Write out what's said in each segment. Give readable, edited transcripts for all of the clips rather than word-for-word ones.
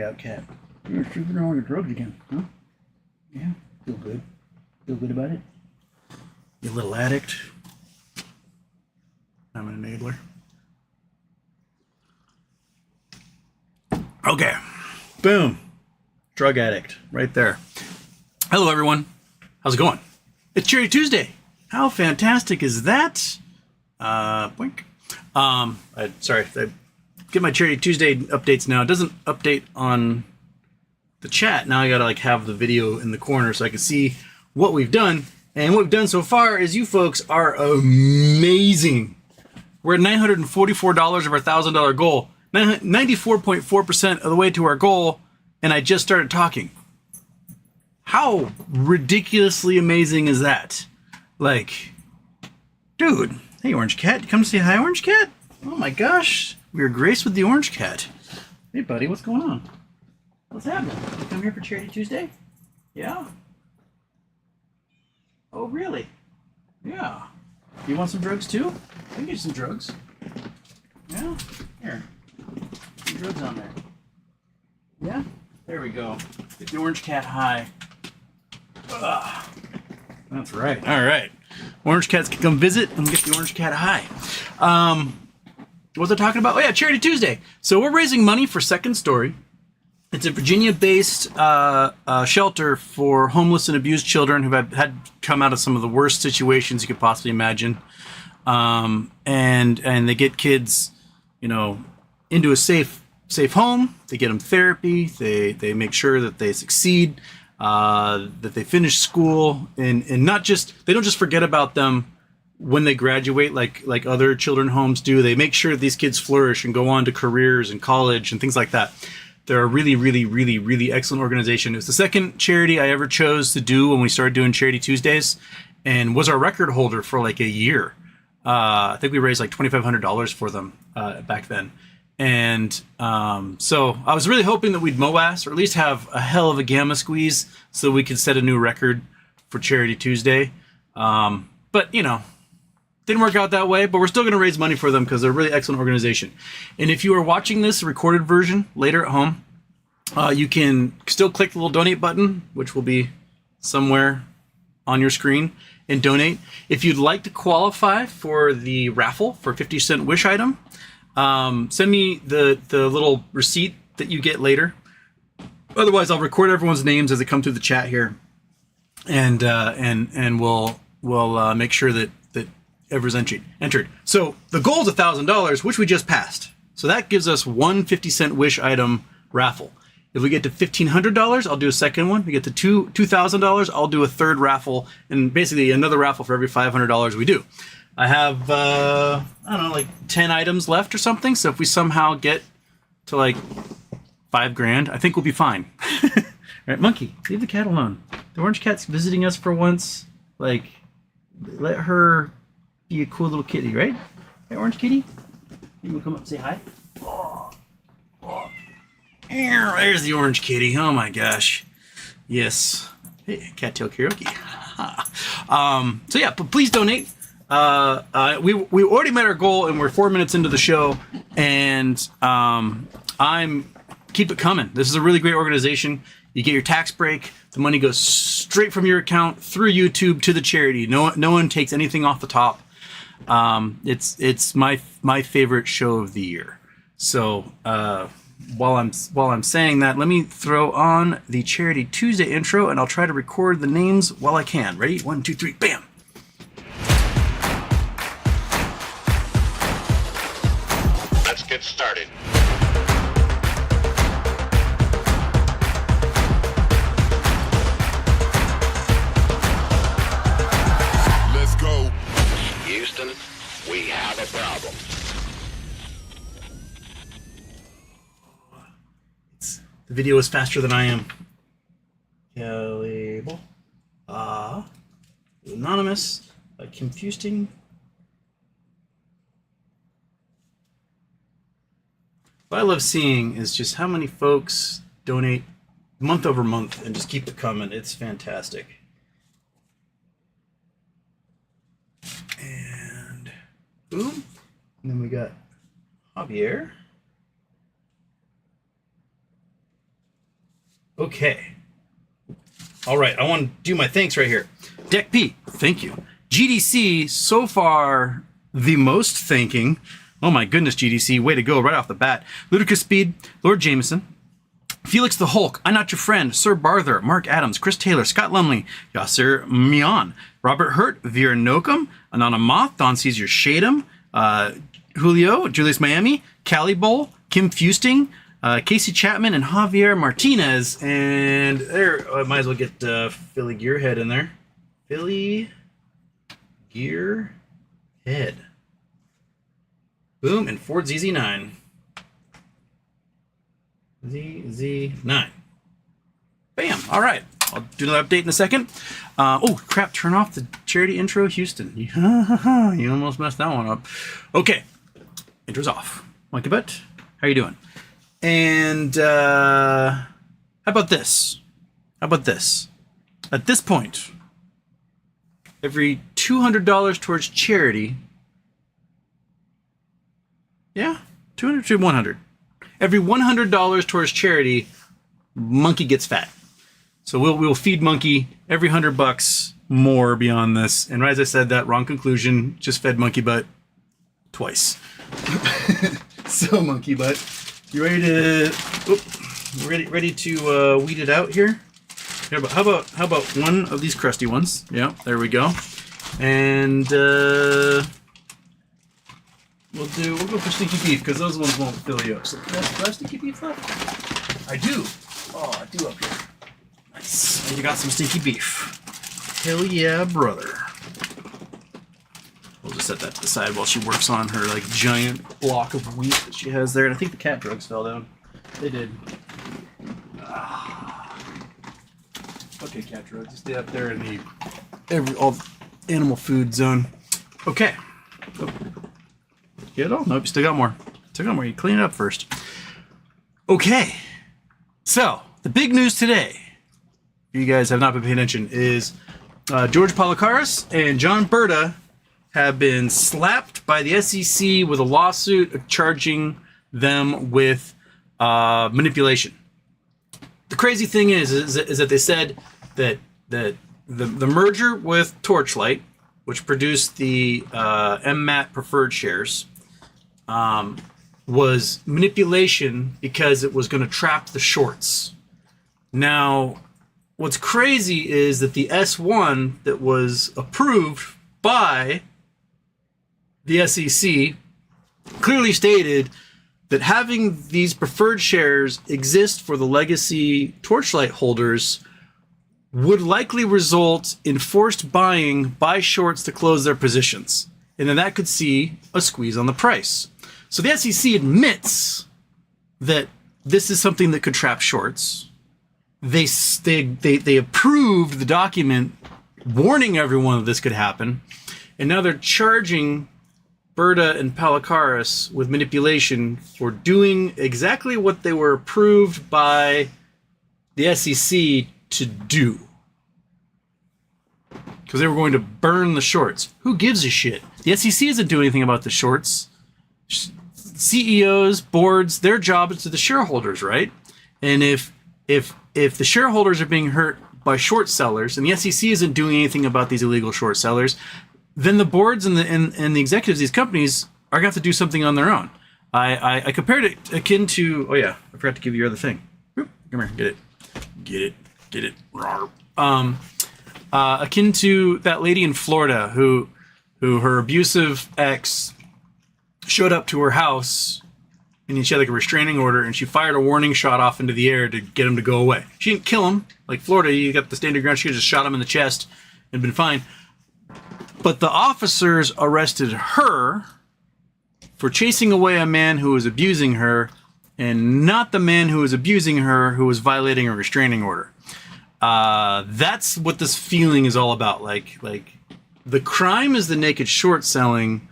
Out cat. You're tripping on your drugs again, huh? Yeah, feel good. Feel good about it? You little addict. I'm an enabler. Okay. Boom. Drug addict. Right there. Hello, everyone. How's it going? It's Charity Tuesday. How fantastic is that? Boink. Sorry. I get my Charity Tuesday updates now. It doesn't update on the chat. Now I gotta have the video in the corner so I can see what we've done. And what we've done so far is you folks are amazing. We're at $944 of our $1,000 goal. 94.4% of the way to our goal, and I just started talking. How ridiculously amazing is that? Dude, hey Orange Cat, you come to say hi, Orange Cat? Oh my gosh, we are graced with the Orange Cat. Hey buddy, what's going on? What's happening? You come here for Charity Tuesday? Yeah? Oh really? Yeah. You want some drugs too? I can get you some drugs. Yeah? Here. Some drugs on there. Yeah? There we go. Get the Orange Cat high. Ugh. That's right. All right. Orange Cats can come visit and get the Orange Cat high. What was I talking about? Oh yeah, Charity Tuesday. So we're raising money for Second Story. It's a Virginia-based shelter for homeless and abused children who have had come out of some of the worst situations you could possibly imagine. And they get kids, into a safe home. They get them therapy. They make sure that they succeed, that they finish school, and not just, they don't just forget about them when they graduate like other children homes do. They make sure that these kids flourish and go on to careers and college and things like that. They're a really, really, really, really excellent organization. It was the second charity I ever chose to do when we started doing Charity Tuesdays, and was our record holder for a year. I think we raised $2,500 for them back then. And so I was really hoping that we'd MOASSed, or at least have a hell of a gamma squeeze so we could set a new record for Charity Tuesday. But, didn't work out that way, but we're still going to raise money for them because they're a really excellent organization. And if you are watching this recorded version later at home, you can still click the little donate button, which will be somewhere on your screen, and donate. If you'd like to qualify for the raffle for 50-cent wish item, send me the little receipt that you get later. Otherwise, I'll record everyone's names as they come through the chat here, and we'll make sure that everyone's entered. So the goal is $1,000, which we just passed. So that gives us one 50-cent wish item raffle. If we get to $1,500, I'll do a second one. If we get to $2,000, I'll do a third raffle, and basically another raffle for every $500 we do. I have, 10 items left or something. So if we somehow get to $5,000, I think we'll be fine. All right, Monkey, leave the cat alone. The Orange Cat's visiting us for once. Let her be a cool little kitty, right? Hey, Orange Kitty, you want to come up and say hi? Oh. There's the Orange Kitty. Oh my gosh. Yes. Hey, Cattail Karaoke. So yeah, but please donate. We already met our goal, and we're 4 minutes into the show, and keep it coming. This is a really great organization. You get your tax break. The money goes straight from your account through YouTube to the charity. No one takes anything off the top. It's my favorite show of the year. So while I'm saying that, let me throw on the Charity Tuesday intro, and I'll try to record the names while I can. Ready? 1, 2, 3, bam. Let's get started. Houston, we have a problem. The video is faster than I am. Label. Anonymous. Confusing. What I love seeing is just how many folks donate month over month and just keep it coming. It's fantastic. And boom. And then we got Javier. Okay. All right, I want to do my thanks right here. Deck P, thank you. GDC, so far, the most thanking. Oh my goodness, GDC, way to go right off the bat. Ludicrous Speed, Lord Jameson, Felix the Hulk, I'm Not Your Friend, Sir Barther, Mark Adams, Chris Taylor, Scott Lumley, Yasser Mian, Robert Hurt, Vera Nokum, Anana Moth, Don Caesar Shadem, Julio, Julius Miami, Callie Bowl, Kim Fusting, Casey Chapman, and Javier Martinez. And there, I might as well get Philly Gearhead in there. Philly Gearhead. Boom, and Ford ZZ9. ZZ9. Bam. All right. I'll do another update in a second. Oh, crap. Turn off the charity intro, Houston. You almost messed that one up. Okay. Intro's off. Monkey Butt, how you doing? And how about this? How about this? At this point, every $200 towards charity. Yeah, 200 to 100. Every $100 towards charity, Monkey gets fat. So we'll feed Monkey every $100 more beyond this. And right as I said that, wrong conclusion. Just fed Monkey Butt twice. So Monkey Butt, you ready to? Ready to weed it out here? How about one of these crusty ones? Yeah, there we go. And we'll go for stinky beef because those ones won't fill you up. So do I have stinky beef left? I do. Oh, I do up here. Nice. And you got some stinky beef. Hell yeah, brother. We'll just set that to the side while she works on her like giant block of wheat that she has there. And I think the cat drugs fell down. They did. Okay, cat drugs. Stay up there in the all animal food zone. Okay. Oh. Get it all? Nope, you still got more. Still got more. You clean it up first. Okay. So, the big news today, if you guys have not been paying attention, is George Palikaris and John Berta have been slapped by the SEC with a lawsuit charging them with manipulation. The crazy thing is that they said that the merger with Torchlight, which produced the MMAT preferred shares, was manipulation because it was going to trap the shorts. Now, what's crazy is that the S1 that was approved by the SEC clearly stated that having these preferred shares exist for the legacy Torchlight holders would likely result in forced buying by shorts to close their positions. And then that could see a squeeze on the price. So the SEC admits that this is something that could trap shorts. They approved the document warning everyone that this could happen. And now they're charging Berta and Palikaris with manipulation for doing exactly what they were approved by the SEC to do. Because they were going to burn the shorts. Who gives a shit? The SEC isn't doing anything about the shorts. CEOs, boards, their job is to the shareholders, right? And if the shareholders are being hurt by short sellers, and the SEC isn't doing anything about these illegal short sellers, then the boards and the executives of these companies are going to have to do something on their own. I compared it akin to, oh yeah, I forgot to give you your other thing. Oop, come here, get it. Akin to that lady in Florida who her abusive ex showed up to her house and she had like a restraining order and she fired a warning shot off into the air to get him to go away. She didn't kill him. Like Florida, you got the standard ground. She just shot him in the chest and been fine. But the officers arrested her for chasing away a man who was abusing her and not the man who was abusing her who was violating a restraining order. That's what this feeling is all about. Like the crime is the naked short selling,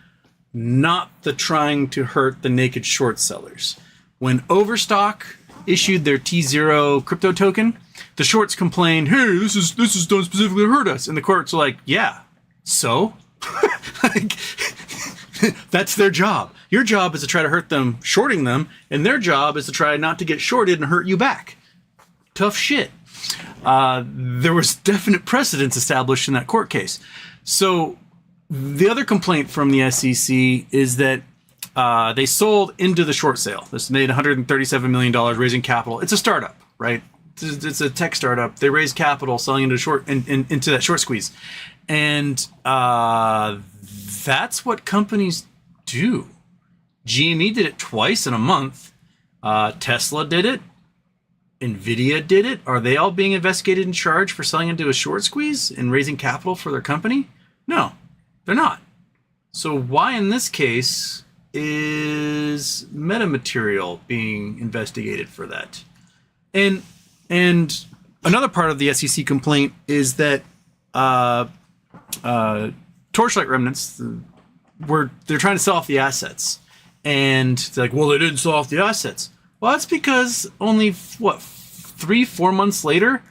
not the trying to hurt the naked short sellers. When Overstock issued their T0 crypto token, the shorts complained, "Hey, this is done specifically to hurt us." And the courts are like, "Yeah, so?" Like, that's their job. Your job is to try to hurt them shorting them, and their job is to try not to get shorted and hurt you back. tough shit. There was definite precedence established in that court case. So the other complaint from the SEC is that they sold into the short sale. This made $137 million raising capital. It's a startup, right? It's a tech startup. They raised capital selling into that short squeeze. And that's what companies do. GME did it twice in a month. Tesla did it. Nvidia did it. Are they all being investigated and charged for selling into a short squeeze and raising capital for their company? No, they're not. So why in this case is metamaterial being investigated for that? And another part of the SEC complaint is that Torchlight remnants they're trying to sell off the assets, and they're like, well, they didn't sell off the assets. Well, that's because only 3-4 months later,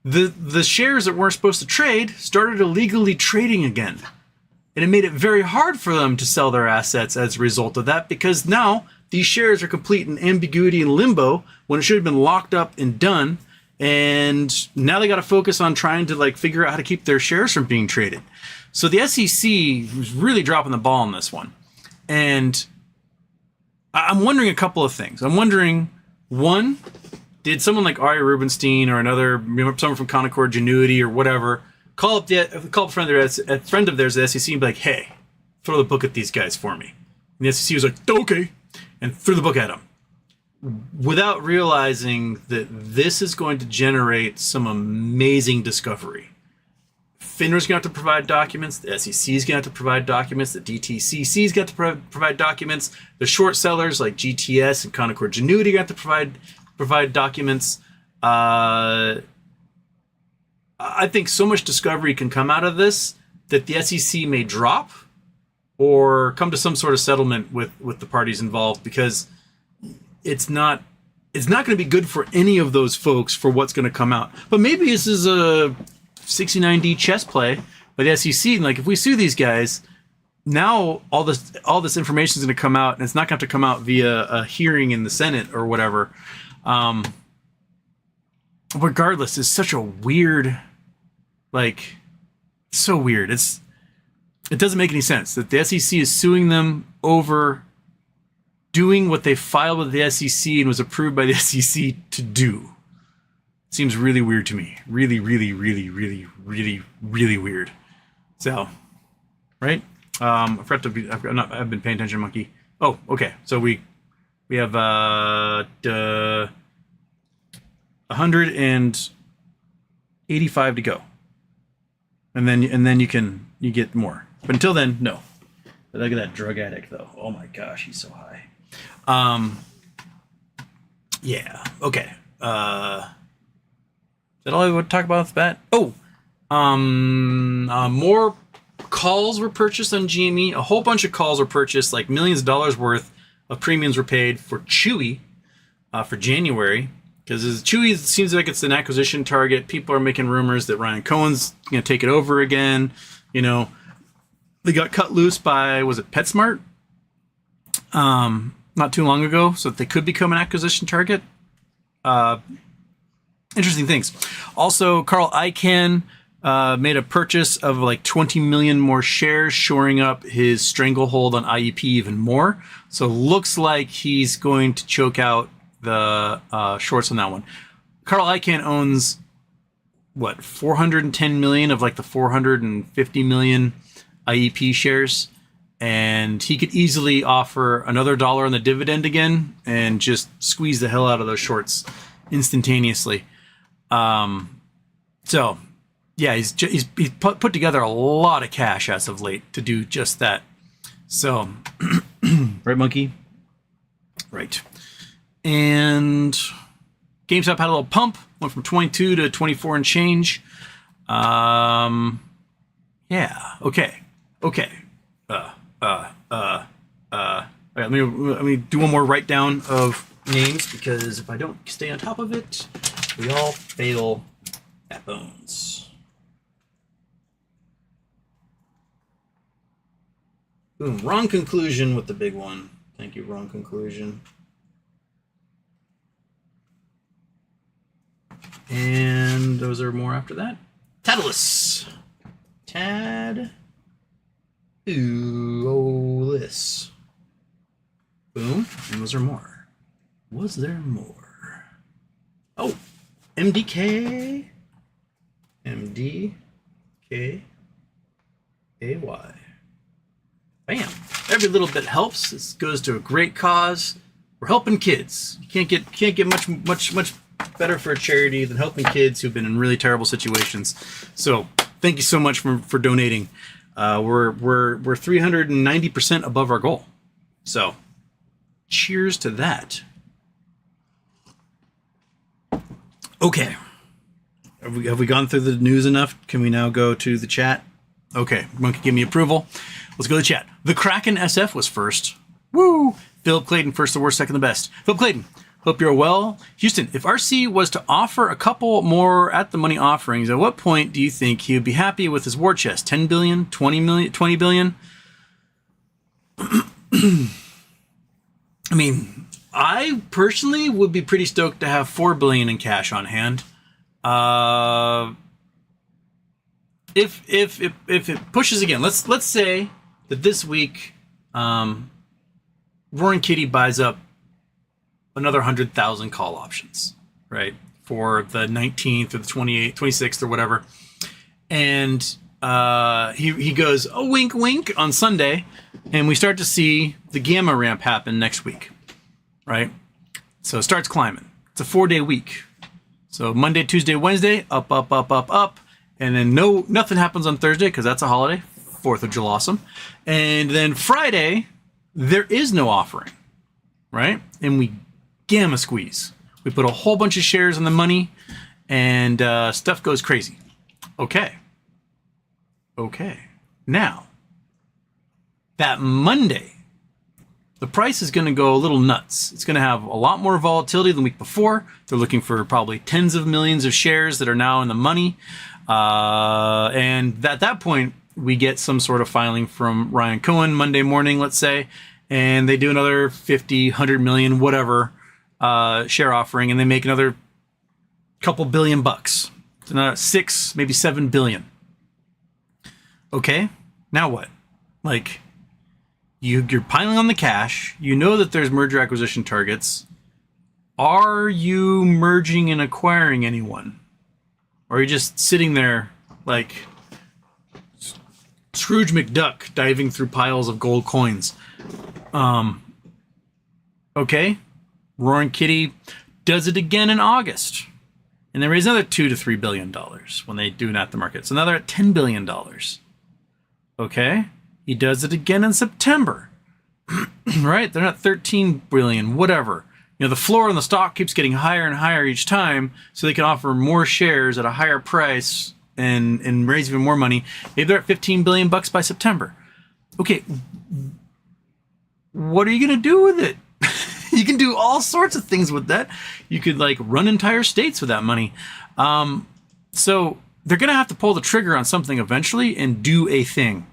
the shares that weren't supposed to trade started illegally trading again. And it made it very hard for them to sell their assets as a result of that, because now these shares are complete in ambiguity and limbo when it should have been locked up and done. And now they got to focus on trying to figure out how to keep their shares from being traded. So the SEC was really dropping the ball on this one. And I'm wondering a couple of things. I'm wondering, one, did someone like Ari Rubenstein or someone from Concord Genuity or whatever call up a friend of theirs at the SEC and be like, hey, throw the book at these guys for me. And the SEC was like, okay, and threw the book at them, without realizing that this is going to generate some amazing discovery. FINRA's going to have to provide documents. The SEC is going to have to provide documents. The DTCC is going to have to provide documents. The short sellers like GTS and Concord Genuity are going to have to provide documents. I think so much discovery can come out of this that the SEC may drop or come to some sort of settlement with the parties involved, because it's not going to be good for any of those folks for what's going to come out. But maybe this is a 69D chess play by the SEC. And if we sue these guys, now all this information is going to come out, and it's not going to have to come out via a hearing in the Senate or whatever. Regardless, it's such a weird, so weird. It doesn't make any sense that the SEC is suing them over doing what they filed with the SEC and was approved by the SEC to do. Seems really weird to me. Really, really, really, really, really, really weird. So, right? I've been paying attention, monkey. Oh, okay. So we have 185 to go, and then you get more. But until then, no. But look at that drug addict, though. Oh my gosh, he's so high. Yeah. Okay. Is that all I would talk about off the bat? Oh, more calls were purchased on GME. A whole bunch of calls were purchased, millions of dollars worth of premiums were paid for Chewy for January. Because Chewy seems like it's an acquisition target. People are making rumors that Ryan Cohen's going to take it over again. They got cut loose by, was it PetSmart? Not too long ago, so that they could become an acquisition target. Interesting things. Also, Carl Icahn made a purchase of 20 million more shares, shoring up his stranglehold on IEP even more. So looks like he's going to choke out the shorts on that one. Carl Icahn owns 410 million of the 450 million IEP shares, and he could easily offer another $1 on the dividend again and just squeeze the hell out of those shorts instantaneously. So yeah, he's put together a lot of cash as of late to do just that. So right, monkey? Right. And GameStop had a little pump, went from 22 to 24 and change. Yeah, okay. Let me do one more write down of names, because if I don't stay on top of it, we all fail at bones. Boom, wrong conclusion with the big one. Thank you, wrong conclusion. And those are more after that. Tadalus. Tadalus. Boom. And those are more. Was there more? Oh, MDK. MDK. AY. Bam. Every little bit helps. This goes to a great cause. We're helping kids. You can't get much better for a charity than helping kids who've been in really terrible situations. So thank you so much for donating. We're 390% above our goal. So cheers to that. Okay. Have we gone through the news enough? Can we now go to the chat? Okay, Monkey, give me approval. Let's go to the chat. The Kraken SF was first. Woo! Philip Clayton, first the worst, second the best. Philip Clayton, hope you're well. Houston, if RC was to offer a couple more at the money offerings, at what point do you think he would be happy with his war chest? 10 billion, 20 million, 20 billion? I mean, I personally would be pretty stoked to have 4 billion in cash on hand. If it pushes again, let's say that this week, Roaring Kitty buys up another 100,000 call options, right? For the 19th or the 28th, 26th or whatever. And he goes, oh, wink, wink on Sunday. And we start to see the gamma ramp happen next week, right? So it starts climbing. It's a 4-day week. So Monday, Tuesday, Wednesday, up, up, up, up, up. And then nothing happens on Thursday because that's a holiday, 4th of July. And then Friday, there is no offering, right? And we gamma squeeze. We put a whole bunch of shares in the money and stuff goes crazy. Okay. Now, that Monday, the price is going to go a little nuts. It's going to have a lot more volatility than the week before. They're looking for probably tens of millions of shares that are now in the money. And at that point, we get some sort of filing from Ryan Cohen Monday morning, let's say, and they do another 50, 100 million, whatever, share offering, and they make another couple billion bucks. It's another 6, maybe 7 billion. Okay, now what? Like, you're piling on the cash. You know that there's merger acquisition targets. Are you merging and acquiring anyone? Or are you just sitting there like Scrooge McDuck diving through piles of gold coins? Okay. Roaring Kitty does it again in August. And they raise another $2 to $3 billion when they do an at the market. So now they're at $10 billion. Okay. He does it again in September. Right? They're not 13 billion, whatever. You know, the floor on the stock keeps getting higher and higher each time, so they can offer more shares at a higher price and raise even more money. Maybe they're at 15 billion bucks by September. Okay, what are you gonna do with it? You can do all sorts of things with that. You could like run entire states with that money. So they're gonna have to pull the trigger on something eventually and do a thing.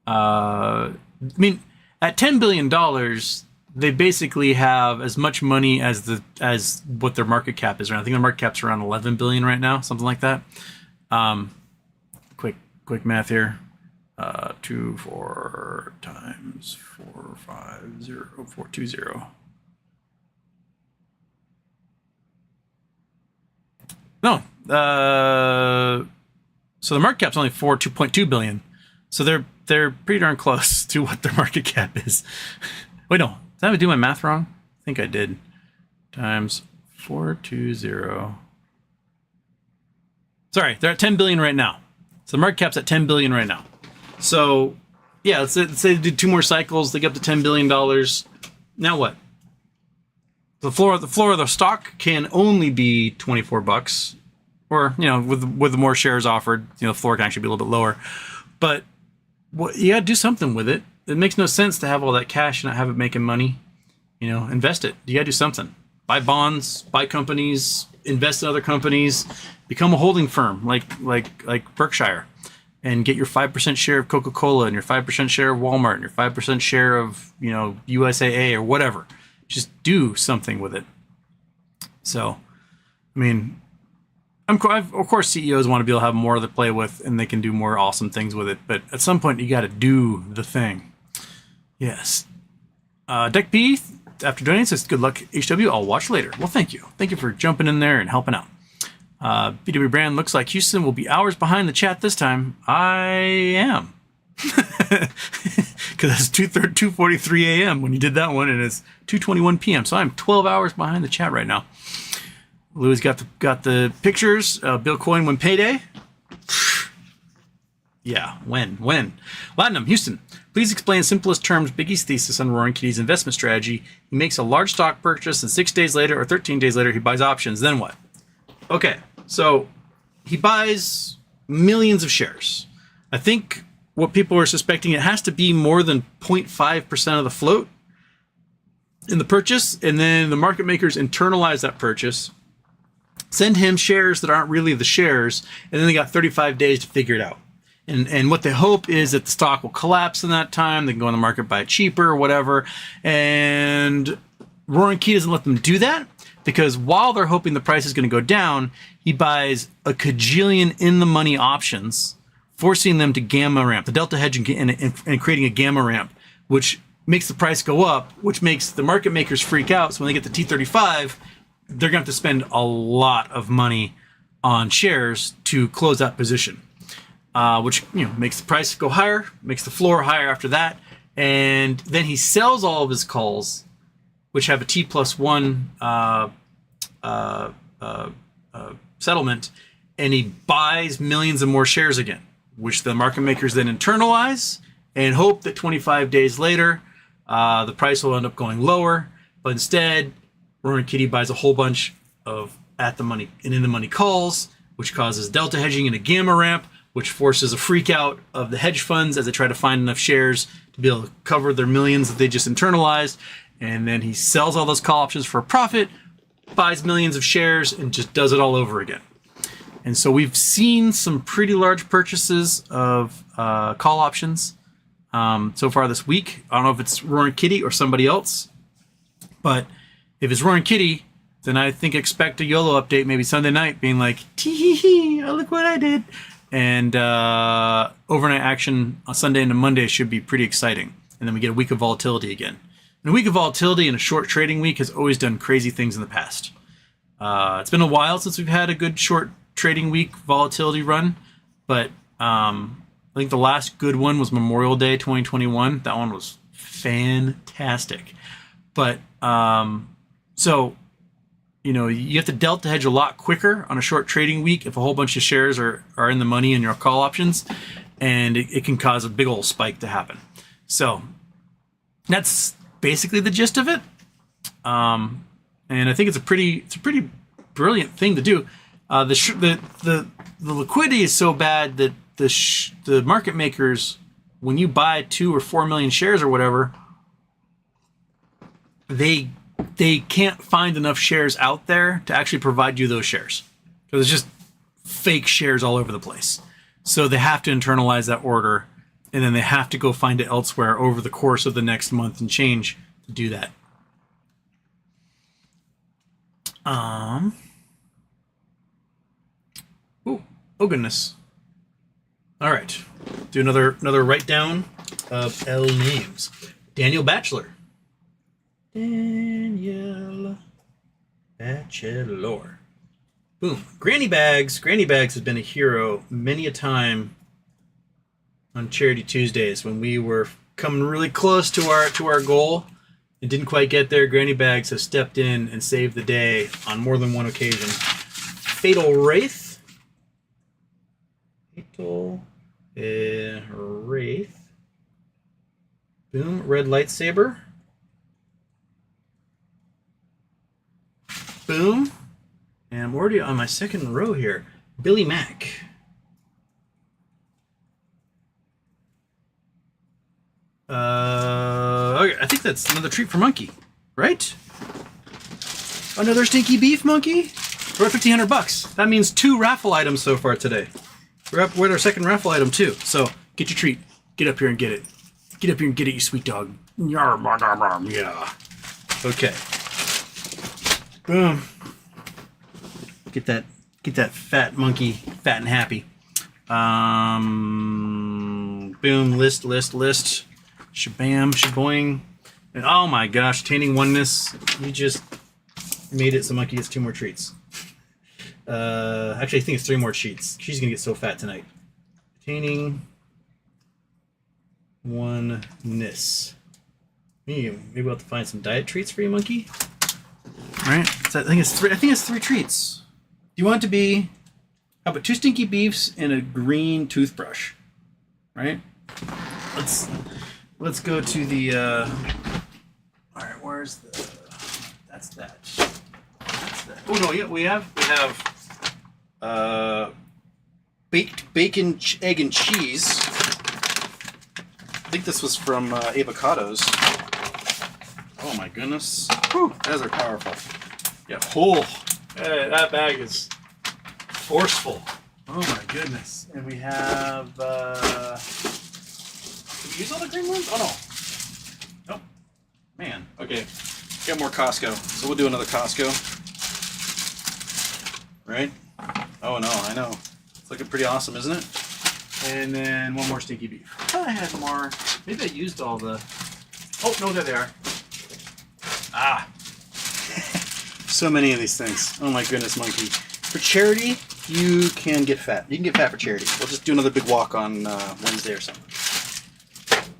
I mean, at $10 billion. They basically have as much money as what their market cap is around. I think their market cap's around 11 billion right now, something like that. Quick math here. 24 times 450 No. So the market cap's only 2.2 billion. So they're pretty darn close to what their market cap is. Wait, no. Did I do my math wrong? I think I did. Times 420. Sorry, they're at 10 billion right now. So the market cap's at 10 billion right now. So yeah, let's say they do 2 more cycles, they get up to $10 billion. Now what? The floor of the stock can only be 24 bucks. Or, you know, with more shares offered, you know, the floor can actually be a little bit lower. But you gotta do something with it. It makes no sense to have all that cash and not have it making money. You know, invest it. You gotta do something. Buy bonds, buy companies, invest in other companies, become a holding firm like Berkshire, and get your 5% share of Coca-Cola and your 5% share of Walmart and your 5% share of, you know, USAA or whatever. Just do something with it. So, I mean, of course, CEOs want to be able to have more to play with, and they can do more awesome things with it. But at some point, you got to do the thing. Yes. Deck P, after donating, says, good luck, HW. I'll watch later. Well, thank you. Thank you for jumping in there and helping out. BW Brand looks like Houston will be hours behind the chat this time. I am. Because it's 2:43 a.m. when you did that one, and it's 2:21 p.m. So I'm 12 hours behind the chat right now. Louis got the pictures. Bill Coin win payday. Yeah, when? Latinum, Houston. Please explain in simplest terms Biggie's thesis on Roaring Kitty's investment strategy. He makes a large stock purchase, and 6 days later or 13 days later, he buys options. Then what? Okay, so he buys millions of shares. I think what people are suspecting, it has to be more than 0.5% of the float in the purchase, and then the market makers internalize that purchase, send him shares that aren't really the shares, and then they got 35 days to figure it out. And what they hope is that the stock will collapse in that time. They can go on the market, buy it cheaper or whatever. And Roaring Kitty doesn't let them do that, because while they're hoping the price is going to go down, he buys a cajillion in-the-money options, forcing them to gamma ramp, the delta hedge, and creating a gamma ramp, which makes the price go up, which makes the market makers freak out. So when they get the T35, they're going to have to spend a lot of money on shares to close that position, which makes the price go higher, makes the floor higher after that. And then he sells all of his calls, which have a T+1 settlement, and he buys millions of more shares again, which the market makers then internalize and hope that 25 days later, the price will end up going lower. But instead, Roaring Kitty buys a whole bunch of at-the-money and in-the-money calls, which causes delta hedging and a gamma ramp, which forces a freak out of the hedge funds as they try to find enough shares to be able to cover their millions that they just internalized. And then he sells all those call options for a profit, buys millions of shares, and just does it all over again. And so we've seen some pretty large purchases of call options so far this week. I don't know if it's Roaring Kitty or somebody else, but if it's Roaring Kitty, then I think expect a YOLO update maybe Sunday night being like, tee-hee-hee, oh, look what I did. And overnight action on Sunday into Monday should be pretty exciting. And then we get a week of volatility again. And a week of volatility in a short trading week has always done crazy things in the past. It's been a while since we've had a good short trading week volatility run, but I think the last good one was Memorial Day 2021. That one was fantastic. But so, you have to delta hedge a lot quicker on a short trading week if a whole bunch of shares are in the money in your call options, and it can cause a big old spike to happen. So that's basically the gist of it. And I think it's a pretty brilliant thing to do. The liquidity is so bad that the market makers, when you buy 2 or 4 million shares or whatever, they can't find enough shares out there to actually provide you those shares, because it's just fake shares all over the place. So they have to internalize that order, and then they have to go find it elsewhere over the course of the next month and change to do that. Oh goodness. All right. Do another write down of L names. Daniel Batchelor. Daniel Batchelor. Boom. Granny Bags. Granny Bags has been a hero many a time on Charity Tuesdays when we were coming really close to our goal and didn't quite get there. Granny Bags has stepped in and saved the day on more than one occasion. Fatal Wraith. Fatal Wraith. Boom. Red Lightsaber. Boom. And I'm already on my second row here. Billy Mack. Okay, I think that's another treat for Monkey, right? Another stinky beef, Monkey? We're at $1,500. That means 2 raffle items so far today. We're at our second raffle item too. So get your treat. Get up here and get it. Get up here and get it, you sweet dog. Yeah. Okay. Boom. Get Get that fat monkey fat and happy. Boom, list. Shabam, shaboing. And oh my gosh, attaining oneness. You just made it so monkey gets 2 more treats. Actually, I think it's 3 more treats. She's gonna get so fat tonight. Attaining oneness. Maybe we'll have to find some diet treats for you, monkey. All right. So I think it's 3. I think it's 3 treats. Do you want it to be? How about 2 stinky beefs and a green toothbrush? Right. Let's go to the. All right. Where's the? That's that. Oh no! Yeah, we have baked bacon, egg, and cheese. I think this was from Avocados. Oh my goodness! Whew, those are powerful. Yeah. Oh, that bag is forceful. Oh my goodness! And we have. Did we use all the green ones? Oh no. Nope. Man. Okay. Got more Costco, so we'll do another Costco. Right? Oh no, I know. It's looking pretty awesome, isn't it? And then 1 more stinky beef. I thought I had more. Maybe I used all the. Oh no, there they are. Ah. So many of these things. Oh my goodness, monkey. For charity, you can get fat. You can get fat for charity. We'll just do another big walk on Wednesday or something.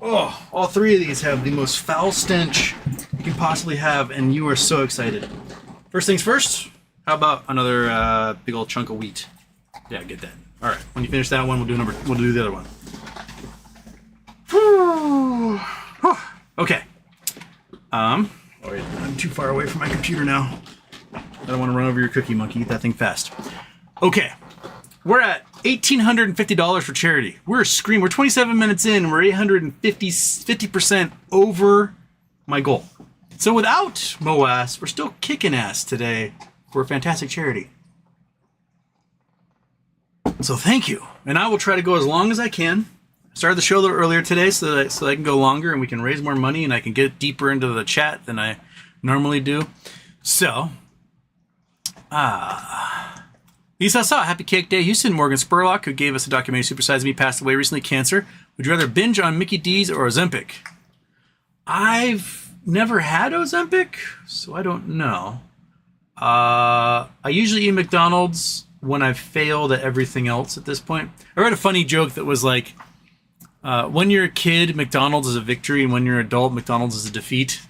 Oh, all 3 of these have the most foul stench you can possibly have, and you are so excited. First things first, how about another big old chunk of wheat? Yeah, get that. All right, when you finish that one, we'll do the other one. Okay. Oh yeah, I'm too far away from my computer now. I don't want to run over your cookie, monkey. Eat that thing fast. Okay. We're at $1,850 for charity. We're 27 minutes in. We're 50% over my goal. So without MOASSed, we're still kicking ass today for a fantastic charity. So thank you. And I will try to go as long as I can. I started the show a little earlier today so that I can go longer and we can raise more money and I can get deeper into the chat than I normally do. So, Lisa saw Happy Cake Day Houston. Morgan Spurlock, who gave us a documentary Super Size Me, passed away recently, cancer. Would you rather binge on Mickey D's or Ozempic? I've never had Ozempic, so I don't know. I usually eat McDonald's when I've failed at everything else at this point. I read a funny joke that was like, when you're a kid, McDonald's is a victory, and when you're an adult, McDonald's is a defeat.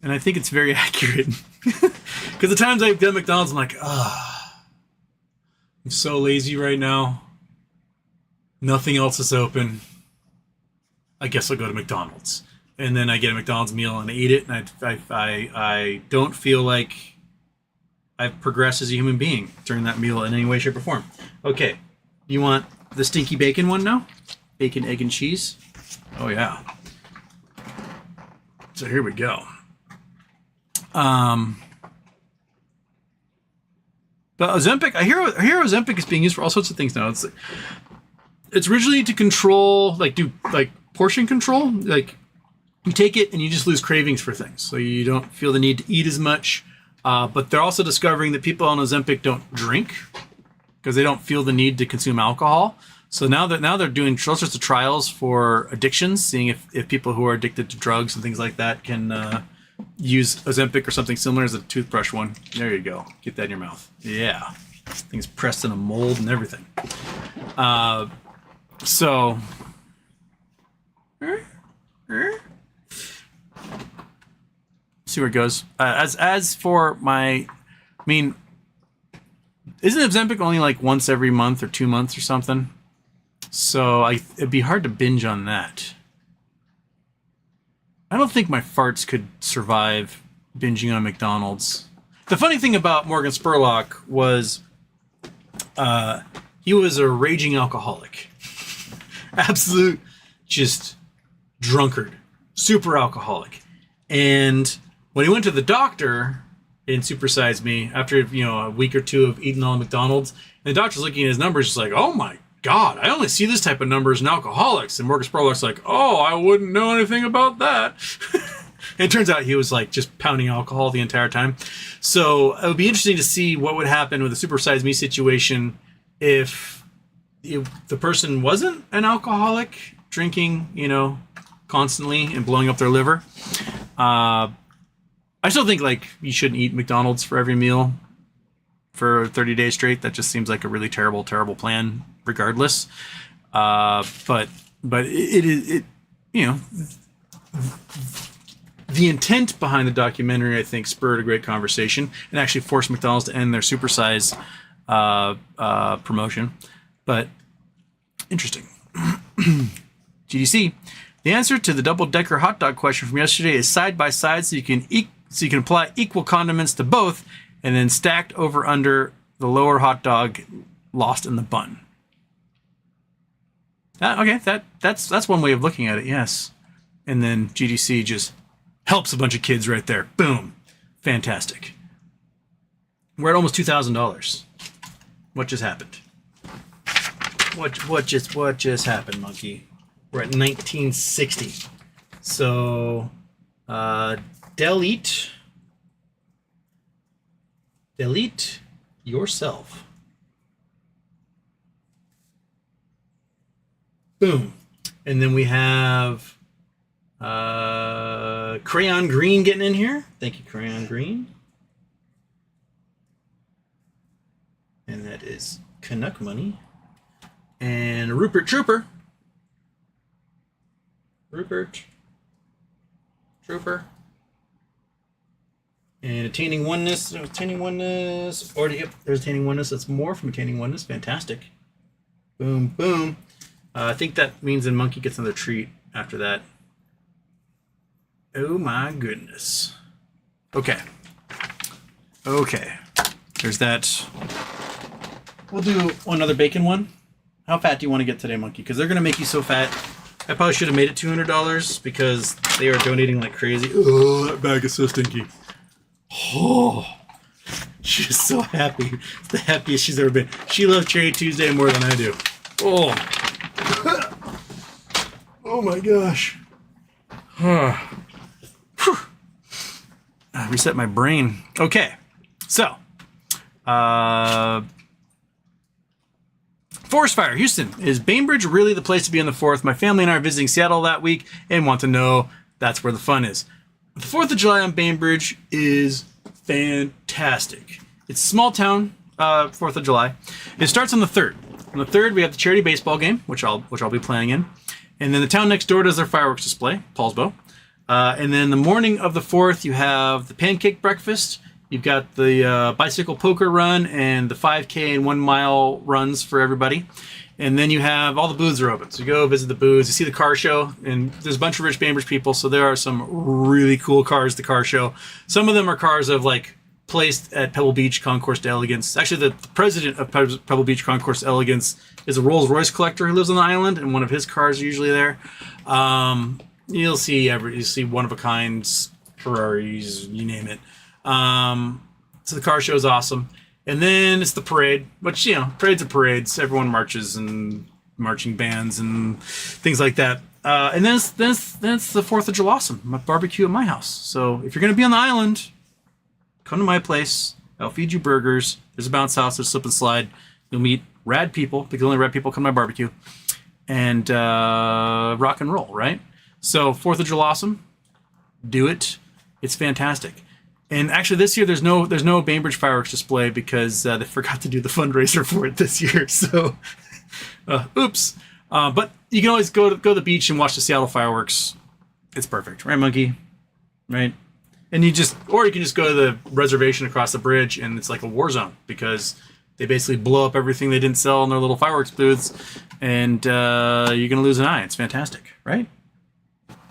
And I think it's very accurate. Because the times I've done McDonald's, I'm like, I'm so lazy right now. Nothing else is open. I guess I'll go to McDonald's. And then I get a McDonald's meal and I eat it, and I don't feel like I've progressed as a human being during that meal in any way, shape, or form. Okay, you want the stinky bacon one now? Bacon, egg, and cheese? Oh yeah. So here we go. But Ozempic, I hear Ozempic is being used for all sorts of things now. It's originally to control, do portion control. Like, you take it and you just lose cravings for things, so you don't feel the need to eat as much. But they're also discovering that people on Ozempic don't drink because they don't feel the need to consume alcohol. So now they're doing all sorts of trials for addictions, seeing if people who are addicted to drugs and things like that can use Ozempic or something similar as a toothbrush one. There you go. Get that in your mouth. Yeah. Thing's pressed in a mold and everything. So... see where it goes. As for my... I mean... Isn't Ozempic only like once every month or 2 months or something? So it'd be hard to binge on that. I don't think my farts could survive binging on McDonald's. The funny thing about Morgan Spurlock was he was a raging alcoholic. Absolute just drunkard. Super alcoholic. And when he went to the doctor in Super Size Me, after a week or 2 of eating all the McDonald's, and the doctor's looking at his numbers, just like, oh my God, I only see this type of numbers in alcoholics. And Morgan Spurlock's like, oh, I wouldn't know anything about that. it turns out he was like just pounding alcohol the entire time. So it would be interesting to see what would happen with the supersize me situation if the person wasn't an alcoholic, drinking, constantly and blowing up their liver. I still think like you shouldn't eat McDonald's for every meal for 30 days straight. That just seems like a really terrible plan regardless. But it the intent behind the documentary, I think, spurred a great conversation and actually forced McDonald's to end their supersize promotion. But interesting. GDC. The answer to the double-decker hot dog question from yesterday is side by side, so you can apply equal condiments to both, and then stacked over under the lower hot dog lost in the bun. That's one way of looking at it. Yes, and then GDC just helps a bunch of kids right there. Boom, fantastic. We're at almost $2,000. What just happened? What just happened, monkey? We're at 1960. So, delete yourself. Boom. And then we have Crayon Green getting in here. Thank you, Crayon Green. And that is Canuck money. And Rupert Trooper. And attaining oneness. Already, yep, there's attaining oneness. That's more from attaining oneness. Fantastic. Boom, boom. I think that means that Monkey gets another treat after that. Oh my goodness. Okay. There's that. We'll do one other bacon one. How fat do you want to get today, Monkey? Because they're going to make you so fat. I probably should have made it $200 because they are donating like crazy. Oh, that bag is so stinky. Oh, she's so happy. It's the happiest she's ever been. She loves Cherry Tuesday more than I do. Oh. Oh my gosh. Reset my brain. Okay. So, forest fire, Houston. Is Bainbridge really the place to be on the 4th? My family and I are visiting Seattle that week and want to know that's where the fun is. The 4th of July on Bainbridge is fantastic. It's a small town, 4th of July. It starts on the 3rd. On the 3rd, we have the charity baseball game, which I'll be playing in. And then the town next door does their fireworks display, Paulsbo. And then the morning of the 4th, you have the pancake breakfast. You've got the bicycle poker run and the 5K and 1 mile runs for everybody. And then you have all the booths are open. So you go visit the booths, you see the car show, and there's a bunch of rich Bainbridge people. So there are some really cool cars at the car show. Some of them are cars of like placed at Pebble Beach Concourse d'Elegance. Actually, the president of Pebble Beach Concourse d'Elegance is a Rolls Royce collector who lives on the island, and one of his cars are usually there. You'll see one of a kinds, Ferraris, you name it. So the car show is awesome. And then it's the parade, which, parades are parades. Everyone marches and marching bands and things like that. And then it's the 4th of July, my barbecue at my house. So if you're going to be on the island, come to my place. I'll feed you burgers. There's a bounce house. There's a slip and slide. You'll meet rad people, because only rad people come to my barbecue. And rock and roll, right? So 4th of July, do it. It's fantastic. And actually, this year there's no Bainbridge fireworks display because they forgot to do the fundraiser for it this year. So, oops. But you can always go to the beach and watch the Seattle fireworks. It's perfect, right, Monkey? Right. And you can just go to the reservation across the bridge, and it's like a war zone because they basically blow up everything they didn't sell in their little fireworks booths, and you're gonna lose an eye. It's fantastic, right?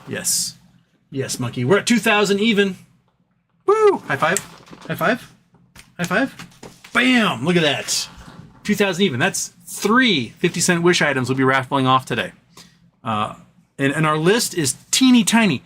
Yes, Monkey. We're at 2,000 even. Woo! High five. High five. High five. Bam! Look at that. 2,000 even. That's 3 50-cent wish items we'll be raffling off today. And our list is teeny tiny.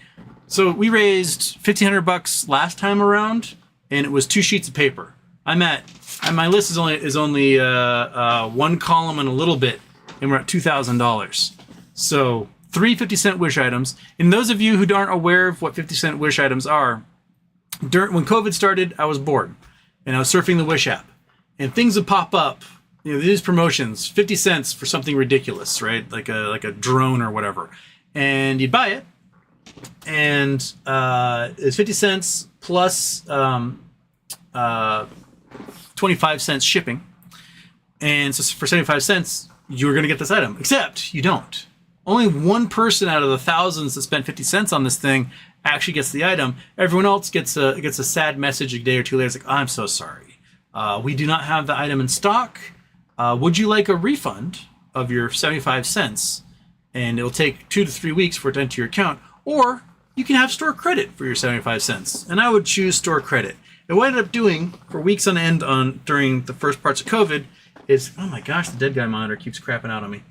So we raised $1,500 last time around, and it was 2 sheets of paper. My list is only 1 column and a little bit, and we're at $2,000. So 3 50-cent wish items. And those of you who aren't aware of what 50-cent wish items are, when COVID started, I was bored and I was surfing the Wish app, and things would pop up. These promotions, 50 cents for something ridiculous, right? Like a drone or whatever, and you'd buy it, and it's 50 cents plus 25 cents shipping, and so for 75 cents, you're going to get this item. Except you don't. Only one person out of the thousands that spent 50 cents on this thing actually gets the item. Everyone else gets a sad message a day or two later. It's like, I'm so sorry. We do not have the item in stock. Would you like a refund of your 75 cents? And it'll take 2 to 3 weeks for it to enter your account. Or you can have store credit for your 75 cents. And I would choose store credit. And what I ended up doing for weeks on end during the first parts of COVID is, oh my gosh, the dead guy monitor keeps crapping out on me.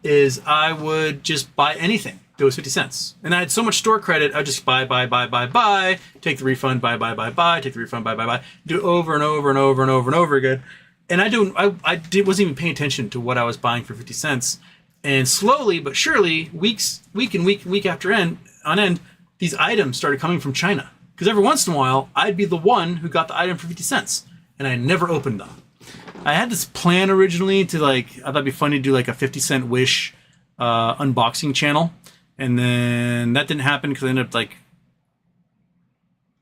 Is I would just buy anything that was 50 cents. And I had so much store credit, I'd just buy, take the refund, buy, take the refund, buy, do it over and over and over and over and over again. And wasn't even paying attention to what I was buying for 50 cents. And slowly but surely, week after end, these items started coming from China. Because every once in a while, I'd be the one who got the item for 50 cents. And I never opened them. I had this plan originally to I thought it'd be funny to do like a 50-cent Wish unboxing channel. And then that didn't happen because I ended up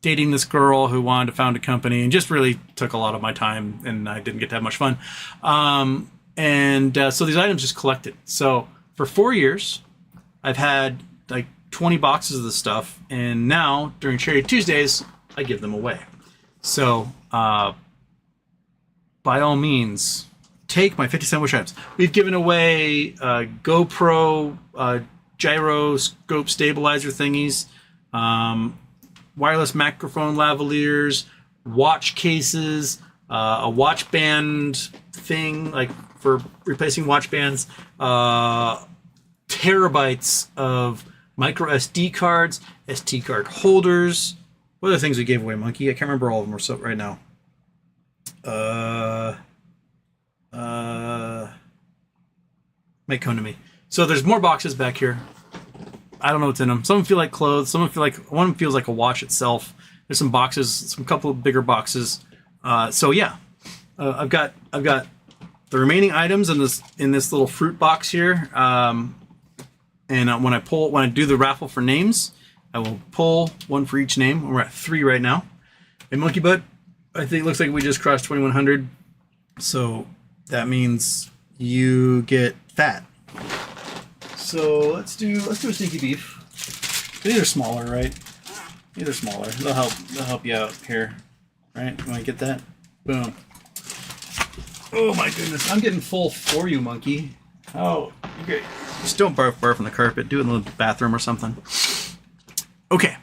dating this girl who wanted to found a company and just really took a lot of my time, and I didn't get to have much fun. So these items just collected. So for 4 years, I've had 20 boxes of this stuff, and now during Charity Tuesdays, I give them away. So by all means, take my 50-cent Wish items. We've given away GoPro gyroscope stabilizer thingies, wireless microphone lavaliers, watch cases, a watch band thing for replacing watch bands, terabytes of micro SD cards, SD card holders. What other things we gave away, Monkey? I can't remember all of them right now. Might come to me. So there's more boxes back here. I don't know what's in them. Some of them feel like clothes. Some of them feel like, one of them feels like a watch itself. There's some boxes, some couple of bigger boxes. So yeah, I've got the remaining items in this little fruit box here. And when I do the raffle for names, I will pull one for each name. We're at 3 right now. And Monkey Butt, I think it looks like we just crossed 2,100. So that means you get fat. So let's do a stinky beef. These are smaller, right? These are smaller. They'll help you out here, right? You want to get that? Boom. Oh my goodness, I'm getting full for you, Monkey. Oh, okay. Just don't barf on the carpet. Do it in the bathroom or something. Okay.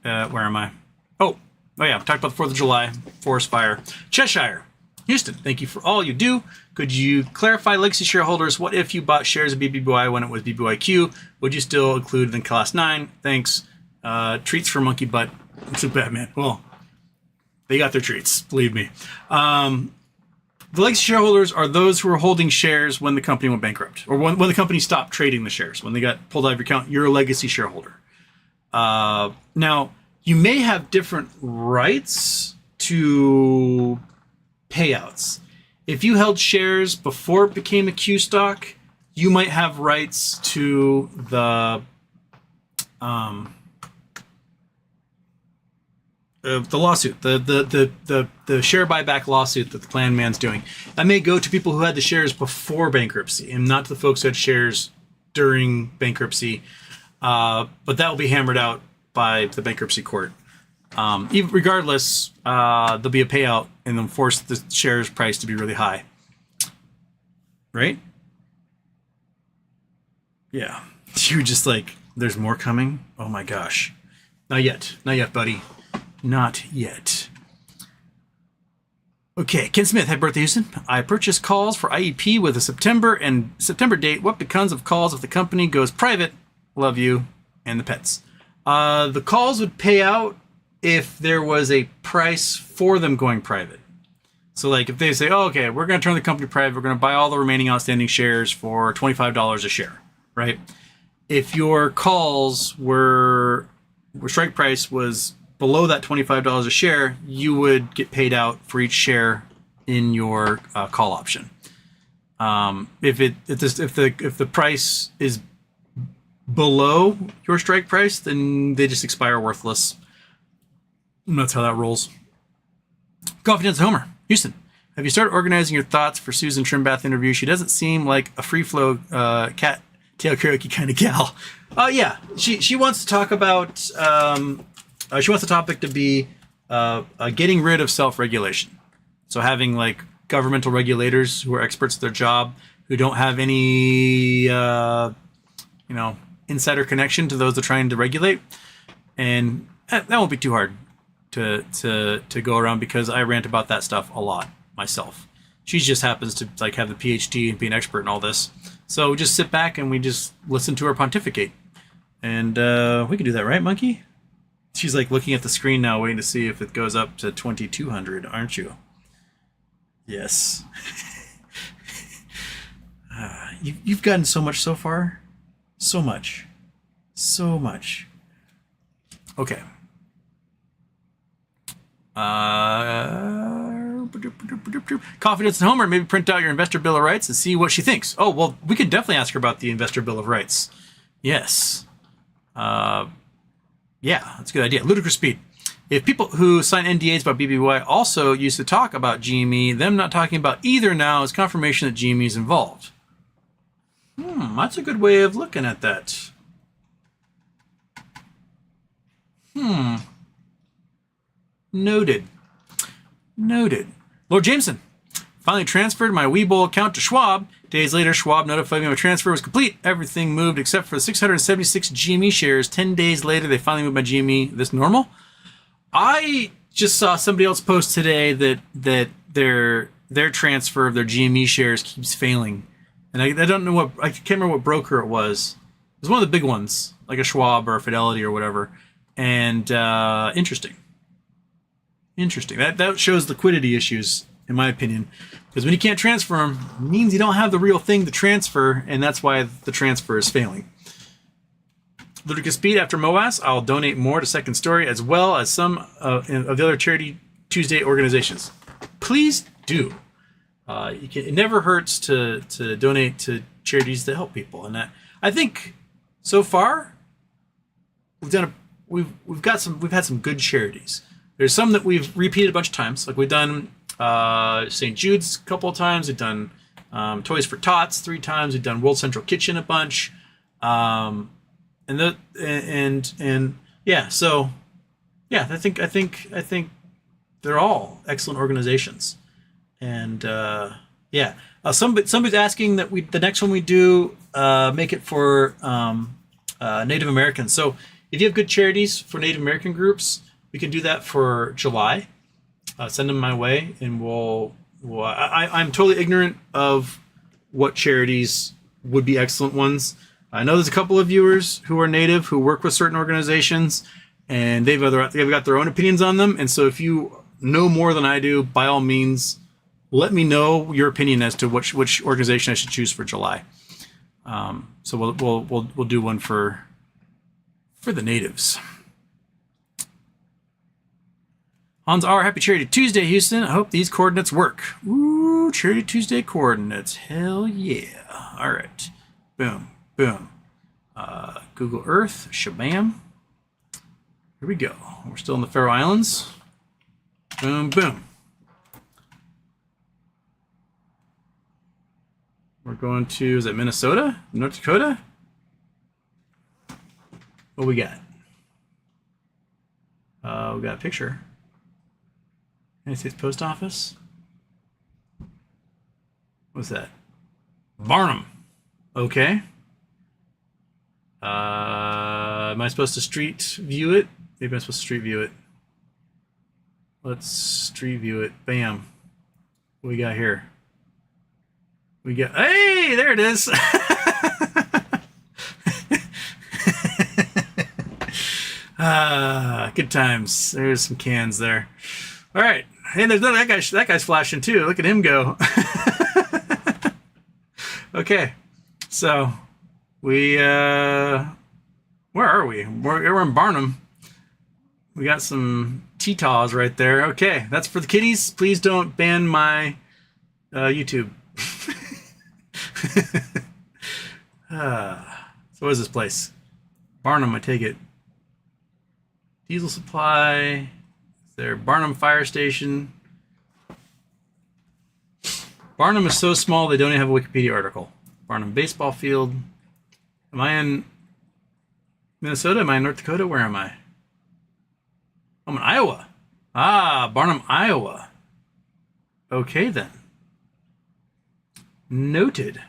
Where am I? Oh yeah. Talked about the 4th of July, forest fire. Cheshire. Houston, thank you for all you do. Could you clarify, legacy shareholders, what if you bought shares of BBY when it was BBYQ? Would you still include it in Class 9? Thanks. Treats for Monkey Butt. It's a Batman. Well, they got their treats, believe me. The legacy shareholders are those who are holding shares when the company went bankrupt, or when the company stopped trading the shares. When they got pulled out of your account, you're a legacy shareholder. Now, you may have different rights to payouts. If you held shares before it became a Q stock, you might have rights to the lawsuit, the share buyback lawsuit that the plan man's doing. That may go to people who had the shares before bankruptcy and not to the folks who had shares during bankruptcy. But that will be hammered out by the bankruptcy court. Regardless, there'll be a payout and they'll force the shares price to be really high. Right? Yeah. You're just like, there's more coming? Oh my gosh. Not yet, buddy. Not yet. Okay, Ken Smith, happy birthday, Houston. I purchased calls for IEP with a September date. What becomes of calls if the company goes private? Love you and the pets. The calls would pay out if there was a price for them going private. So like if they say, oh, okay, we're going to turn the company private, we're going to buy all the remaining outstanding shares for $25 a share, right? If your calls were strike price was below that $25 a share, you would get paid out for each share in your call option. If the price is below your strike price, then they just expire worthless. And that's how that rolls. Confidence Homer. Houston, have you started organizing your thoughts for Susan Trimbath interview? She doesn't seem like a free flow cat tail karaoke kind of gal. Oh yeah, she wants to talk about. She wants the topic to be getting rid of self-regulation. So having like governmental regulators who are experts at their job, who don't have any insider connection to those they're trying to regulate, and that won't be too hard to go around because I rant about that stuff a lot myself. She just happens to like have the PhD and be an expert in all this. So just sit back and we just listen to her pontificate. And we can do that, right, Monkey? She's like looking at the screen now, waiting to see if it goes up to 2200, aren't you? Yes. You've gotten so much so far. So much. So much. Okay. Confidence in Homer, maybe print out your investor bill of rights and see what she thinks. Oh, well, we could definitely ask her about the investor bill of rights. Yes. Yeah, that's a good idea. Ludicrous Speed. If people who sign NDAs about BBY also used to talk about GME, them not talking about either now is confirmation that GME is involved. That's a good way of looking at that. Noted. Lord Jameson. Finally transferred my Webull account to Schwab. Days later, Schwab notified me my transfer was complete. Everything moved except for the 676 GME shares. 10 days later, they finally moved my GME. This normal? I just saw somebody else post today that their transfer of their GME shares keeps failing. And I don't know I can't remember what broker it was. It was one of the big ones, like a Schwab or a Fidelity or whatever. And interesting. That shows liquidity issues, in my opinion. Because when you can't transfer them, it means you don't have the real thing to transfer, and that's why the transfer is failing. Ludicrous Speed, after MOASSed, I'll donate more to Second Story, as well as some of the other Charity Tuesday organizations. Please do. It never hurts to donate to charities that help people, and I think so far we've had some good charities. There's some that we've repeated a bunch of times, like we've done St. Jude's a couple of times. We've done Toys for Tots 3 times. We've done World Central Kitchen a bunch, and yeah. So yeah, I think they're all excellent organizations, and yeah. Somebody's asking that the next one we do make it for Native Americans. So if you have good charities for Native American groups, we can do that for July. Send them my way, and I'm totally ignorant of what charities would be excellent ones. I know there's a couple of viewers who are Native who work with certain organizations, and they've got their own opinions on them. And so if you know more than I do, by all means, let me know your opinion as to which organization I should choose for July. So we'll do one for the natives. Hans R. Happy Charity Tuesday, Houston. I hope these coordinates work. Ooh, Charity Tuesday coordinates. Hell yeah. All right. Boom. Google Earth. Shabam. Here we go. We're still in the Faroe Islands. Boom. We're going to, is it Minnesota? North Dakota? What we got? We got a picture. United States Post Office. What's that? Barnum. Okay. Am I supposed to street view it? Maybe I'm supposed to street view it. Let's street view it. Bam. What we got here? Hey, there it is. Good times. There's some cans there. All right. Hey, there's that guy. That guy's flashing too. Look at him go. Okay, so we where are we? We're in Barnum. We got some T-Taws right there. Okay, that's for the kiddies. Please don't ban my YouTube. So what is this place? Barnum, I take it. Diesel supply. Is there Barnum Fire Station? Barnum is so small they don't even have a Wikipedia article. Barnum baseball field. Am I in Minnesota? Am I in North Dakota? Where am I? I'm in Iowa. Ah, Barnum, Iowa. Okay then. Noted.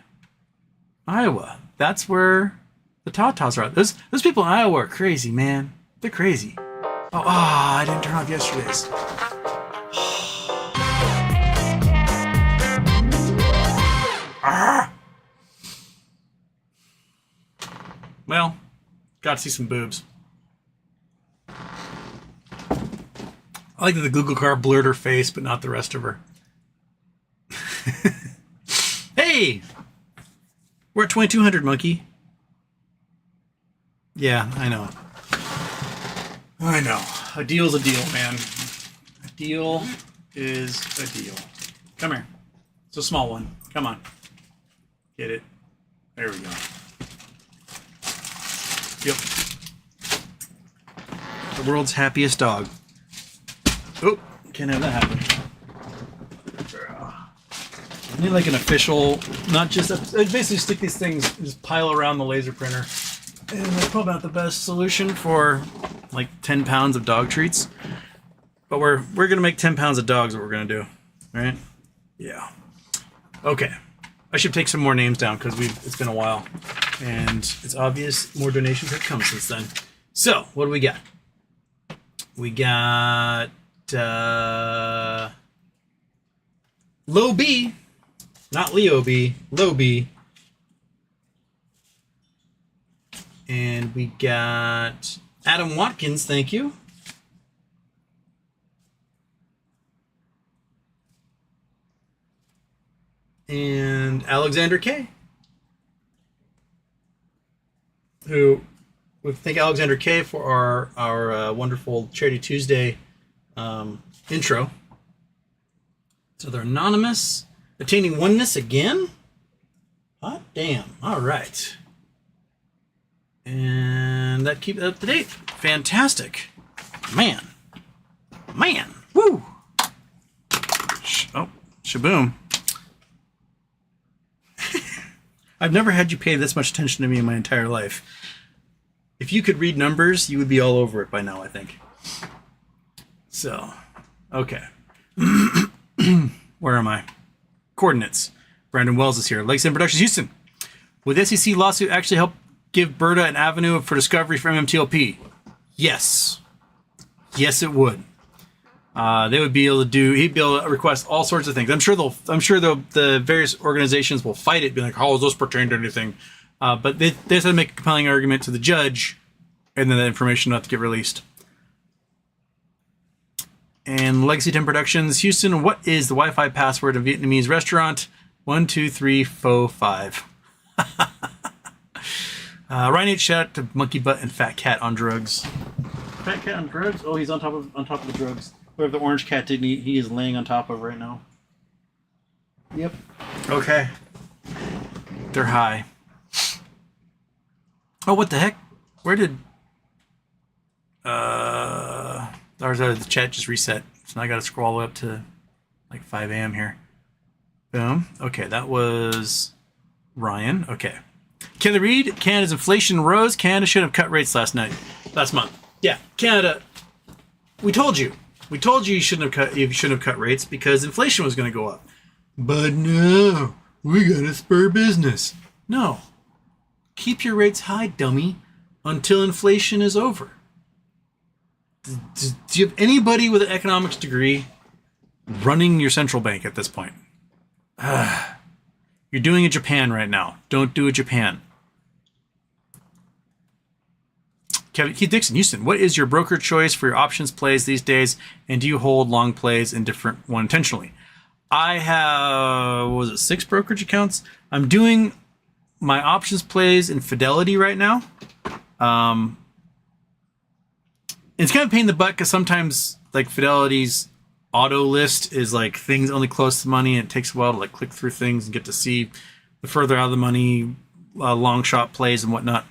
Iowa. That's where the Tatas are. Those people in Iowa are crazy, man. They're crazy. Oh, I didn't turn off yesterday's. Well, got to see some boobs. I like that the Google car blurred her face, but not the rest of her. Hey! We're at 2200, monkey. Yeah, I know. I know. A deal's a deal, man. A deal is a deal. Come here. It's a small one. Come on. Get it. There we go. Yep. The world's happiest dog. Oh, can't have that happen. I need like an official, not just, basically stick these things, just pile around the laser printer. And that's probably not the best solution for like 10 pounds of dog treats. But we're going to make 10 pounds of dogs what we're going to do. All right? Yeah. Okay. I should take some more names down because it's been a while. And it's obvious more donations have come since then. So, what do we got? We got Low B. Not Leo B. Low B. And we got Adam Watkins, thank you. And Alexander K. Who we thank Alexander K for our wonderful Charity Tuesday intro. So they're anonymous. Attaining oneness again? Hot damn. All right. And that keeps it up to date. Fantastic. Man. Woo. Oh, shaboom. I've never had you pay this much attention to me in my entire life. If you could read numbers, you would be all over it by now, I think. So, okay. Where am I? Coordinates. Brandon Wells is here. Lakeside Productions, Houston. Would SEC lawsuit actually help give Berta an avenue for discovery for MMTLP? Yes. Yes, it would. They would be able to do. He'd be able to request all sorts of things. I'm sure the various organizations will fight it, be like, "How does this pertain to anything?" But they have to make a compelling argument to the judge, and then that information will have to get released. And Legacy 10 Productions, Houston. What is the Wi-Fi password of Vietnamese restaurant? 12345. Ryan H. Shout out to Monkey Butt and Fat Cat on drugs. Fat Cat on drugs? Oh, he's on top of the drugs. Whatever the orange cat didn't eat, he is laying on top of right now. Yep. Okay. They're high. Oh, what the heck? Where did the chat just reset? So now I gotta scroll all the way up to like 5 a.m. here. Boom. Okay, that was Ryan. Okay. Kelly Reed, Canada's inflation rose. Canada should have cut rates last month. Yeah, Canada. We told you you shouldn't have cut rates because inflation was going to go up. But no, we got to spur business. No. Keep your rates high, dummy, until inflation is over. Do you have anybody with an economics degree running your central bank at this point? You're doing it Japan right now. Don't do it Japan. Keith Dixon, Houston, what is your broker choice for your options plays these days? And do you hold long plays in different one intentionally? I have, 6 brokerage accounts? I'm doing my options plays in Fidelity right now. It's kind of a pain in the butt because sometimes like Fidelity's auto list is like things only close to money, and it takes a while to like click through things and get to see the further out of the money long shot plays and whatnot.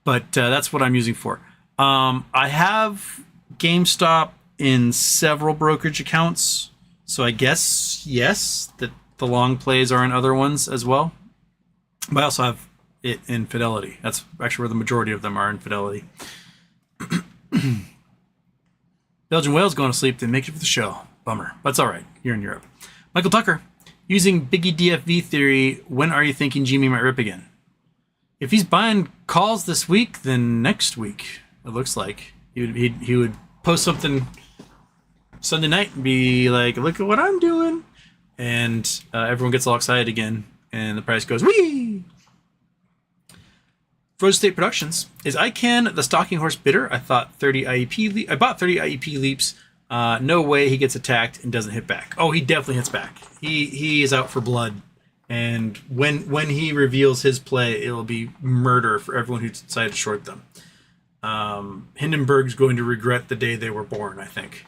But that's what I'm using for. I have GameStop in several brokerage accounts, so I guess yes, that the long plays are in other ones as well. But I also have it in Fidelity. That's actually where the majority of them are, in Fidelity. Belgian whale's going to sleep, didn't make it for the show. Bummer. But it's all right. You're in Europe. Michael Tucker, using Biggie DFV theory, when are you thinking Jimmy might rip again? If he's buying calls this week, then next week, it looks like. He would post something Sunday night and be like, look at what I'm doing. And everyone gets all excited again. And the price goes, whee! Frozen State Productions, is ICANN the stalking horse bidder? I bought 30 IEP leaps. No way he gets attacked and doesn't hit back. Oh, he definitely hits back. He is out for blood. And when he reveals his play, it'll be murder for everyone who decided to short them. Hindenburg's going to regret the day they were born, I think.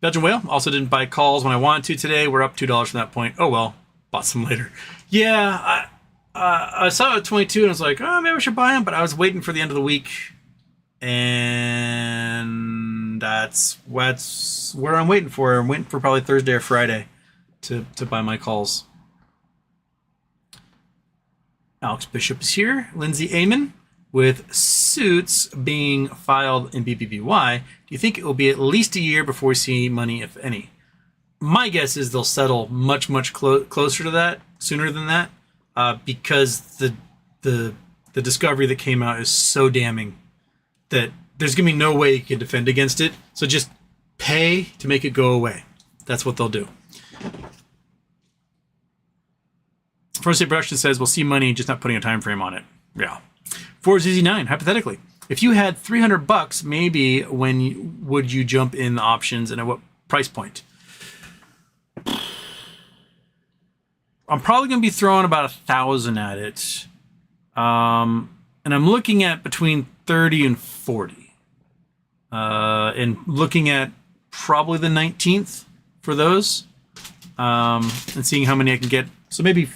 Belgian Whale also didn't buy calls when I wanted to today. We're up $2 from that point. Oh well, bought some later. Yeah, I saw it at 22 and I was like, oh, maybe I should buy them, but I was waiting for the end of the week, and that's where I'm waiting for. I'm waiting for probably Thursday or Friday to buy my calls. Alex Bishop is here. Lindsay Amon. With suits being filed in BBBY, do you think it will be at least a year before we see money, if any? My guess is they'll settle much closer to that, sooner than that, because the discovery that came out is so damning that there's going to be no way you can defend against it. So just pay to make it go away. That's what they'll do. First State Production says we'll see money, just not putting a time frame on it. Yeah. 4ZZ9, hypothetically, if you had $300, maybe when would you jump in the options and at what price point? I'm probably going to be throwing about 1,000 at it. And I'm looking at between 30 and 40. And looking at probably the 19th for those. And seeing how many I can get. So maybe,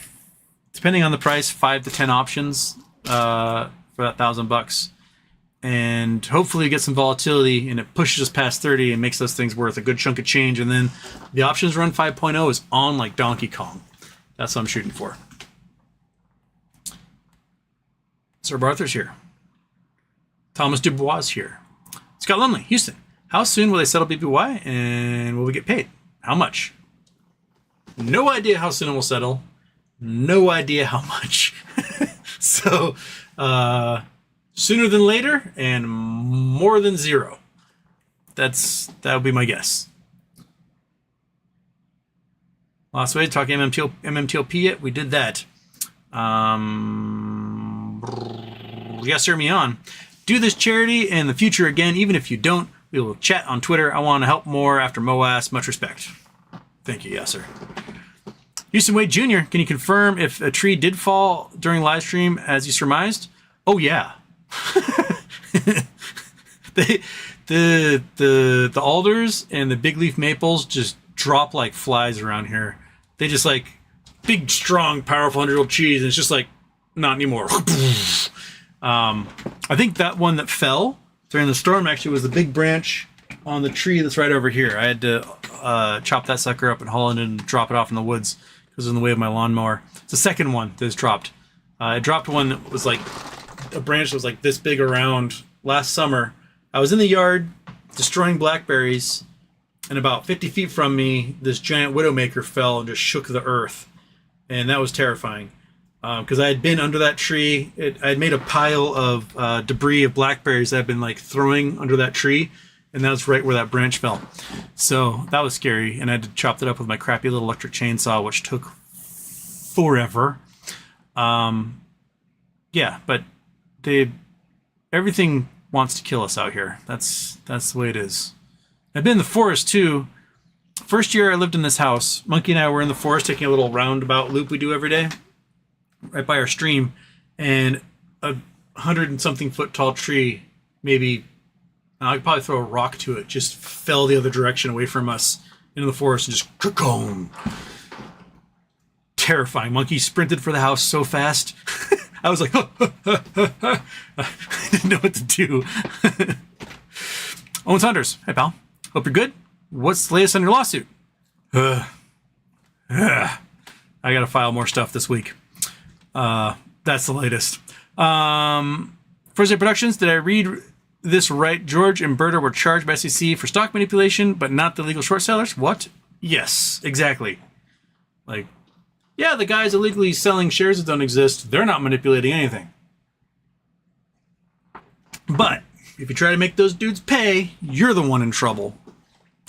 depending on the price, 5 to 10 options for that $1,000, and hopefully get some volatility and it pushes us past 30 and makes those things worth a good chunk of change. And then the options run 5.0 is on like Donkey Kong. That's what I'm shooting for. Sir Arthur's here. Thomas Dubois is here. Scott Lumley, Houston. How soon will they settle BBY and will we get paid? How much? No idea how soon it will settle. No idea how much. So, sooner than later and more than zero. That would be my guess. Last way to talk MMTLP yet? We did that. Yes, sir, me on. Do this charity in the future again. Even if you don't, we will chat on Twitter. I want to help more after MOASSed. Much respect. Thank you, yes, sir. Houston Wade Jr., can you confirm if a tree did fall during live stream as you surmised? Oh yeah. The alders and the big leaf maples just drop like flies around here. They just like big, strong, powerful 100-year-old trees, and it's just like not anymore. I think that one that fell during the storm actually was the big branch on the tree that's right over here. I had to chop that sucker up and haul it in and drop it off in the woods. It was in the way of my lawnmower. It's the second one that's dropped. I dropped one that was like a branch that was like this big around last summer. I was in the yard destroying blackberries, and about 50 feet from me, this giant widowmaker fell and just shook the earth. And that was terrifying because I had been under that tree. I had made a pile of debris of blackberries that I'd been like throwing under that tree. And that was right where that branch fell. So that was scary. And I had to chop it up with my crappy little electric chainsaw, which took forever. Yeah, but everything wants to kill us out here. That's the way it is. I've been in the forest too. First year I lived in this house, Monkey and I were in the forest taking a little roundabout loop we do every day, right by our stream, and a 100-and-something foot tall tree, maybe I could probably throw a rock to it, just fell the other direction away from us into the forest and just ka-boom. Terrifying. Monkey sprinted for the house so fast. I was like, I didn't know what to do. Owen Saunders, hey pal, hope you're good. What's the latest on your lawsuit? I gotta file more stuff this week. That's the latest. First Day Productions, did I read this right? George and Berta were charged by SEC for stock manipulation, but not the legal short sellers? What? Yes, exactly. Like, yeah, the guys illegally selling shares that don't exist, they're not manipulating anything. But if you try to make those dudes pay, you're the one in trouble.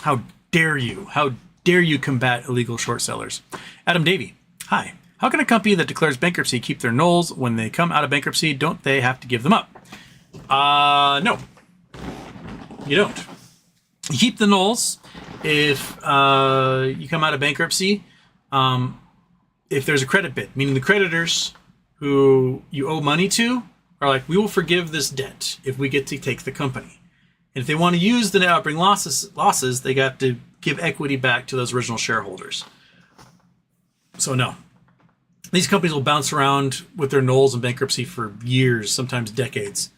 How dare you? How dare you combat illegal short sellers? Adam Davey, hi. How can a company that declares bankruptcy keep their nulls when they come out of bankruptcy? Don't they have to give them up? No. You don't. You keep the nulls if you come out of bankruptcy. If there's a credit bid, meaning the creditors who you owe money to are like, we will forgive this debt if we get to take the company. And if they want to use the net operating losses, they got to give equity back to those original shareholders. So no. These companies will bounce around with their nulls in bankruptcy for years, sometimes decades,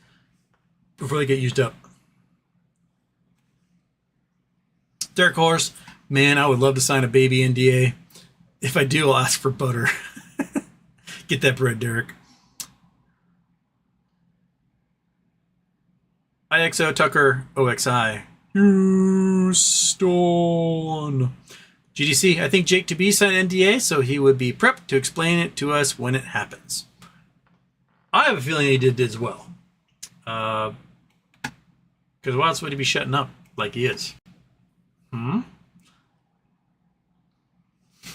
before they get used up. Derek Horse, man, I would love to sign a baby NDA. If I do, I'll ask for butter. Get that bread, Derek. IXO Tucker OXI. Houston. GDC, I think Jake to be signed NDA, so he would be prepped to explain it to us when it happens. I have a feeling he did as well. Because why else would he be shutting up like he is?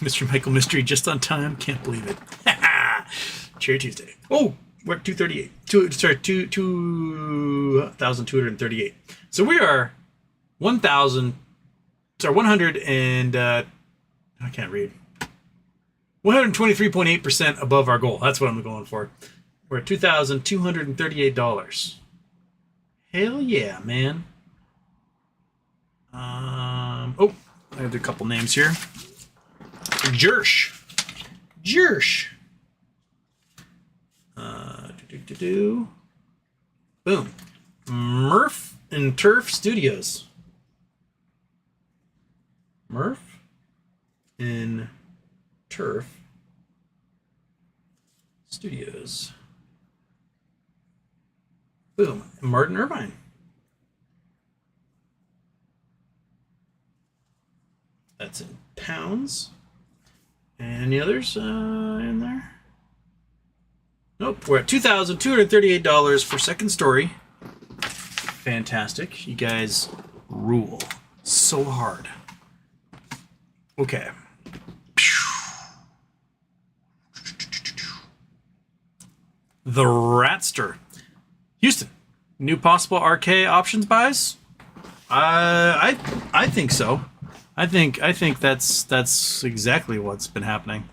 Mr. Michael Mystery just on time. Can't believe it. Cherry Tuesday. Oh, we're at 2,238. So we are 100 and I can't read. 123.8% above our goal. That's what I'm going for. We're at $2,238. Hell yeah, man. Oh, I have a couple names here. Jersh. Boom. Murph and Turf Studios. Murph and Turf Studios. Boom. Martin Irvine. That's in pounds. Any others in there? Nope. We're at $2,238 for Second Story. Fantastic. You guys rule so hard. Okay. The Ratster. Houston. New possible RK options buys? I think so. I think that's exactly what's been happening.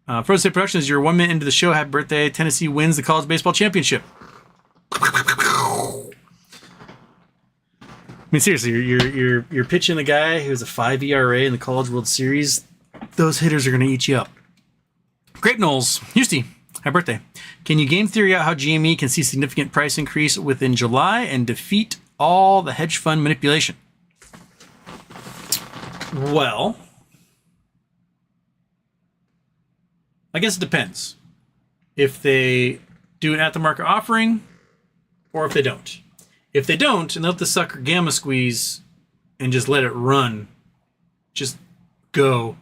Pro State Productions, you're 1 minute into the show. Happy birthday. Tennessee wins the college baseball championship. I mean, seriously, you're pitching a guy who has a 5 ERA in the College World Series. Those hitters are going to eat you up. Grape Knowles. Houston, happy birthday. Can you game theory out how GME can see significant price increase within July and defeat all the hedge fund manipulation? Well, I guess it depends. If they do an at-the-market offering or if they don't. If they don't, and let the sucker gamma squeeze and just let it run, just go,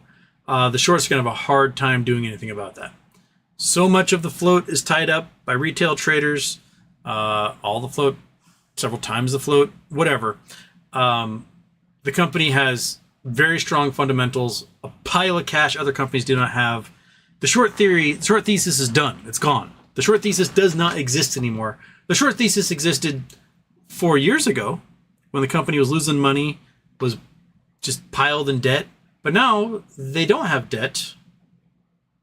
the shorts are going to have a hard time doing anything about that. So much of the float is tied up by retail traders, all the float, several times the float, whatever. The company has very strong fundamentals, a pile of cash other companies do not have. the short thesis is done. It's gone. The short thesis does not exist anymore. The short thesis existed 4 years ago when the company was losing money, was just piled in debt. But now they don't have debt.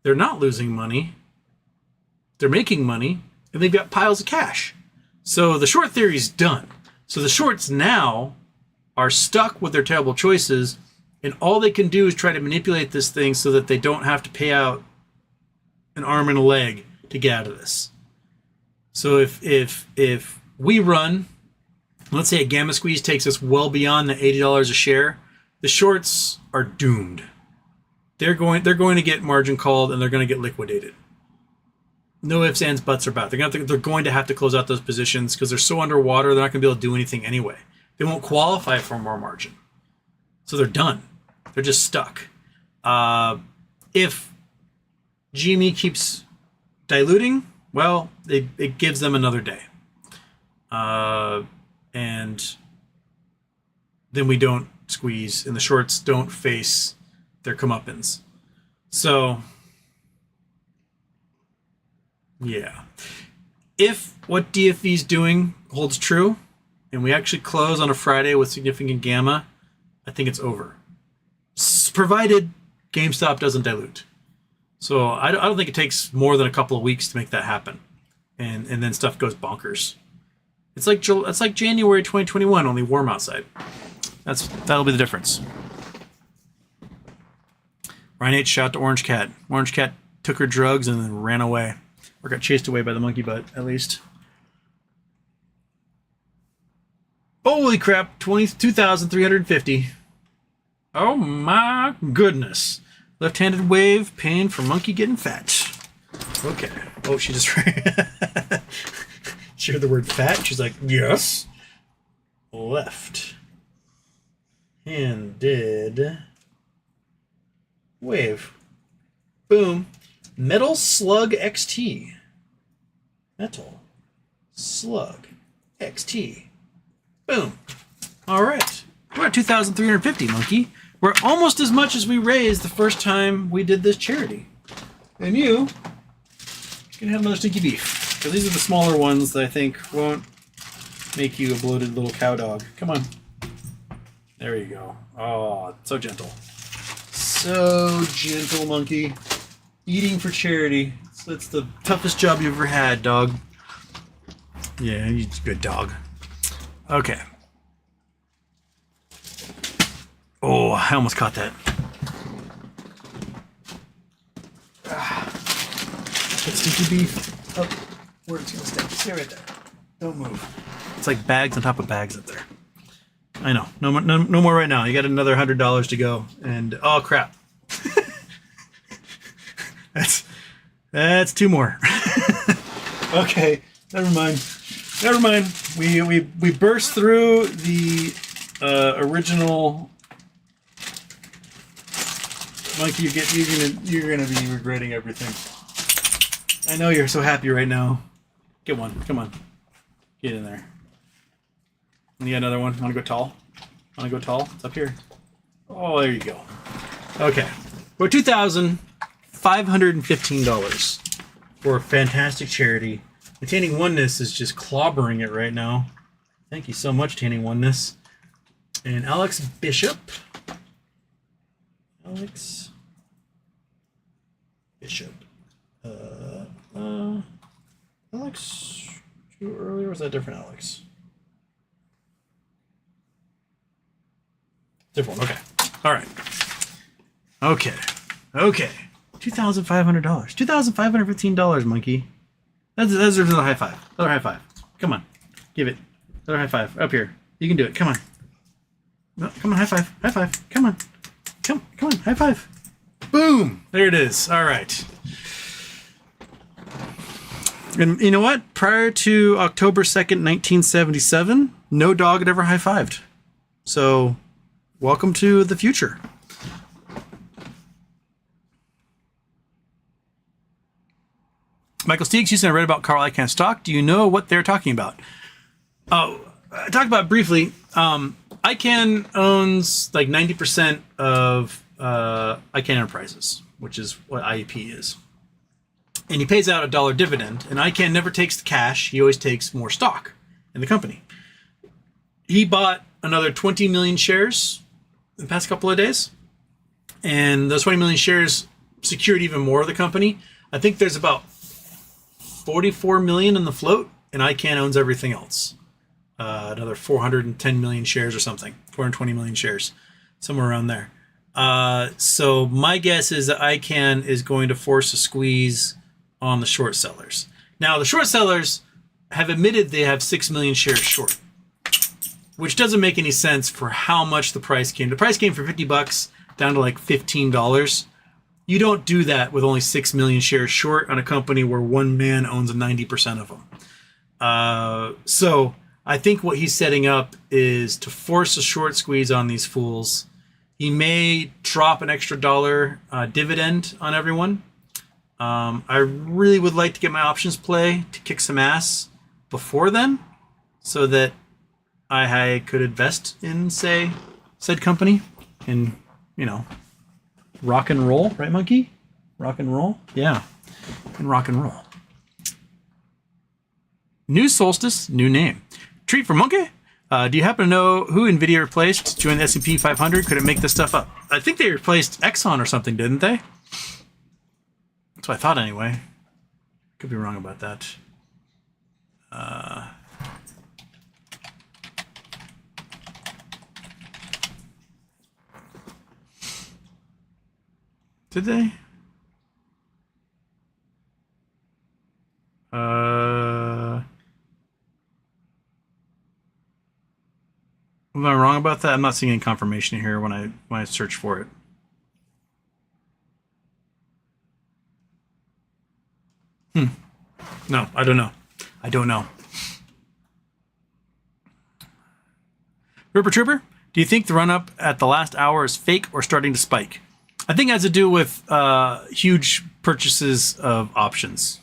They're not losing money. They're making money, and they've got piles of cash. So the short theory is done. So the shorts now are stuck with their terrible choices, and all they can do is try to manipulate this thing so that they don't have to pay out an arm and a leg to get out of this. So if we run, let's say a gamma squeeze takes us well beyond the $80 a share, the shorts are doomed. They're going to get margin called, and they're going to get liquidated. No ifs, ands, buts, or about. They're going to have to close out those positions because they're so underwater. They're not going to be able to do anything anyway. They won't qualify for more margin, so they're done. They're just stuck. If GME keeps diluting, well, it gives them another day, and then we don't squeeze, and the shorts don't face their comeuppance. So, yeah. If what DFV's doing holds true, and we actually close on a Friday with significant gamma, I think it's over. Provided GameStop doesn't dilute. So I don't think it takes more than a couple of weeks to make that happen, and then stuff goes bonkers. It's like January 2021, only warm outside. That'll be the difference. Ryan H. shot to Orange Cat. Orange Cat took her drugs and then ran away, or got chased away by the monkey butt, at least. Holy crap! 22,350. Oh my goodness! Left-handed wave, pain for monkey getting fat. Okay. Oh, she just she heard the word fat. She's like, yes. Left-handed wave. Boom. Metal Slug XT. Metal Slug XT. Boom. All right. We're at 2,350, monkey. We're almost as much as we raised the first time we did this charity. And you can have another stinky beef. Because these are the smaller ones that I think won't make you a bloated little cow dog. Come on. There you go. Oh, so gentle. So gentle, monkey. Eating for charity. That's the toughest job you've ever had, dog. Yeah, you're a good dog. Okay. Oh, I almost caught that. That stinky beef up where it's going to stay. Stay right there. Don't move. It's like bags on top of bags up there. I know. No more right now. You got another $100 to go. And, oh, crap. That's two more. Okay. Never mind. We burst through the original. Monkey, you're gonna be regretting everything. I know you're so happy right now. Get one, come on, get in there. You got another one? Want to go tall? It's up here. Oh, there you go. Okay, we're $2,515 for a fantastic charity. Attaining Oneness is just clobbering it right now. Thank you so much, Attaining Oneness. And Alex Bishop. Alex too early, or was that a different Alex? Different one, okay. Alright. Okay. $2,500. $2,515, monkey. That deserves another high five. Another high five. Come on. Give it. Another high five. Up here. You can do it. Come on. No, come on, high five. High five. Come on. Come on, high five. Boom! There it is. All right. And you know what? Prior to October 2nd, 1977, no dog had ever high-fived. So, welcome to the future. Michael Steeks, Houston, I read about Carl Icahn stock. Do you know what they're talking about? Oh, I talked about it briefly. Icahn owns like 90% of Icahn Enterprises, which is what IEP is. and he pays out $1 dividend, and ICANN never takes the cash. He always takes more stock in the company. He bought another 20 million shares in the past couple of days, and those 20 million shares secured even more of the company. I think there's about 44 million in the float, and ICANN owns everything else. Another 410 million shares or something, 420 million shares, somewhere around there. So my guess is that ICANN is going to force a squeeze on the short sellers. Now, the short sellers have admitted they have 6 million shares short, which doesn't make any sense for how much the price came. The price came from $50 down to like $15. You don't do that with only 6 million shares short on a company where one man owns 90% of them. So I think what he's setting up is to force a short squeeze on these fools. He may drop an extra dollar dividend on everyone. I really would like to get my options play to kick some ass before then, so that I could invest in, say, said company and, you know, rock and roll, right, Monkey? Rock and roll? Yeah, and rock and roll. New solstice, new name. Treat for Monkey? Do you happen to know who NVIDIA replaced to join the S&P 500? Could it make this stuff up? I think they replaced Exxon or something, didn't they? That's what I thought anyway. Could be wrong about that. Did they? Am I wrong about that? I'm not seeing any confirmation here when I search for it. No, I don't know. I don't know. Ripper Trooper, do you think the run-up at the last hour is fake or starting to spike? I think it has to do with huge purchases of options.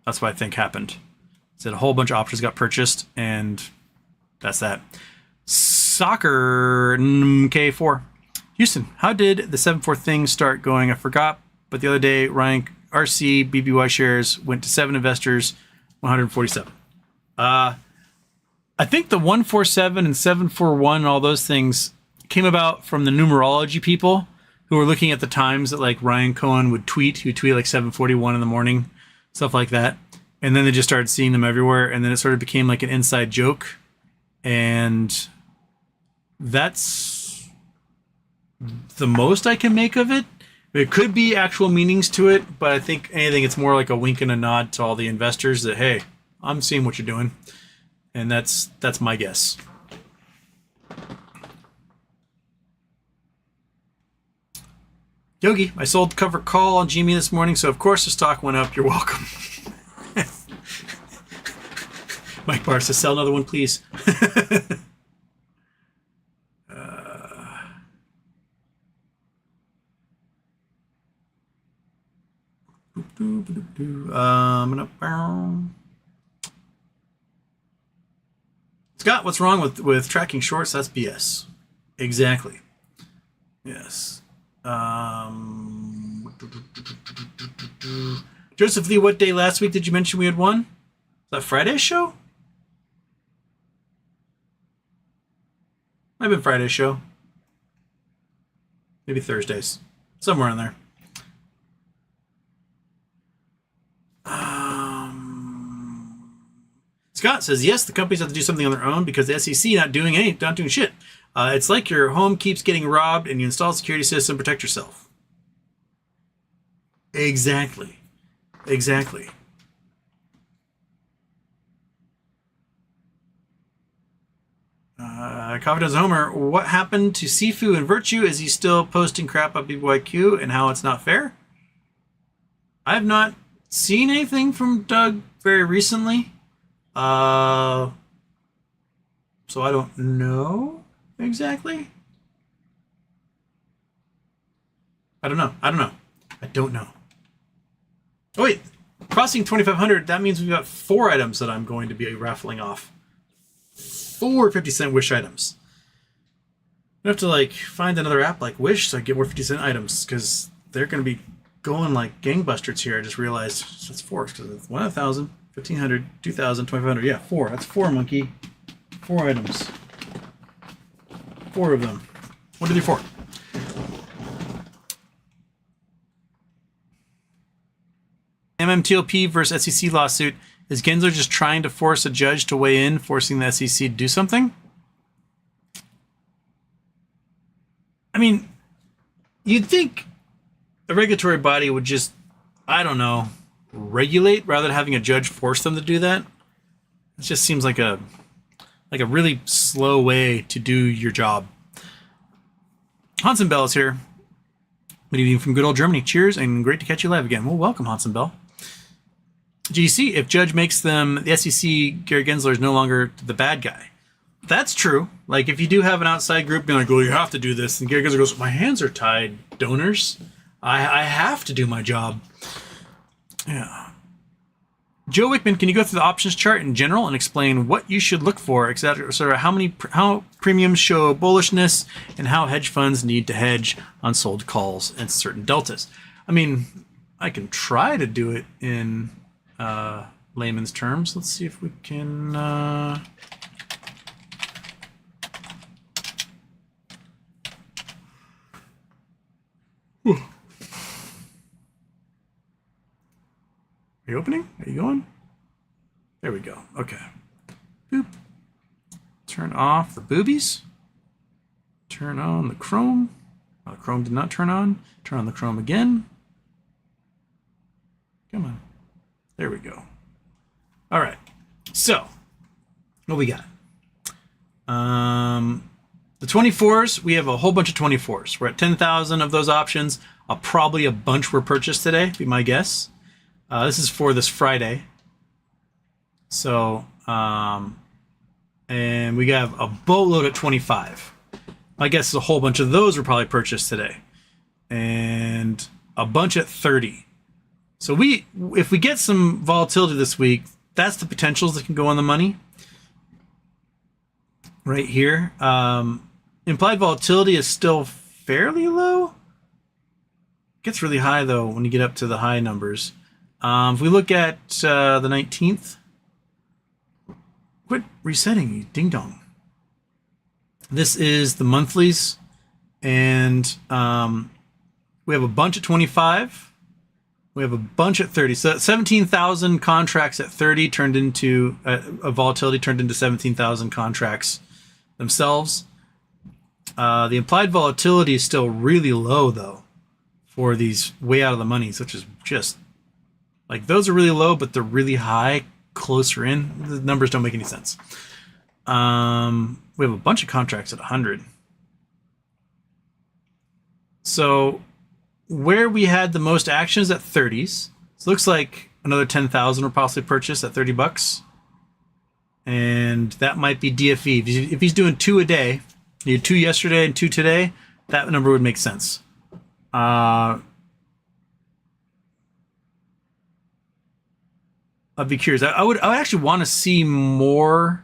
That's what I think happened. Said a whole bunch of options got purchased, and that's that. Soccer K4. Houston, how did the 7-4 thing start going? I forgot, but the other day, Ryan RC BBY shares went to 7 investors, 147. I think the 147 and 741 and all those things came about from the numerology people who were looking at the times that like Ryan Cohen would tweet. He would tweet like 7:41 in the morning, stuff like that. And then they just started seeing them everywhere. And then it sort of became like an inside joke. And that's the most I can make of it. It could be actual meanings to it, but I think anything, it's more like a wink and a nod to all the investors that, hey, I'm seeing what you're doing. And that's my guess. Yogi, I sold cover call on GME this morning, so of course the stock went up. You're welcome. Mike Barr says, sell another one, please. Scott, what's wrong with tracking shorts? That's BS. Exactly. Yes. Joseph Lee, what day last week did you mention we had one? Is that Friday's show? Might have been Friday's show. Maybe Thursdays. Somewhere in there. Scott says, yes, the companies have to do something on their own because the SEC not doing shit. It's like your home keeps getting robbed and you install a security system to protect yourself. Exactly. Exactly. Confidence Homer, what happened to Sifu and Virtue? Is he still posting crap on BBYQ and how it's not fair? I have not seen anything from Doug very recently. So I don't know exactly. I don't know. Oh wait, crossing 2,500, that means we've got 4 items that I'm going to be raffling off. 4 50-cent Wish items. I have to like find another app like Wish so I get more 50-cent items because they're going to be going like gangbusters here. I just realized that's 4 because it's 1,000, 1,500, 2,000, 2,500. Yeah, 4. That's 4, monkey. 4 items. 4 of them. 1, 2, 3, 4. MMTLP versus SEC lawsuit. Is Gensler just trying to force a judge to weigh in, forcing the SEC to do something? I mean, you'd think a regulatory body would just, I don't know, regulate rather than having a judge force them to do that. It just seems like a really slow way to do your job. Hansen Bell is here. Good evening from good old Germany. Cheers, and great to catch you live again. Well, welcome, Hansen Bell. GC, if judge makes them the SEC, Gary Gensler is no longer the bad guy. That's true. Like, if you do have an outside group being like, well, you have to do this, and Gary Gensler goes, my hands are tied, donors. I have to do my job. Yeah. Joe Wickman, can you go through the options chart in general and explain what you should look for, etc.? How premiums show bullishness and how hedge funds need to hedge on sold calls and certain deltas? I mean, I can try to do it in layman's terms. Let's see if we can. Are you opening? Are you going? There we go. Okay. Boop. Turn off the boobies. Turn on the Chrome. Oh, the Chrome did not turn on. Turn on the Chrome again. Come on. There we go. All right. So, what we got? The 24s, we have a whole bunch of 24s. We're at 10,000 of those options. Probably a bunch were purchased today, be my guess. This is for this Friday. So, and we have a boatload at 25. My guess is a whole bunch of those were probably purchased today. And a bunch at 30. So if we get some volatility this week, that's the potentials that can go on the money. Right here. Implied volatility is still fairly low. It gets really high, though, when you get up to the high numbers. If we look at the 19th, quit resetting, you ding dong. This is the monthlies, and we have a bunch at 25. We have a bunch at 30. So 17,000 contracts at 30 turned into a volatility turned into 17,000 contracts themselves. The implied volatility is still really low, though, for these way out of the money, which is just like those are really low, but they're really high closer in. The numbers don't make any sense. We have a bunch of contracts at 100. So where we had the most actions at 30s, it looks like another 10,000 were possibly purchased at $30. And that might be DFE. If he's doing 2 a day, he had 2 yesterday and 2 today, that number would make sense. I'd be curious. I would actually want to see more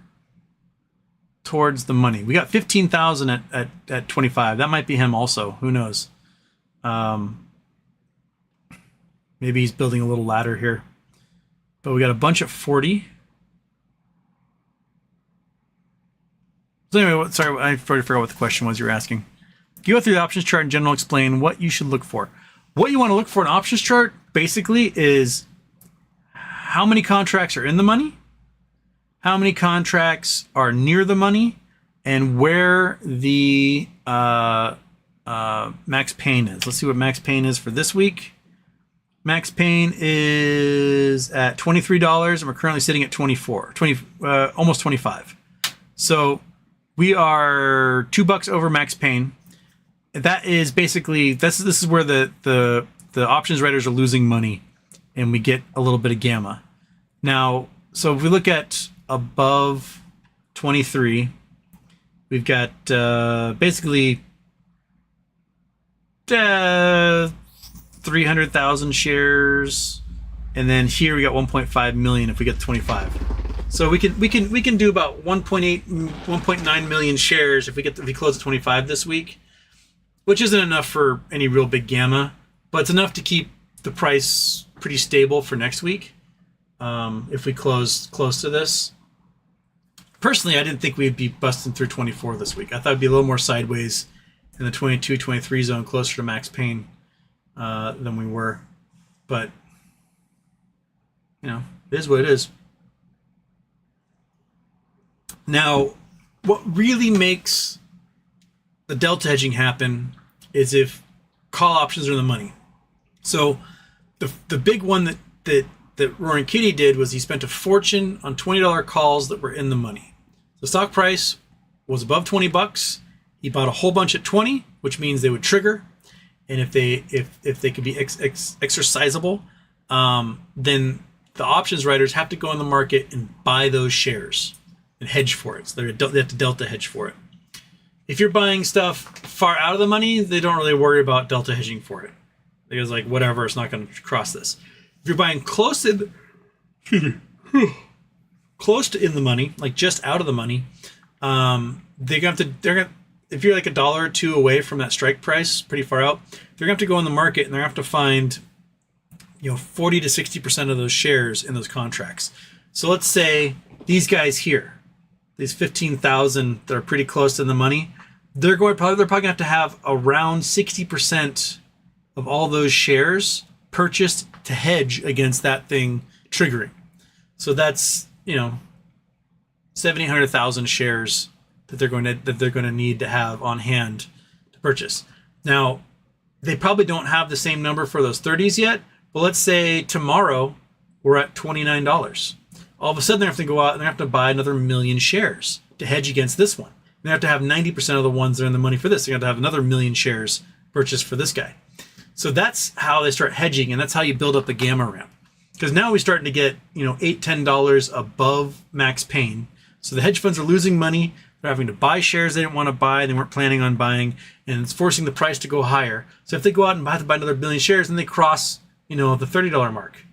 towards the money. We got 15,000 at 25. That might be him also. Who knows? Maybe he's building a little ladder here. But we got a bunch at 40. So anyway, sorry, I forgot what the question was you were asking. You go through the options chart in general, explain what you should look for. What you want to look for in an options chart basically is how many contracts are in the money, how many contracts are near the money, and where the max pain is. Let's see what max pain is for this week. Max pain is at $23, and we're currently sitting at 24, almost 25. So we are $2 over max pain. That is basically this is where the options writers are losing money, and we get a little bit of gamma. Now, so if we look at above 23, we've got basically 300,000 shares, and then here we got 1.5 million if we get 25. So we can do about 1.9 million shares if we close at 25 this week, which isn't enough for any real big gamma, but it's enough to keep the price pretty stable for next week. If we close close to this. Personally, I didn't think we'd be busting through 24 this week. I thought it'd be a little more sideways in the 22, 23 zone, closer to max pain than we were. But, you know, it is what it is. Now, what really makes the delta hedging happen is if call options are in the money. So the big one that Roaring Kitty did was he spent a fortune on $20 calls that were in the money. The stock price was above $20. He bought a whole bunch at 20, which means they would trigger. And if they could be exercisable, then the options writers have to go in the market and buy those shares and hedge for it. So they have to delta hedge for it. If you're buying stuff far out of the money, they don't really worry about delta hedging for it. Because like whatever, it's not going to cross this. If you're buying close to in the money, like just out of the money, if you're like $1 or $2 away from that strike price, pretty far out, they're gonna have to go in the market and they're gonna have to find, 40 to 60% of those shares in those contracts. So let's say these guys here, these 15,000 that are pretty close to the money, they're probably gonna have around 60% of all those shares purchased to hedge against that thing triggering. So that's 700,000 shares that they're going to need to have on hand to purchase. Now, they probably don't have the same number for those 30s yet, but let's say tomorrow we're at $29. All of a sudden they have to go out and they have to buy another 1 million shares to hedge against this one. They have to have 90% of the ones that are in the money for this. They have to have another 1 million shares purchased for this guy. So that's how they start hedging, and that's how you build up the gamma ramp. Because now we're starting to get, $8, $10 above max pain. So the hedge funds are losing money. They're having to buy shares they didn't want to buy, they weren't planning on buying, and it's forcing the price to go higher. So if they go out and have to buy another 1 billion shares, then they cross, the $30 mark.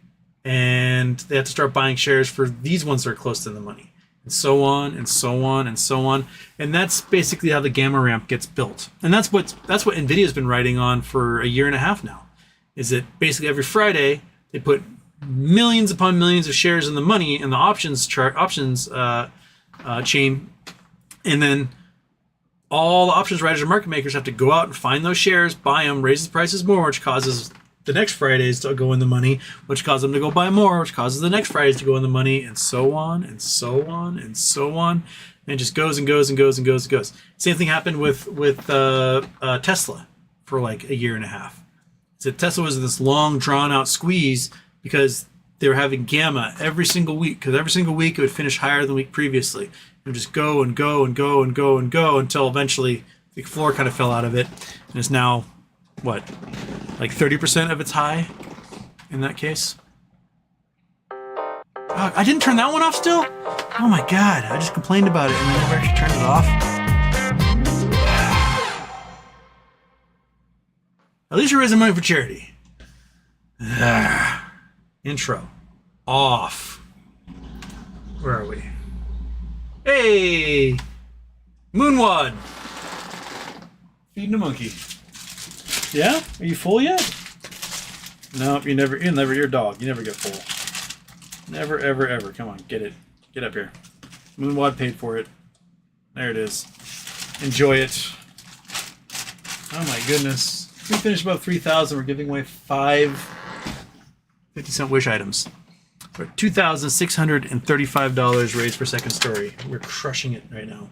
And they have to start buying shares for these ones that are close to the money. And so on, and so on, and so on. And that's basically how the gamma ramp gets built. And that's what NVIDIA's been writing on for 1.5 years now. Is that basically every Friday, they put millions upon millions of shares in the money in the options chain, and then all the options writers and market makers have to go out and find those shares, buy them, raise the prices more, which causes the next Fridays to go in the money, which causes them to go buy more, which causes the next Fridays to go in the money, and so on, and so on, and so on. And it just goes and goes and goes and goes and goes. Same thing happened with Tesla for like 1.5 years. So Tesla was this long, drawn-out squeeze because they were having gamma every single week, because every single week it would finish higher than the week previously. It would just go and go and go and go and go until eventually the floor kind of fell out of it, and it's now, what, like 30% of its high in that case? Oh, I didn't turn that one off still? Oh my god, I just complained about it and I never actually turned it off. At least you're raising money for charity. Intro. Off. Where are we? Hey! Moonwad! Feeding a monkey. Yeah? Are you full yet? No, you're a dog. You never get full. Never, ever, ever. Come on, get it. Get up here. Moonwad paid for it. There it is. Enjoy it. Oh my goodness. We finished about 3,000. We're giving away 5 50-cent wish items. For $2,635 raised per second story. We're crushing it right now.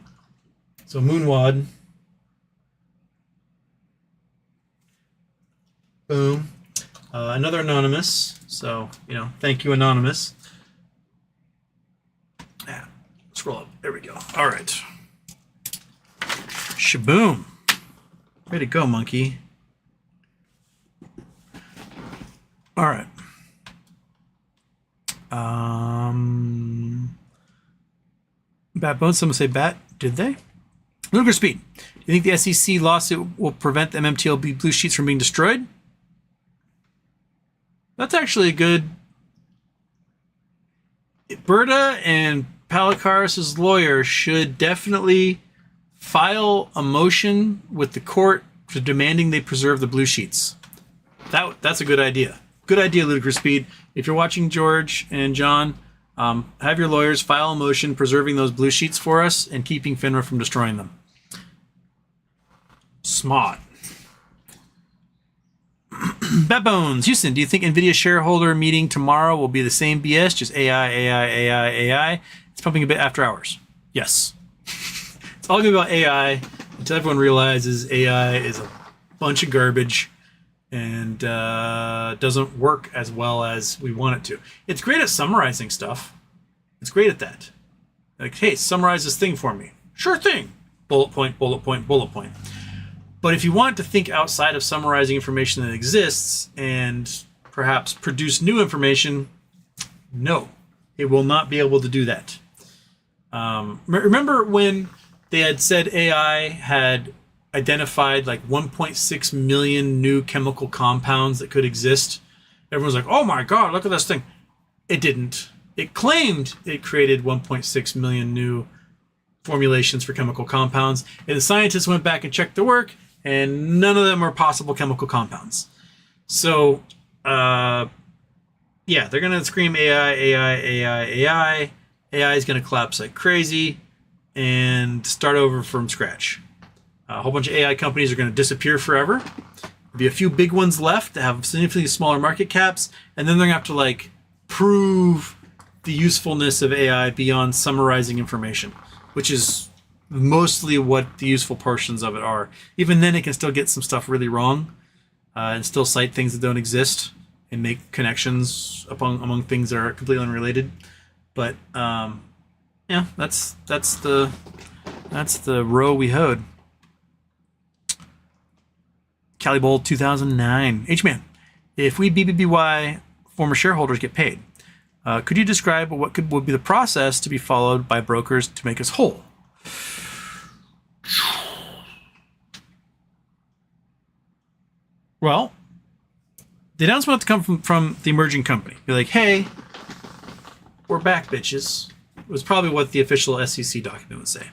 So Moonwad. Boom. Another anonymous. So, thank you, anonymous. Yeah, scroll up. There we go. All right. Shaboom. Way to go, monkey. All right. Bat Bones, someone say bat. Did they? Luger Speed. Do you think the SEC lawsuit will prevent the MMTLB blue sheets from being destroyed? That's actually a good... Berta and Palikaris' lawyer should definitely file a motion with the court for demanding they preserve the blue sheets. That's a good idea. good idea, Ludicrous Speed. If you're watching, George and John, have your lawyers file a motion preserving those blue sheets for us and keeping FINRA from destroying them. Smart. Backbones, Houston, do you think NVIDIA shareholder meeting tomorrow will be the same BS, just AI? It's pumping a bit after hours. Yes. It's all going to be about AI until everyone realizes AI is a bunch of garbage and doesn't work as well as we want it to. It's great at summarizing stuff. It's great at that. Like, hey, summarize this thing for me. Sure thing. Bullet point, bullet point, bullet point. But if you want to think outside of summarizing information that exists and perhaps produce new information, no, it will not be able to do that. Remember when they had said AI had identified like 1.6 million new chemical compounds that could exist? Everyone's like, oh my God, look at this thing. It didn't. It claimed it created 1.6 million new formulations for chemical compounds. And the scientists went back and checked the work, and none of them are possible chemical compounds. So, yeah, they're going to scream AI. AI is going to collapse like crazy and start over from scratch. A whole bunch of AI companies are going to disappear forever. There'll be a few big ones left that have significantly smaller market caps, and then they're going to have to like prove the usefulness of AI beyond summarizing information, which is mostly what the useful portions of it are. Even then, it can still get some stuff really wrong and still cite things that don't exist and make connections among things that are completely unrelated. But yeah, that's the row we hoed. Cali Bowl 2009. H-Man, if we BBBY former shareholders get paid, could you describe what would be the process to be followed by brokers to make us whole? Well, the announcement will have to come from the emerging company. Be like, hey, we're back, bitches. It was probably what the official SEC document would say.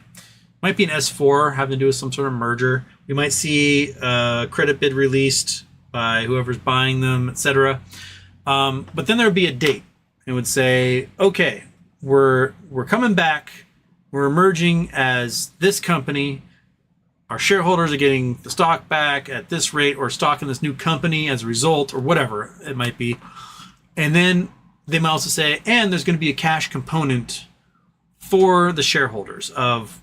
Might be an S4 having to do with some sort of merger. We might see a credit bid released by whoever's buying them, etc. But then there would be a date. It would say, okay, we're coming back. We're emerging as this company. Our shareholders are getting the stock back at this rate, or stock in this new company as a result, or whatever it might be. And then they might also say, and there's going to be a cash component for the shareholders of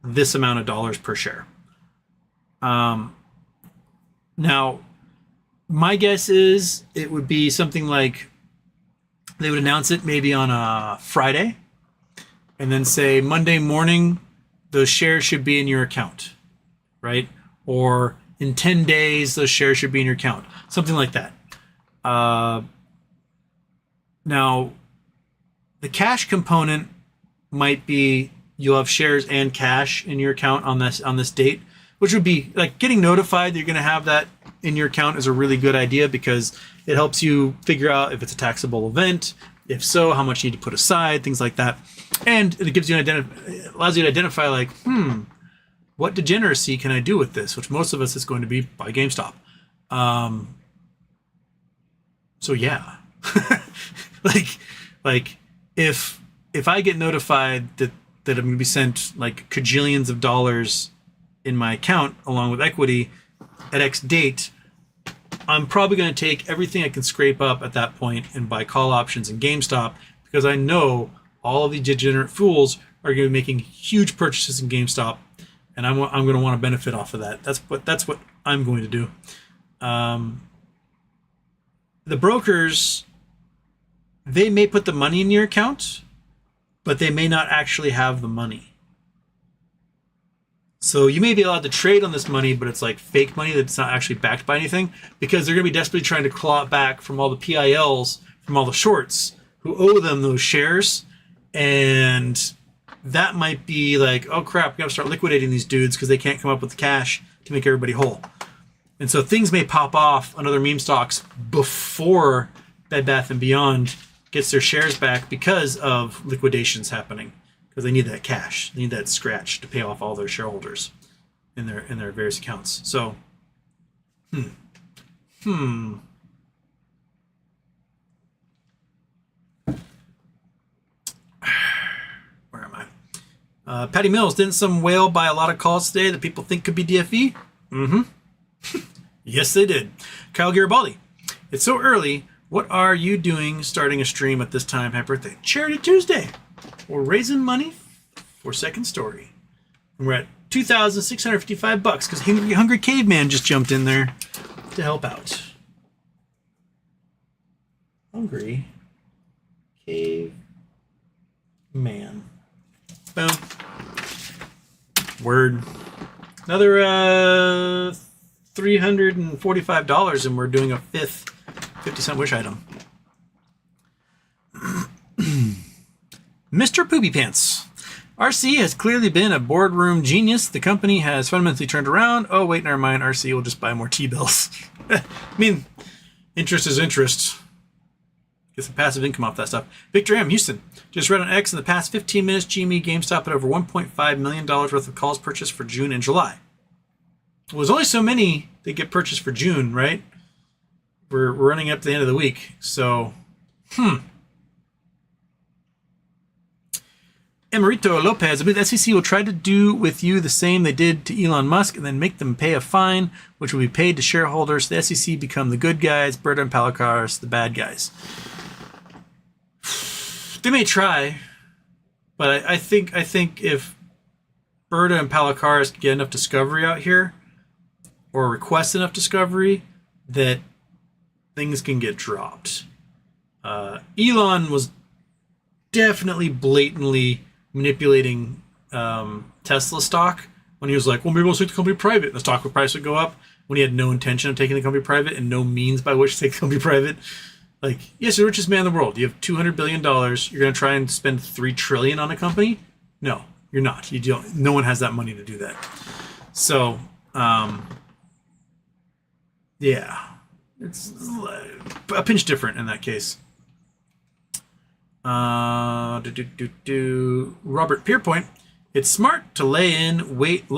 this amount of dollars per share. Now, my guess is it would be something like they would announce it maybe on a Friday and then say Monday morning, those shares should be in your account, right? Or in 10 days, those shares should be in your account. Something like that. Now, the cash component might be you'll have shares and cash in your account on this date, which would be like getting notified that you're going to have that in your account is a really good idea because it helps you figure out if it's a taxable event. If so, how much you need to put aside, things like that. And it gives you allows you to identify like, what degeneracy can I do with this? Which most of us is going to be buy GameStop. So yeah, like if I get notified that I'm going to be sent like cajillions of dollars in my account along with equity at X date, I'm probably going to take everything I can scrape up at that point and buy call options in GameStop because I know all of the degenerate fools are going to be making huge purchases in GameStop, and I'm going to want to benefit off of that. That's what I'm going to do. The brokers, they may put the money in your account, but they may not actually have the money. So you may be allowed to trade on this money, but it's like fake money that's not actually backed by anything because they're going to be desperately trying to claw it back from all the PILs, from all the shorts who owe them those shares. And that might be like, oh crap, we got to start liquidating these dudes because they can't come up with the cash to make everybody whole. And so things may pop off on other meme stocks before Bed Bath & Beyond gets their shares back because of liquidations happening. Because they need that cash, they need that scratch to pay off all their shareholders in their various accounts. So, Patty Mills, didn't some whale buy a lot of calls today that people think could be DFE? Mm-hmm. Yes, they did. Kyle Garibaldi, it's so early. What are you doing starting a stream at this time? Happy birthday. Charity Tuesday. We're raising money for Second Story. We're at $2,655 because Hungry Caveman just jumped in there to help out. Hungry Caveman. Boom. Word. Another $345 and we're doing a fifth 50-cent wish item. Mr. Poopy Pants. RC has clearly been a boardroom genius. The company has fundamentally turned around. Oh, wait, never mind. RC will just buy more T-bills. I mean, interest is interest. Get some passive income off that stuff. Victor M. Houston. Just read on X in the past 15 minutes, GME GameStop had over $1.5 million worth of calls purchased for June and July. Well, there's only so many that get purchased for June, right? We're running up to the end of the week. So, Emerito Lopez, I believe the SEC will try to do with you the same they did to Elon Musk and then make them pay a fine, which will be paid to shareholders. The SEC become the good guys, Berta and Palacars, the bad guys. They may try, but I think if Berta and Palacars get enough discovery out here, or request enough discovery, that things can get dropped. Elon was definitely blatantly manipulating Tesla stock when he was like, well, maybe we'll take the company private. And the stock price would go up when he had no intention of taking the company private and no means by which to take the company private. Like, yes, you're the richest man in the world. You have $200 billion. You're going to try and spend $3 trillion on a company? No, you're not. You don't. No one has that money to do that. So, yeah, it's a pinch different in that case. Robert Pierpoint. It's smart to lie in wait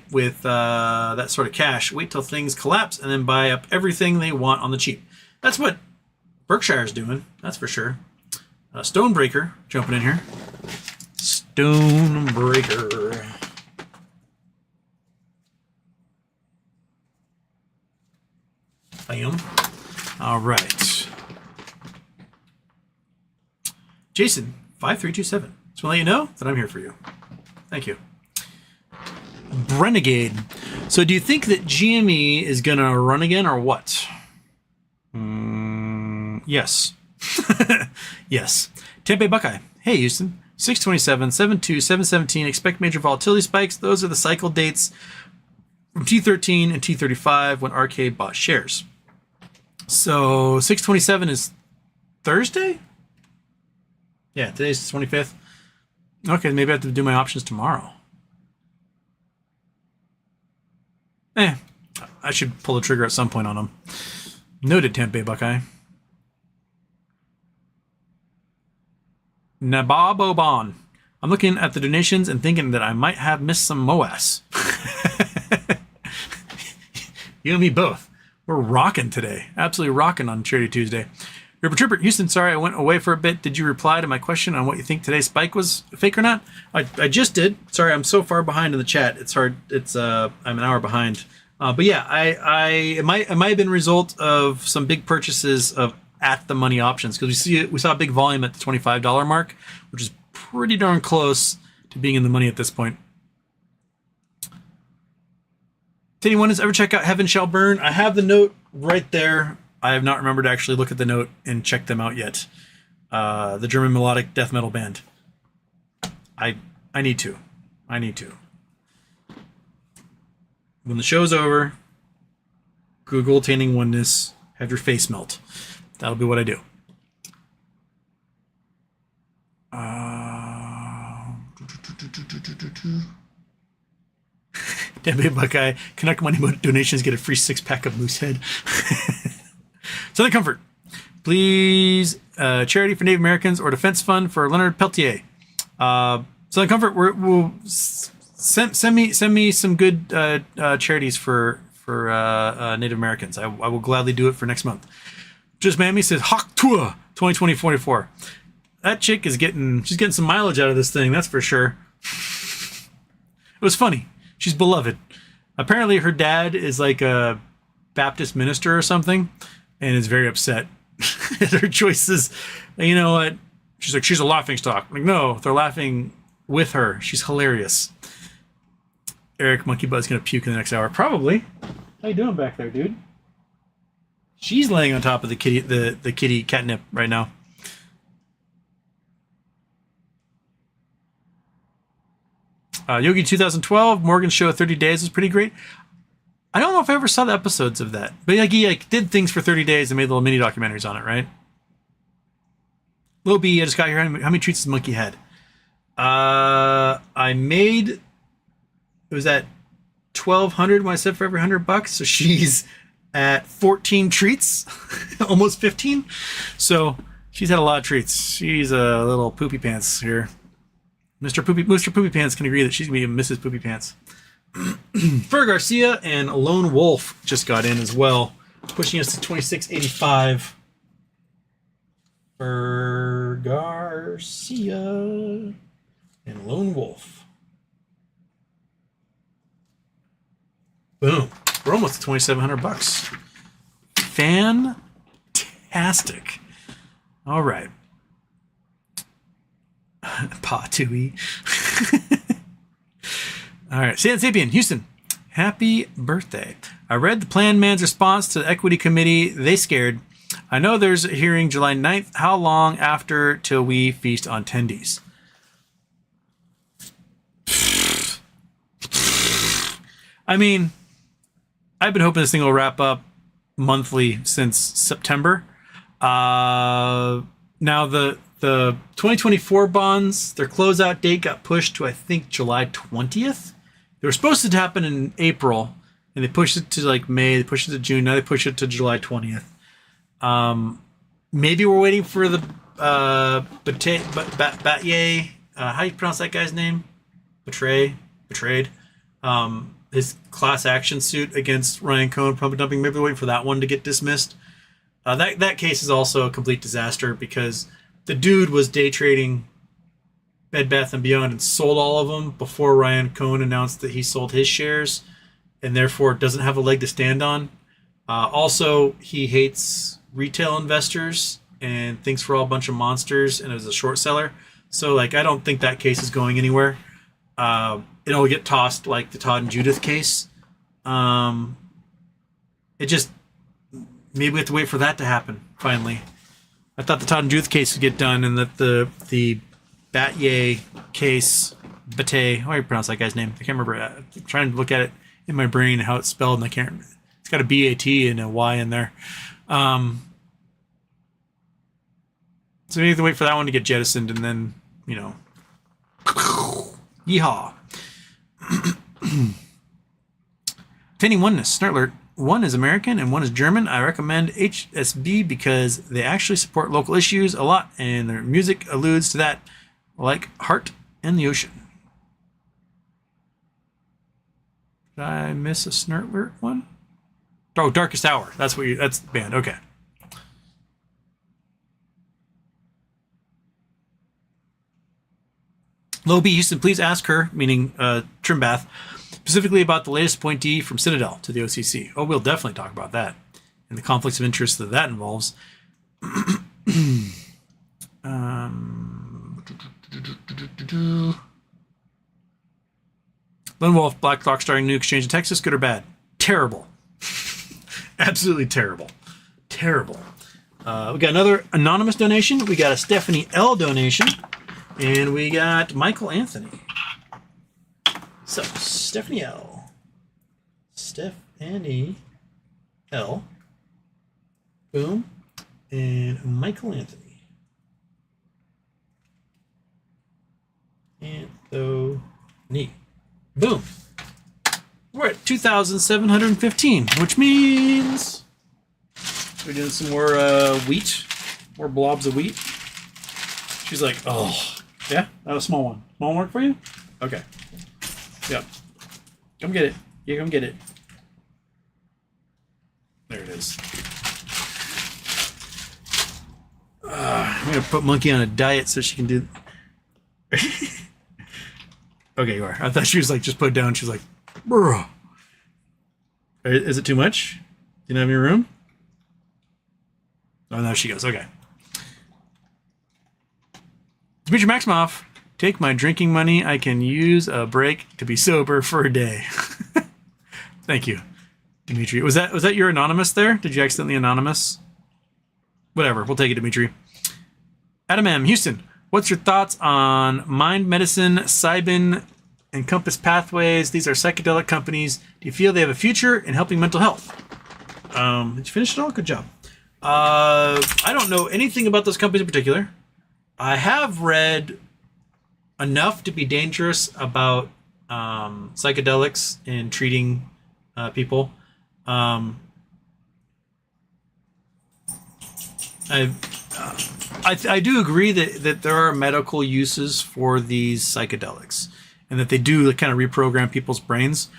with that sort of cash. Wait till things collapse and then buy up everything they want on the cheap. That's what Berkshire's doing. That's for sure. Stonebreaker jumping in here. Stonebreaker. Bam. All right. Jason, 5327. Just want to let you know that I'm here for you. Thank you. Renegade. So do you think that GME is going to run again or what? Yes. Yes. Tempe Buckeye. Hey, Houston. 627, 72, 717. Expect major volatility spikes. Those are the cycle dates from T13 and T35 when Arcade bought shares. So 627 is Thursday? Yeah, today's the 25th. Okay, maybe I have to do my options tomorrow. I should pull the trigger at some point on them. Noted, Tempe Buckeye. Nabab Oban. I'm looking at the donations and thinking that I might have missed some MOASSed. You and me both. We're rocking today. Absolutely rocking on Charity Tuesday. Ripper Tripper, Houston, sorry I went away for a bit. Did you reply to my question on what you think today's spike was fake or not? I just did. Sorry, I'm so far behind in the chat. It's hard. I'm an hour behind. But yeah, it might have been a result of some big purchases of at the money options because we saw a big volume at the $25 mark, which is pretty darn close to being in the money at this point. Did anyone ever check out Heaven Shall Burn? I have the note right there. I have not remembered to actually look at the note and check them out yet. The German melodic death metal band. I need to. When the show's over, Google Attaining Oneness, have your face melt. That'll be what I do. Debbie Buckeye, Canuck Money donations get a free 6-pack of Moosehead. Southern Comfort, please, charity for Native Americans or defense fund for Leonard Peltier. Southern Comfort, we'll send me some good charities for Native Americans. I will gladly do it for next month. Just Mammy says Hawk Tour 2020-44. That chick is getting some mileage out of this thing, that's for sure. was funny. She's beloved. Apparently her dad is like a Baptist minister or something and is very upset at her choices. And you know what? She's like, she's a laughing stock. I'm like, no, they're laughing with her. She's hilarious. Eric Monkey Butt's gonna puke in the next hour. Probably. How you doing back there, dude? She's laying on top of the kitty, the kitty catnip right now. Yogi 2012, Morgan's show 30 Days was pretty great. I don't know if I ever saw the episodes of that, but like he like did things for 30 days and made little mini documentaries on it, right? Lil B, I just got here. How many treats does Monkey had? I made, it was at 1,200 when I said for every $100, so she's at 14 treats, almost 15. So she's had a lot of treats. She's a little poopy pants here. Mr. Poopy Pants can agree that she's gonna be Mrs. Poopy Pants. Fer Garcia and Lone Wolf just got in as well, pushing us to 2685. Fer Garcia and Lone Wolf. Boom. We're almost at $2,700. Fantastic. All right. Pa Tui. All right. San Sapien, Houston. Happy birthday. I read the plan man's response to the equity committee. They scared. I know there's a hearing July 9th. How long after till we feast on tendies? I mean, I've been hoping this thing will wrap up monthly since September. Now the 2024 bonds, their closeout date got pushed to, I think, July 20th. They were supposed to happen in April, and they pushed it to like May. They pushed it to June. Now they pushed it to July 20th. Maybe we're waiting for the Batye. How do you pronounce that guy's name? Betrayed. His class action suit against Ryan Cohn, pump dumping. Maybe we're waiting for that one to get dismissed. That case is also a complete disaster because the dude was day trading Bed Bath & Beyond and sold all of them before Ryan Cohn announced that he sold his shares and therefore doesn't have a leg to stand on. Also, he hates retail investors and thinks we're all a bunch of monsters and is a short seller. So, like, I don't think that case is going anywhere. It'll get tossed like the Todd and Judith case. Maybe we have to wait for that to happen, finally. I thought the Todd and Judith case would get done and that the Batye case, Batay, how do you pronounce that guy's name? I can't remember. I'm trying to look at it in my brain how it's spelled and I can't remember. It's got a B-A-T and a Y in there. So we have to wait for that one to get jettisoned and then, you know, yeehaw. Attending oneness, Snartler. One is American and one is German. I recommend HSB because they actually support local issues a lot and their music alludes to that, like Heart and the Ocean. Did I miss a Snartler one? Oh, Darkest Hour. That's the band. Okay. Low B Houston, please ask her, meaning Trimbath, specifically about the latest appointee from Citadel to the OCC. Oh, we'll definitely talk about that and the conflicts of interest that involves. Lone Wolf, Black Clock starting new exchange in Texas, good or bad? Terrible. Absolutely terrible. Terrible. We got another anonymous donation. We got a Stephanie L donation. And we got Michael Anthony. So, Stephanie L. Stephanie L. Boom. And Michael Anthony. Anthony. Boom. We're at 2,715, which means we're doing some more wheat. More blobs of wheat. She's like, oh. Yeah? That was a small one. Small one work for you? Okay. Yep. Come get it. Yeah, come get it. There it is. I'm going to put Monkey on a diet so she can do... Okay, you are. I thought she was like, just put it down. She's like, bro. Is it too much? Do you not have any room? Oh, no, she goes. Okay. Dmitry Maximoff, take my drinking money. I can use a break to be sober for a day. Thank you, Dimitri. Was that your anonymous there? Did you accidentally anonymous? Whatever. We'll take it, Dimitri. Adam M. Houston, what's your thoughts on Mind Medicine, Cybin, and Compass Pathways? These are psychedelic companies. Do you feel they have a future in helping mental health? Did you finish it all? Good job. I don't know anything about those companies in particular. I have read enough to be dangerous about psychedelics in treating people. I do agree that there are medical uses for these psychedelics, and that they do kind of reprogram people's brains,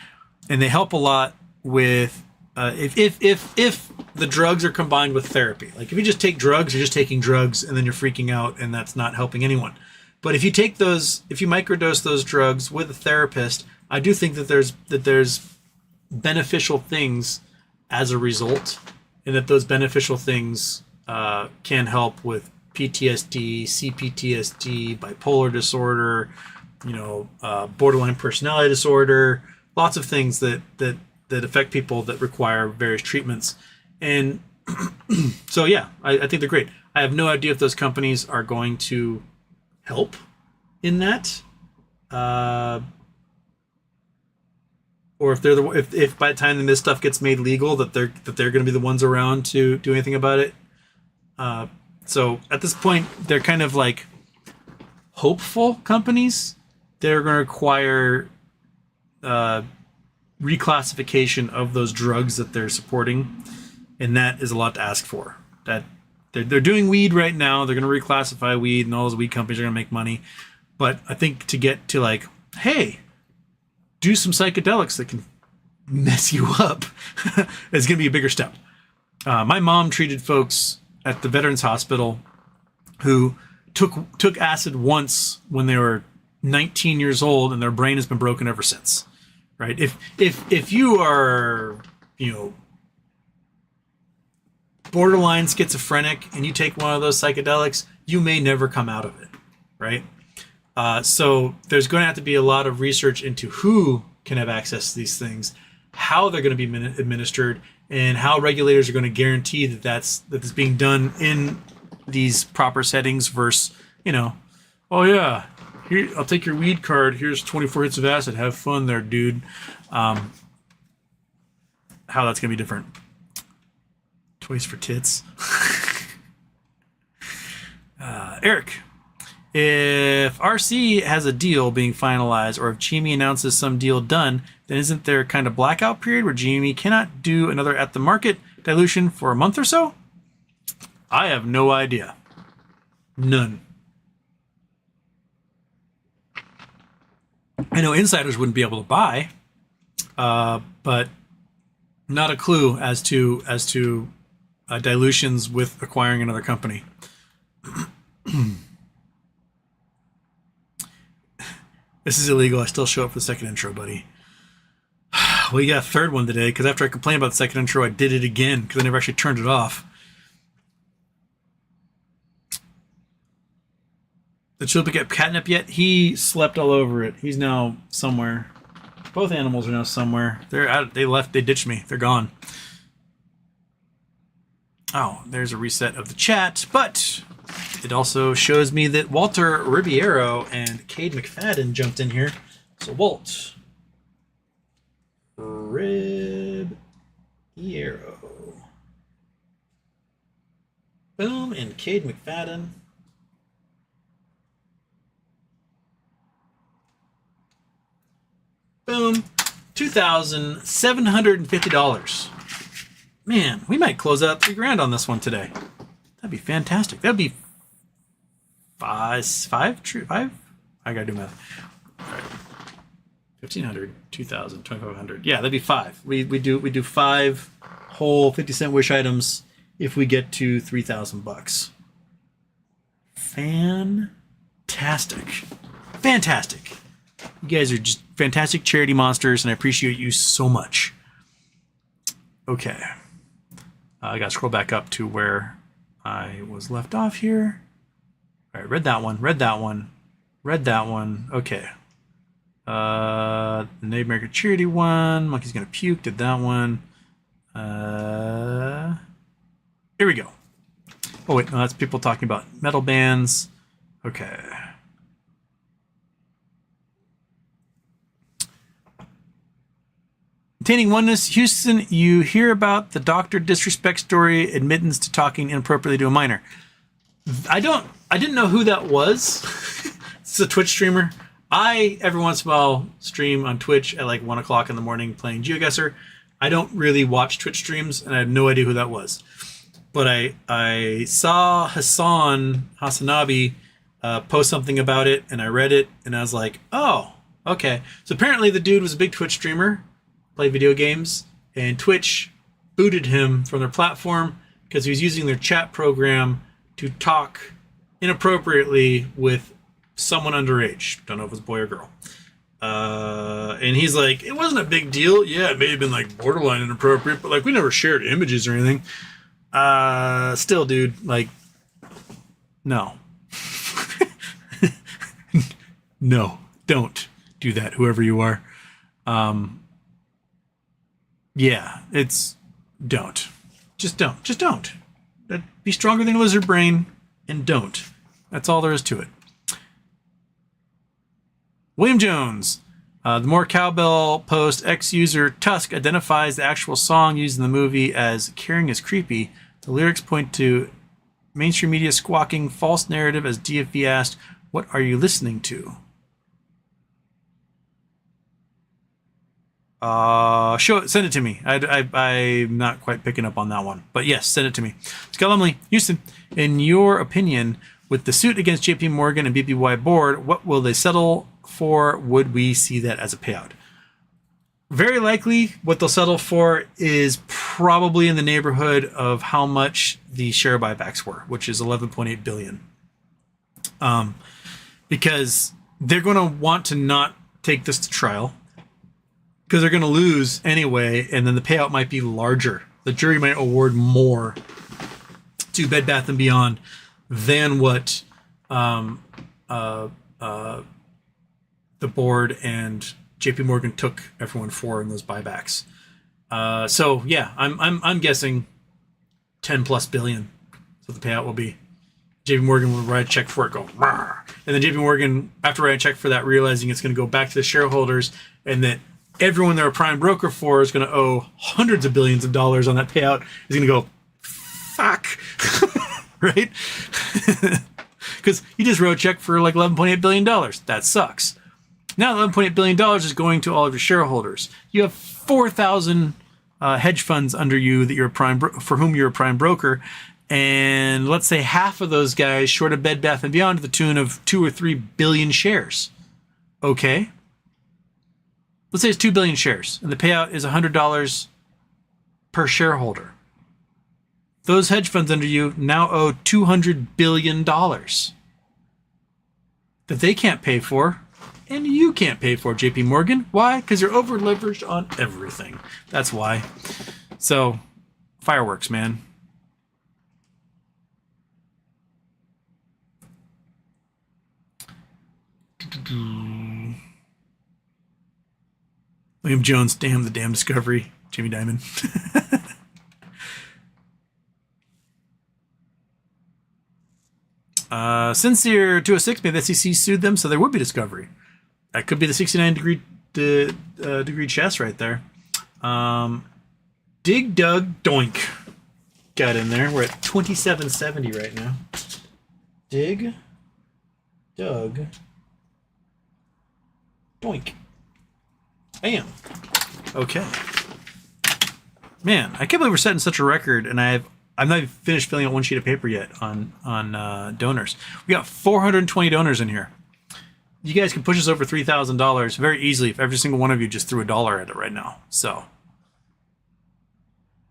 and they help a lot with if the drugs are combined with therapy. Like if you just take drugs, you're just taking drugs, and then you're freaking out, and that's not helping anyone. But if you take those, if you microdose those drugs with a therapist, I do think that there's beneficial things as a result, and that those beneficial things can help with PTSD, CPTSD, bipolar disorder, borderline personality disorder, lots of things that affect people that require various treatments. And so, yeah, I think they're great. I have no idea if those companies are going to help in that, or if they're if by the time this stuff gets made legal, that they're going to be the ones around to do anything about it. So at this point, they're kind of like hopeful companies. They're going to require reclassification of those drugs that they're supporting, and that is a lot to ask for. That they're doing weed right now. They're going to reclassify weed, and all those weed companies are going to make money. But I think to get to like, hey, do some psychedelics that can mess you up is going to be a bigger step. My mom treated folks at the Veterans Hospital who took acid once when they were 19 years old, and their brain has been broken ever since. Right? If you are, borderline schizophrenic and you take one of those psychedelics, you may never come out of it. Right? So there's going to have to be a lot of research into who can have access to these things, how they're going to be administered, and how regulators are going to guarantee that it's being done in these proper settings versus, oh yeah, here, I'll take your weed card. Here's 24 hits of acid. Have fun there, dude. How that's going to be different. Toys for tits. Eric, if RC has a deal being finalized, or if GME announces some deal done, then isn't there a kind of blackout period where GME cannot do another at the market dilution for a month or so? I have no idea. None. I know insiders wouldn't be able to buy, but not a clue as to dilutions with acquiring another company. This is illegal. I still show up for the second intro, buddy. Well, you got a third one today, because after I complained about the second intro, I did it again because I never actually turned it off. Did Chilpa get catnip yet? He slept all over it. He's now somewhere. Both animals are now somewhere. They're out. They left. They ditched me. They're gone. Oh, there's a reset of the chat, but it also shows me that Walter Ribeiro and Cade McFadden jumped in here. So Walt Ribeiro. Boom, and Cade McFadden. Boom, $2,750. Man, we might close out $3,000 on this one today. That'd be fantastic. That'd be five? I gotta do math. All right. 1,500, 2,000, 2,500. Yeah, that'd be 5. We do 5 whole 50-cent wish items if we get to $3,000. Fantastic. You guys are just fantastic charity monsters, and I appreciate you so much. Okay. I got to scroll back up to where I was left off here. All right, read that one, read that one, read that one. Okay. The Native American charity one. Monkey's gonna puke. Did that one. Here we go. Oh wait, no, that's people talking about metal bands. Okay. Containing oneness, Houston, you hear about the doctor disrespect story, admittance to talking inappropriately to a minor. I didn't know who that was. It's a Twitch streamer. I, every once in a while, stream on Twitch at like 1 o'clock in the morning playing GeoGuessr. I don't really watch Twitch streams, and I have no idea who that was. But I saw Hasanabi post something about it, and I read it, and I was like, oh, okay. So apparently the dude was a big Twitch streamer, played video games, and Twitch booted him from their platform because he was using their chat program to talk inappropriately with someone underage. Don't know if it was a boy or girl. And he's like, it wasn't a big deal. Yeah, it may have been like borderline inappropriate, but like we never shared images or anything. Still, dude, like, no. No, don't do that, whoever you are. Yeah, don't. Just don't. Just don't. Be stronger than a lizard brain and don't. That's all there is to it. William Jones. The More Cowbell post, ex-user Tusk identifies the actual song used in the movie as Caring is Creepy. The lyrics point to mainstream media squawking false narrative as DFV asked, what are you listening to? Send it to me. I'm not quite picking up on that one. But yes, send it to me. Scott Lumley, Houston, in your opinion, with the suit against JP Morgan and BPY board, what will they settle for? Would we see that as a payout? Very likely what they'll settle for is probably in the neighborhood of how much the share buybacks were, which is 11.8 billion. Because they're going to want to not take this to trial because they're going to lose anyway, and then the payout might be larger. The jury might award more to Bed Bath & Beyond than what the board and JP Morgan took everyone for in those buybacks. So yeah, I'm guessing 10 plus billion. So the payout will be. JP Morgan will write a check for it, go, Rawr. And then JP Morgan, after writing a check for that, realizing it's going to go back to the shareholders and that everyone they're a prime broker for is going to owe hundreds of billions of dollars on that payout, is going to go, fuck. Right? Because you just wrote a check for like $11.8 billion. That sucks. Now $11.8 billion is going to all of your shareholders. You have 4,000 hedge funds under you that you're a prime for whom you're a prime broker, and let's say half of those guys short a Bed Bath & Beyond to the tune of 2 or 3 billion shares. Okay? Let's say it's 2 billion shares, and the payout is $100 per shareholder. Those hedge funds under you now owe $200 billion that they can't pay for, and you can't pay for, JP Morgan. Why? Because you're over leveraged on everything. That's why. So, fireworks, man. William Jones, damn the damn discovery. Jamie Dimon. Sincere 206, maybe the SEC sued them, so there would be discovery. That could be the 69 degree chess right there. Dig Dug Doink got in there. We're at 2770 right now. Dig Dug Doink. Bam. Okay. Man, I can't believe we're setting such a record, and I'm not even finished filling out one sheet of paper yet on donors. We got 420 donors in here. You guys can push us over $3,000 very easily if every single one of you just threw $1 at it right now. So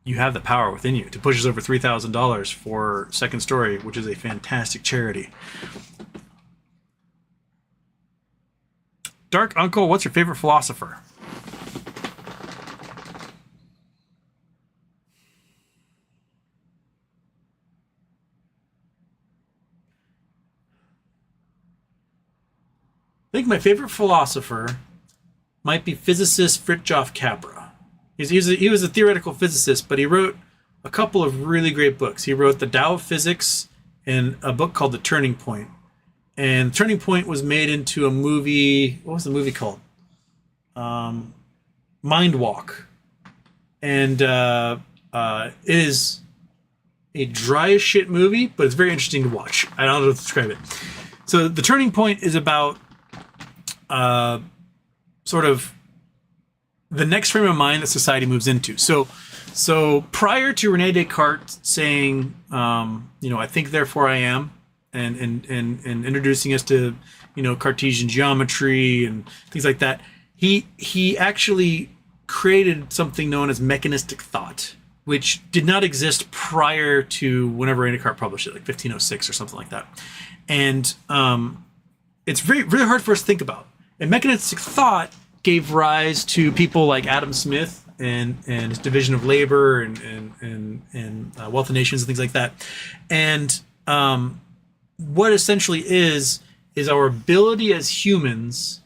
you have the power within you to push us over $3,000 for Second Story, which is a fantastic charity. Dark Uncle, what's your favorite philosopher? I think my favorite philosopher might be physicist Fritjof Capra. He was a theoretical physicist, but he wrote a couple of really great books. He wrote The Tao of Physics and a book called The Turning Point. And Turning Point was made into a movie. What was the movie called? Mind Walk. And it is a dry as shit movie, but it's very interesting to watch. I don't know how to describe it. So The Turning Point is about sort of the next frame of mind that society moves into. So prior to Rene Descartes saying, I think therefore I am, and introducing us to, Cartesian geometry and things like that, he actually created something known as mechanistic thought, which did not exist prior to whenever Rene Descartes published it, like 1506 or something like that. And it's really hard for us to think about. And mechanistic thought gave rise to people like Adam Smith and his division of labor and Wealth of Nations and things like that. And what essentially is our ability as humans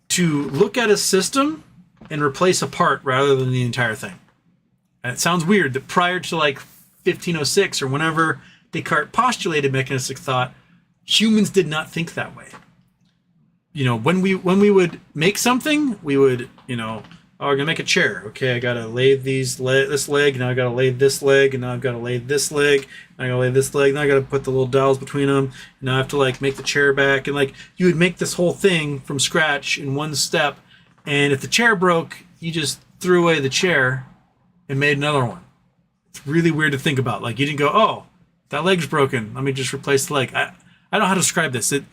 to look at a system and replace a part rather than the entire thing. And it sounds weird that prior to like 1506 or whenever Descartes postulated mechanistic thought, humans did not think that way. When we would make something, we would, we're gonna make a chair. Okay, I gotta lay this leg, now I gotta lay this leg, and now I've gotta lay this leg, and I gotta lay this leg, now I gotta put the little dowels between them, and now I have to make the chair back, and you would make this whole thing from scratch in one step, and if the chair broke, you just threw away the chair and made another one. It's really weird to think about. You didn't go, oh, that leg's broken, let me just replace the leg. I don't know how to describe this. It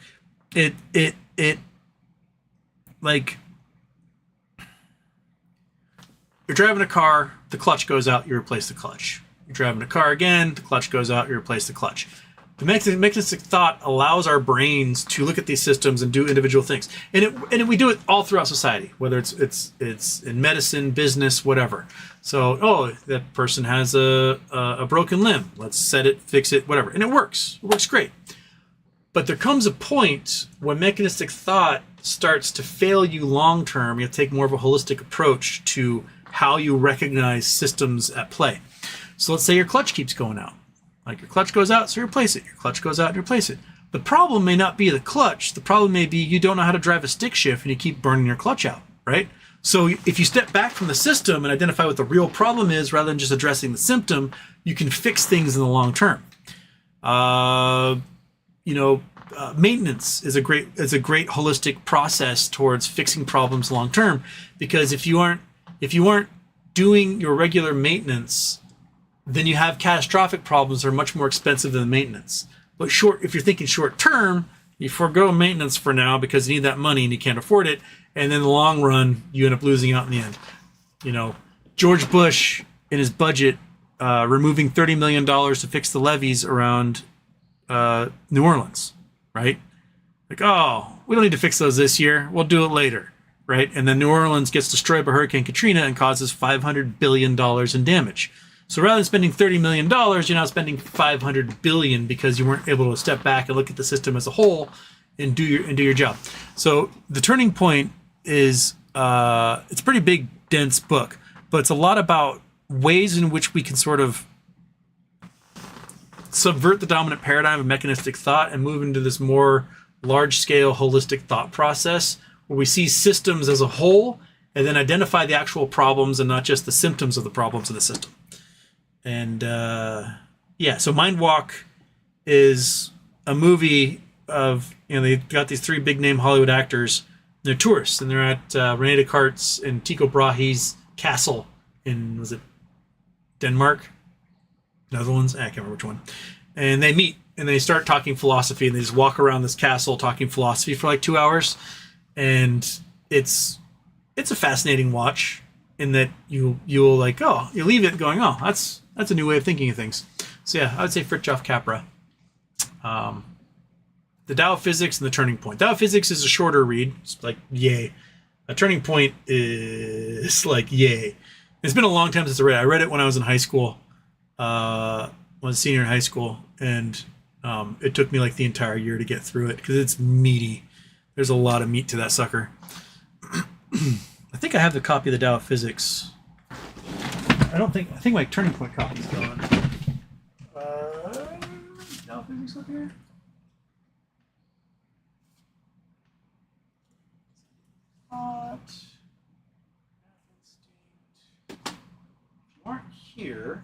you're driving a car, the clutch goes out, you replace the clutch. You're driving a car again, the clutch goes out, you replace the clutch. The mechanistic thought allows our brains to look at these systems and do individual things, and we do it all throughout society, whether it's in medicine, business, whatever. So, that person has a broken limb. Let's set it, fix it, whatever, and it works. It works great. But there comes a point when mechanistic thought starts to fail you long term. You have to take more of a holistic approach to how you recognize systems at play. So let's say your clutch keeps going out. Your clutch goes out, so you replace it. Your clutch goes out, and you replace it. The problem may not be the clutch. The problem may be you don't know how to drive a stick shift and you keep burning your clutch out, right? So if you step back from the system and identify what the real problem is rather than just addressing the symptom, you can fix things in the long term. Maintenance is a great holistic process towards fixing problems long term, because if you aren't doing your regular maintenance, then you have catastrophic problems that are much more expensive than the maintenance. But if you're thinking short term, you forego maintenance for now because you need that money and you can't afford it, and in the long run you end up losing out in the end. George Bush in his budget removing $30 million to fix the levees around New Orleans. Right? We don't need to fix those this year. We'll do it later. Right? And then New Orleans gets destroyed by Hurricane Katrina and causes $500 billion in damage. So rather than spending $30 million, you're now spending $500 billion because you weren't able to step back and look at the system as a whole and do your job. So The Turning Point is it's a pretty big, dense book, but it's a lot about ways in which we can sort of subvert the dominant paradigm of mechanistic thought and move into this more large-scale holistic thought process where we see systems as a whole and then identify the actual problems and not just the symptoms of the problems of the system. And so Mind Walk is a movie of, they've got these three big name Hollywood actors. They're tourists, and they're at Rene Descartes and Tycho Brahe's castle in, was it Denmark? Netherlands? I can't remember which one. And they meet, and they start talking philosophy, and they just walk around this castle talking philosophy for 2 hours. And it's a fascinating watch in that you'll you leave it going, that's a new way of thinking of things. So yeah, I would say Fritjof Capra. the Tao of Physics and the Turning Point. Tao of Physics is a shorter read. It's like, yay. A Turning Point is like, yay. It's been a long time since I read it. I read it when I was in high school, when I was a senior in high school, and it took me like the entire year to get through it because it's meaty. There's a lot of meat to that sucker. I think I have the copy of the Tao of Physics. I think my Turning Point copy is gone. Tao of Physics up here? You aren't here.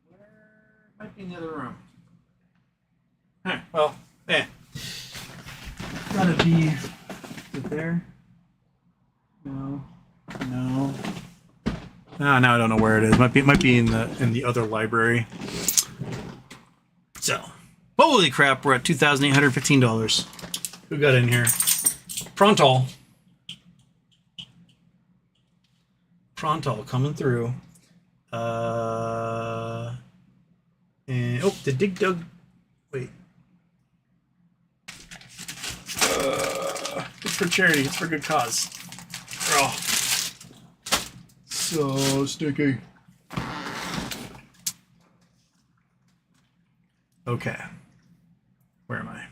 Where might be in the other room? Well, gotta be. Is it there? No. Now I don't know where it is. It might be in the other library. So, holy crap! We're at $2,815. Who got in here? Prontal coming through. And the Dig Dug. Wait. It's for charity. It's for good cause. Oh, so sticky. Okay. Where am I?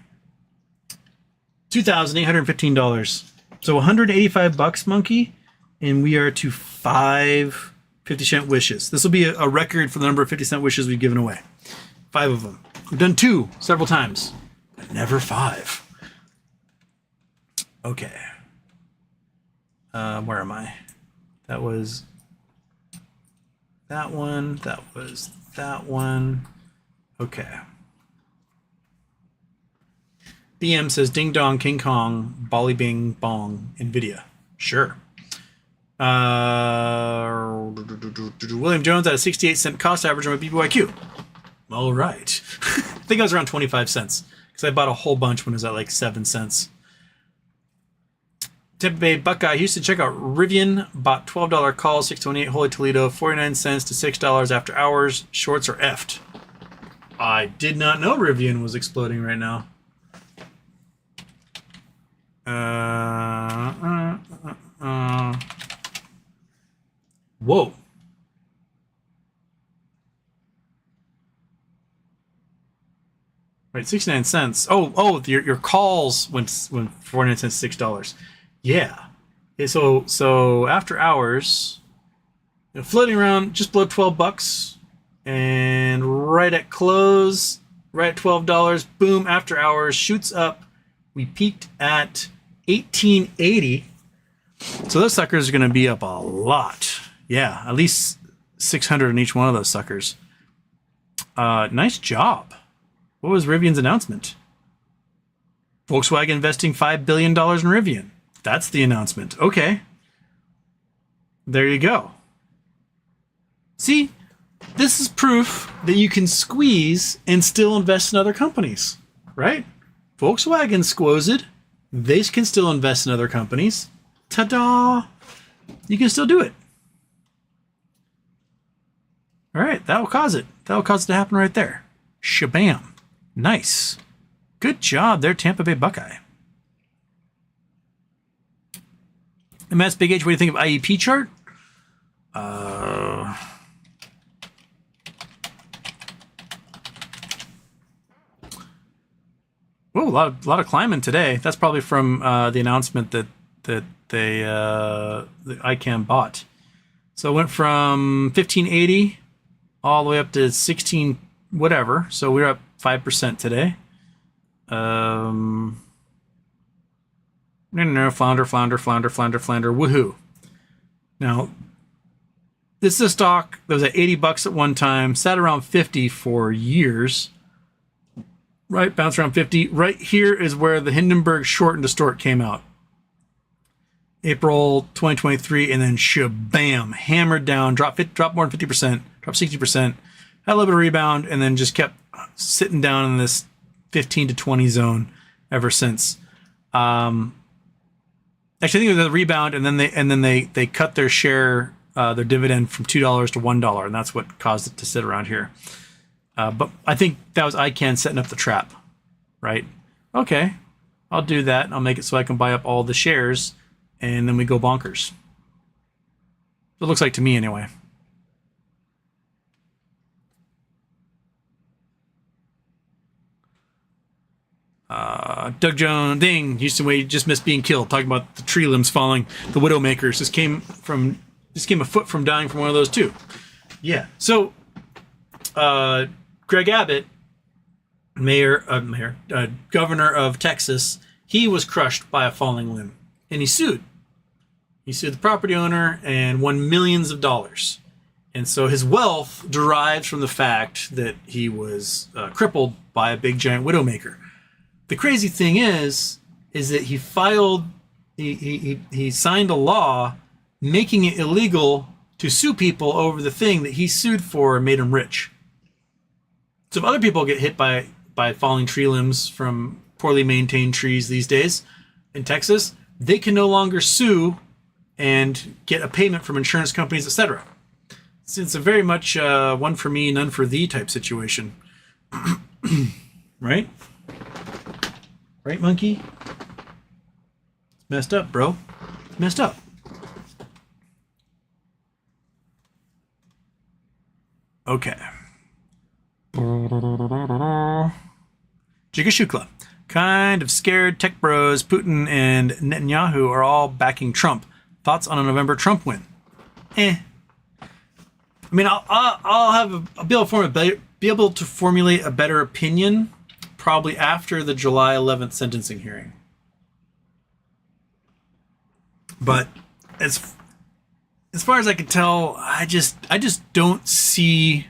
$2,815. So $185, monkey, and we are to 5 50-cent wishes. This will be a record for the number of 50-cent wishes we've given away. 5 of them. We've done 2 several times, but never 5. Okay. Where am I? That was that one. That was that one. Okay. BM says Ding Dong, King Kong, Bolly Bing Bong, NVIDIA. Sure. William Jones at a 68-cent cost average on my BBYQ. All right. I think I was around 25 cents because I bought a whole bunch when it was at like 7 cents. Tampa Bay Buckeye Houston, check out Rivian. Bought $12 call, 628 Holy Toledo, 49 cents to $6 after hours. Shorts are effed. I did not know Rivian was exploding right now. Whoa. Right, 69 cents. Oh, your calls went 49 cents, $6. Yeah. Okay, so after hours, floating around just below $12, and right at close, right at $12, boom, after hours shoots up. We peaked at 1880. So those suckers are going to be up a lot. Yeah, at least 600 in each one of those suckers. Nice job. What was Rivian's announcement? Volkswagen investing $5 billion in Rivian. That's the announcement. Okay. There you go. See, this is proof that you can squeeze and still invest in other companies, right? Volkswagen squoze. They can still invest in other companies. Ta-da! You can still do it. All right, that will cause it. That will cause it to happen right there. Shabam. Nice. Good job there, Tampa Bay Buckeye. MS Big H, what do you think of IEP chart? Oh, a lot of climbing today. That's probably from the announcement that the ICAM bought. So it went from 1580 all the way up to 16 whatever. So we're up 5% today. No, flounder, woohoo. Now, this is a stock that was at $80 at one time, sat around 50 for years. Right, bounced around 50. Right here is where the Hindenburg short and distort came out. April 2023, and then shabam, hammered down, dropped more than 50%, dropped 60%, had a little bit of rebound, and then just kept sitting down in this 15 to 20 zone ever since. Actually, I think it was a rebound, and then they cut their share, their dividend from $2 to $1, and that's what caused it to sit around here. But I think that was ICANN setting up the trap. right? Okay, I'll do that. I'll make it so I can buy up all the shares, and then we go bonkers. It looks like to me anyway. Doug Jones, ding, Houston Wade just missed being killed. Talking about the tree limbs falling, the Widowmakers. This came a foot from dying from one of those too. Yeah. So, Greg Abbott, governor of Texas, he was crushed by a falling limb, and he sued. He sued the property owner and won millions of dollars. And so his wealth derives from the fact that he was crippled by a big giant Widowmaker. The crazy thing is that he signed a law making it illegal to sue people over the thing that he sued for and made him rich. So if other people get hit by falling tree limbs from poorly maintained trees these days in Texas, they can no longer sue and get a payment from insurance companies, etc. So it's a very much one for me, none for thee type situation. Right? Right, monkey? It's messed up, bro. It's messed up. Okay. Jigashukla. Kind of scared tech bros, Putin and Netanyahu are all backing Trump. Thoughts on a November Trump win? I mean, I'll be able to formulate a better opinion probably after the July 11th sentencing hearing. But as far as I can tell, I just don't see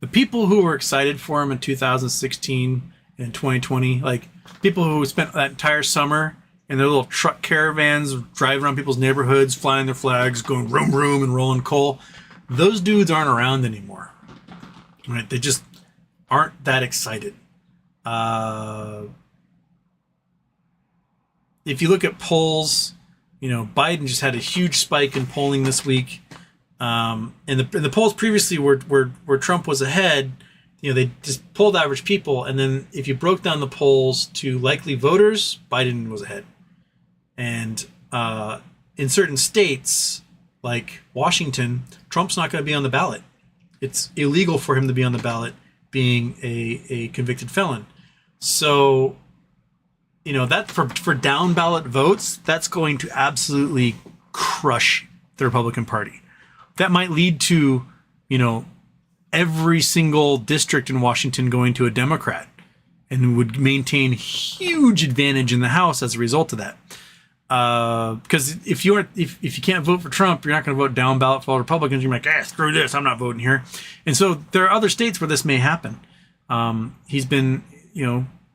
the people who were excited for him in 2016 and 2020, like people who spent that entire summer in their little truck caravans driving around people's neighborhoods, flying their flags, going room room and rolling coal. Those dudes aren't around anymore. Right? They just aren't that excited. If you look at polls, Biden just had a huge spike in polling this week. And the polls previously where Trump was ahead, they just polled average people. And then if you broke down the polls to likely voters, Biden was ahead. And in certain states, like Washington, Trump's not going to be on the ballot. It's illegal for him to be on the ballot, being a convicted felon. So, that for down ballot votes, that's going to absolutely crush the Republican Party. That might lead to, every single district in Washington going to a Democrat, and would maintain huge advantage in the House as a result of that. Because if you can't vote for Trump, you're not going to vote down ballot for all Republicans. You're like, screw this, I'm not voting here. And so there are other states where this may happen. He's been,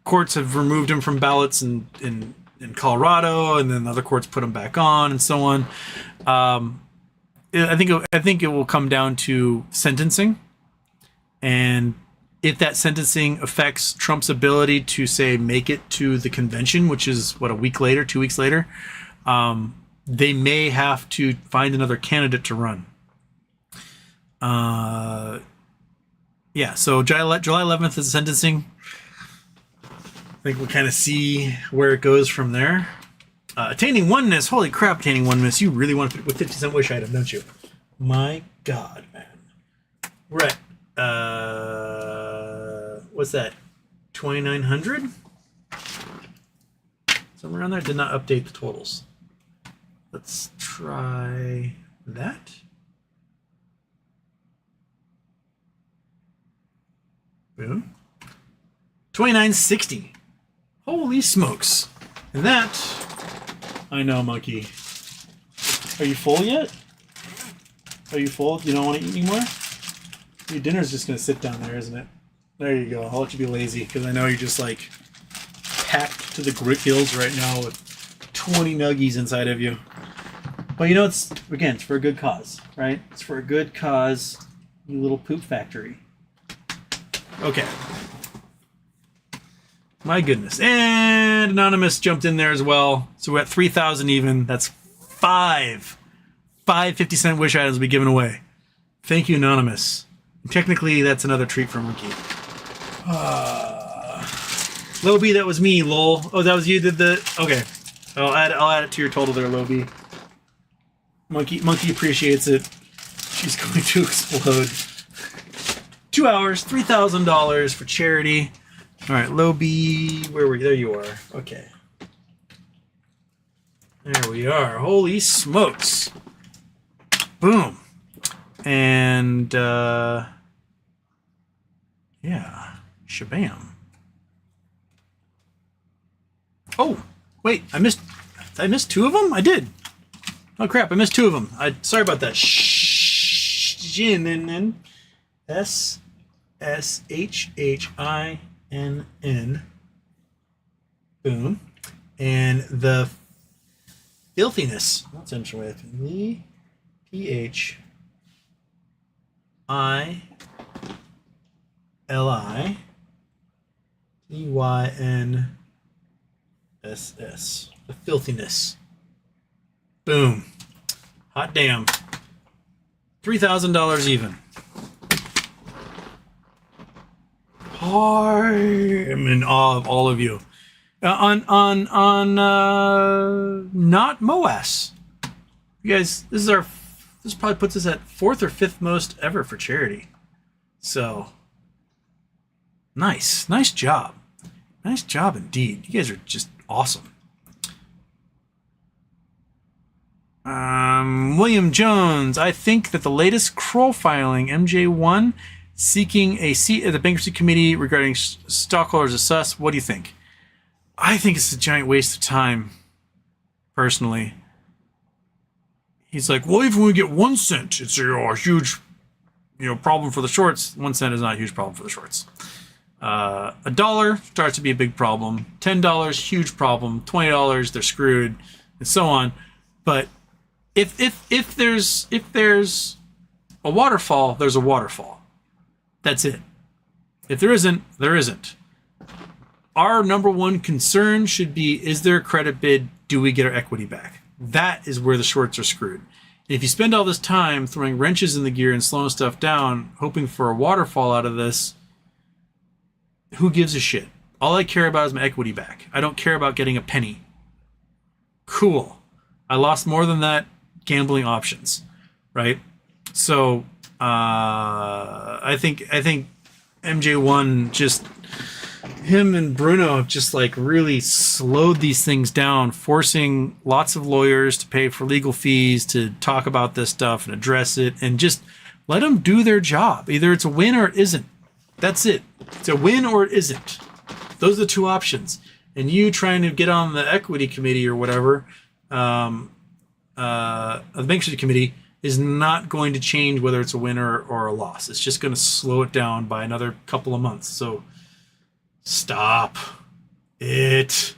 courts have removed him from ballots in Colorado, and then other courts put him back on, and so on. I think it will come down to sentencing, and if that sentencing affects Trump's ability to, say, make it to the convention, which is, 2 weeks later, they may have to find another candidate to run. So July 11th is sentencing. I think we'll kind of see where it goes from there. Attaining oneness. Holy crap, attaining oneness. You really want to put with 50 cent wish item, don't you? My God, man. We're at, what's that? 2,900? Somewhere around there. Did not update the totals. Let's try that. Boom. 2,960. Holy smokes. And that, I know, monkey. Are you full yet? Are you full? You don't want to eat anymore? Your dinner's just going to sit down there, isn't it? There you go. I'll let you be lazy, because I know you're just like packed to the gills right now with 20 nuggies inside of you. But it's for a good cause, right? It's for a good cause, you little poop factory. Okay. My goodness. And Anonymous jumped in there as well. So we're at 3,000 even. That's five 50 cent wish items will be given away. Thank you, Anonymous. And technically, that's another treat for Monkey. Lobie, that was me, lol. Oh, that was you did the... Okay. I'll add it to your total there, Lobie. Monkey appreciates it. She's going to explode. 2 hours, $3,000 for charity. All right, Lobie, where were you? There you are. Okay. There we are. Holy smokes. Boom. And, yeah. Shabam. Oh, wait, I missed 2 of them? I did. Oh, crap, I missed 2 of them. Sorry about that. Shinn. SSHHINN. Boom. And the filthiness. That's interesting. The PHILITYNSS. The filthiness. Boom. Hot damn. $3,000 even. I'm in awe of all of you. On not MOASSed. You guys, this probably puts us at 4th or 5th most ever for charity. So nice job. Nice job indeed. You guys are just awesome. William Jones, I think that the latest Kroll filing, MJ1, seeking a seat at the bankruptcy committee regarding stockholders is sus. What do you think? I think it's a giant waste of time, personally. He's like, well, even when we get 1 cent, it's a huge, problem for the shorts. 1 cent is not a huge problem for the shorts. $1 starts to be a big problem. $10, huge problem. $20, they're screwed, and so on. But if there's a waterfall, there's a waterfall. That's it. If there isn't, there isn't. Our number one concern should be, is there a credit bid? Do we get our equity back? That is where the shorts are screwed. And if you spend all this time throwing wrenches in the gear and slowing stuff down, hoping for a waterfall out of this, who gives a shit? All I care about is my equity back. I don't care about getting a penny. Cool. I lost more than that gambling options, right? So I think MJ1 just, him and Bruno have just like really slowed these things down, forcing lots of lawyers to pay for legal fees to talk about this stuff and address it, and just let them do their job. Either it's a win or it isn't. That's it. It's a win or it isn't. Those are the 2 options. And you trying to get on the equity committee or whatever, the bankruptcy committee, is not going to change whether it's a win or a loss. It's just going to slow it down by another couple of months. So stop it.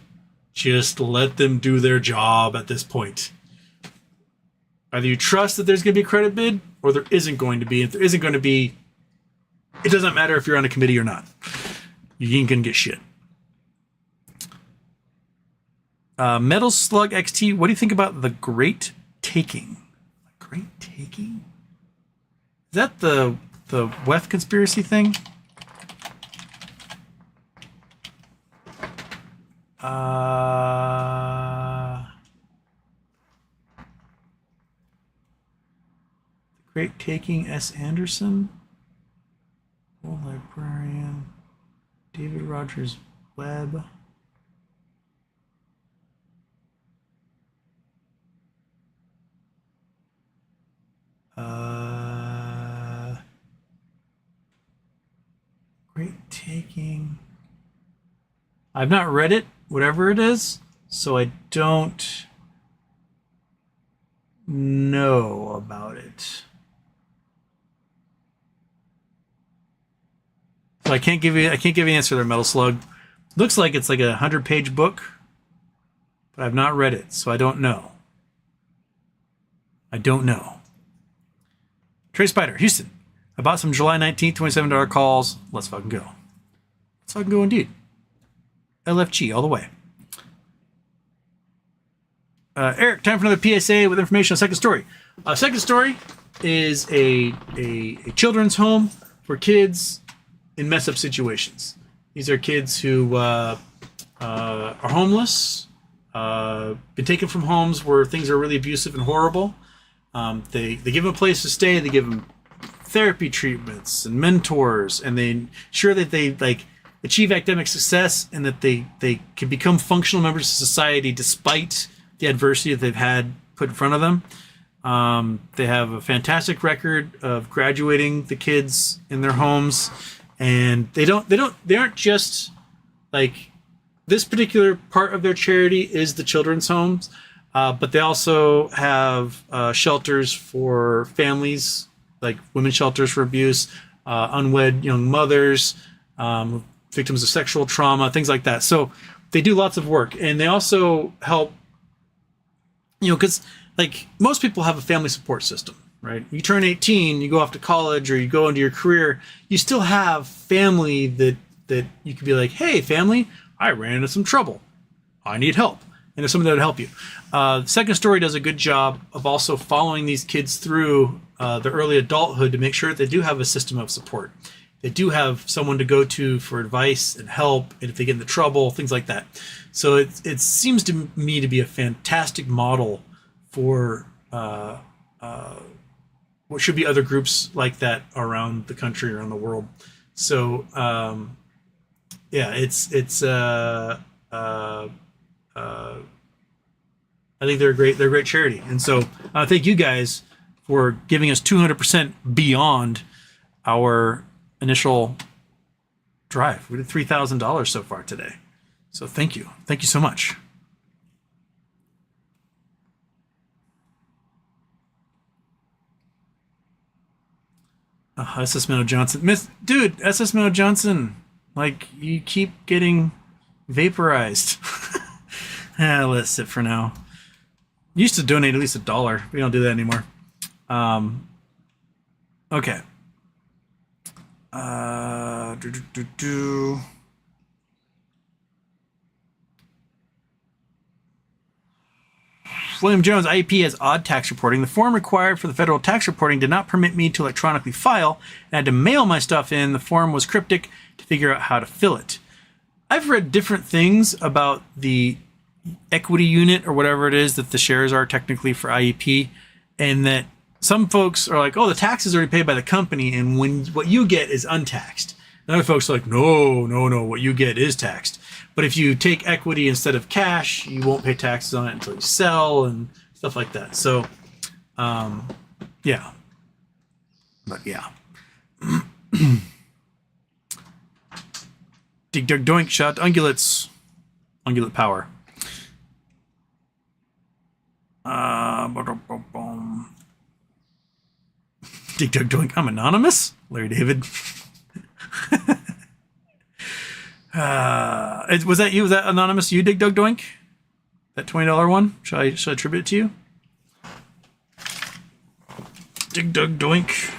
Just let them do their job at this point. Either you trust that there's going to be a credit bid, or there isn't going to be. If there isn't going to be, it doesn't matter if you're on a committee or not. You ain't going to get shit. Metal Slug XT, what do you think about the Great Taking? Great Taking? Is that the WEF conspiracy thing? Great Taking S. Anderson? Old Librarian. David Rogers Webb. Great Taking. I've not read it, whatever it is, so I don't know about it. So I can't give you an answer there, Metal Slug. Looks like it's like a 100-page book, but I've not read it, so I don't know. Trey Spider, Houston. I bought some July 19th, $27 calls. Let's fucking go. Let's fucking go indeed. LFG all the way. Eric, time for another PSA with information on Second Story. Second Story is a children's home for kids in mess up situations. These are kids who are homeless, been taken from homes where things are really abusive and horrible. They give them a place to stay. They give them therapy treatments and mentors, and they ensure that they like achieve academic success and that they can become functional members of society despite the adversity that they've had put in front of them. They have a fantastic record of graduating the kids in their homes, and they aren't just like, this particular part of their charity is the children's homes, but they also have shelters for families, like women's shelters for abuse, unwed young mothers, victims of sexual trauma, things like that. So they do lots of work, and they also help, because like most people have a family support system, right? You turn 18, you go off to college, or you go into your career, you still have family that you could be like, hey, family, I ran into some trouble. I need help. And there's somebody that would help you. Second Story does a good job of also following these kids through their early adulthood to make sure that they do have a system of support. They do have someone to go to for advice and help, and if they get into trouble, things like that. So it seems to me to be a fantastic model for what should be other groups like that around the country, around the world. So yeah, I think they're a great charity, and so thank you guys for giving us 200% beyond our initial drive. We did $3,000 so far today, so thank you so much. SS Minnow Johnson, SS Minnow Johnson, like, you keep getting vaporized. Let's sit for now. Used to donate at least $1. We don't do that anymore. Okay. William Jones, IEP has odd tax reporting. The form required for the federal tax reporting did not permit me to electronically file, and I had to mail my stuff in. The form was cryptic to figure out how to fill it. I've read different things about the equity unit, or whatever it is that the shares are technically for IEP, and that some folks are like, oh, the tax is already paid by the company, and what you get is untaxed. And other folks are like, no, what you get is taxed. But if you take equity instead of cash, you won't pay taxes on it until you sell and stuff like that. So, yeah. But yeah. Dig dug doink, shot ungulates. Ungulate power. Dig dug doink. I'm anonymous. Larry David. Was that you? Was that anonymous? You, Dig Dug Doink? That $20 one? Should I attribute it to you? Dig Dug Doink.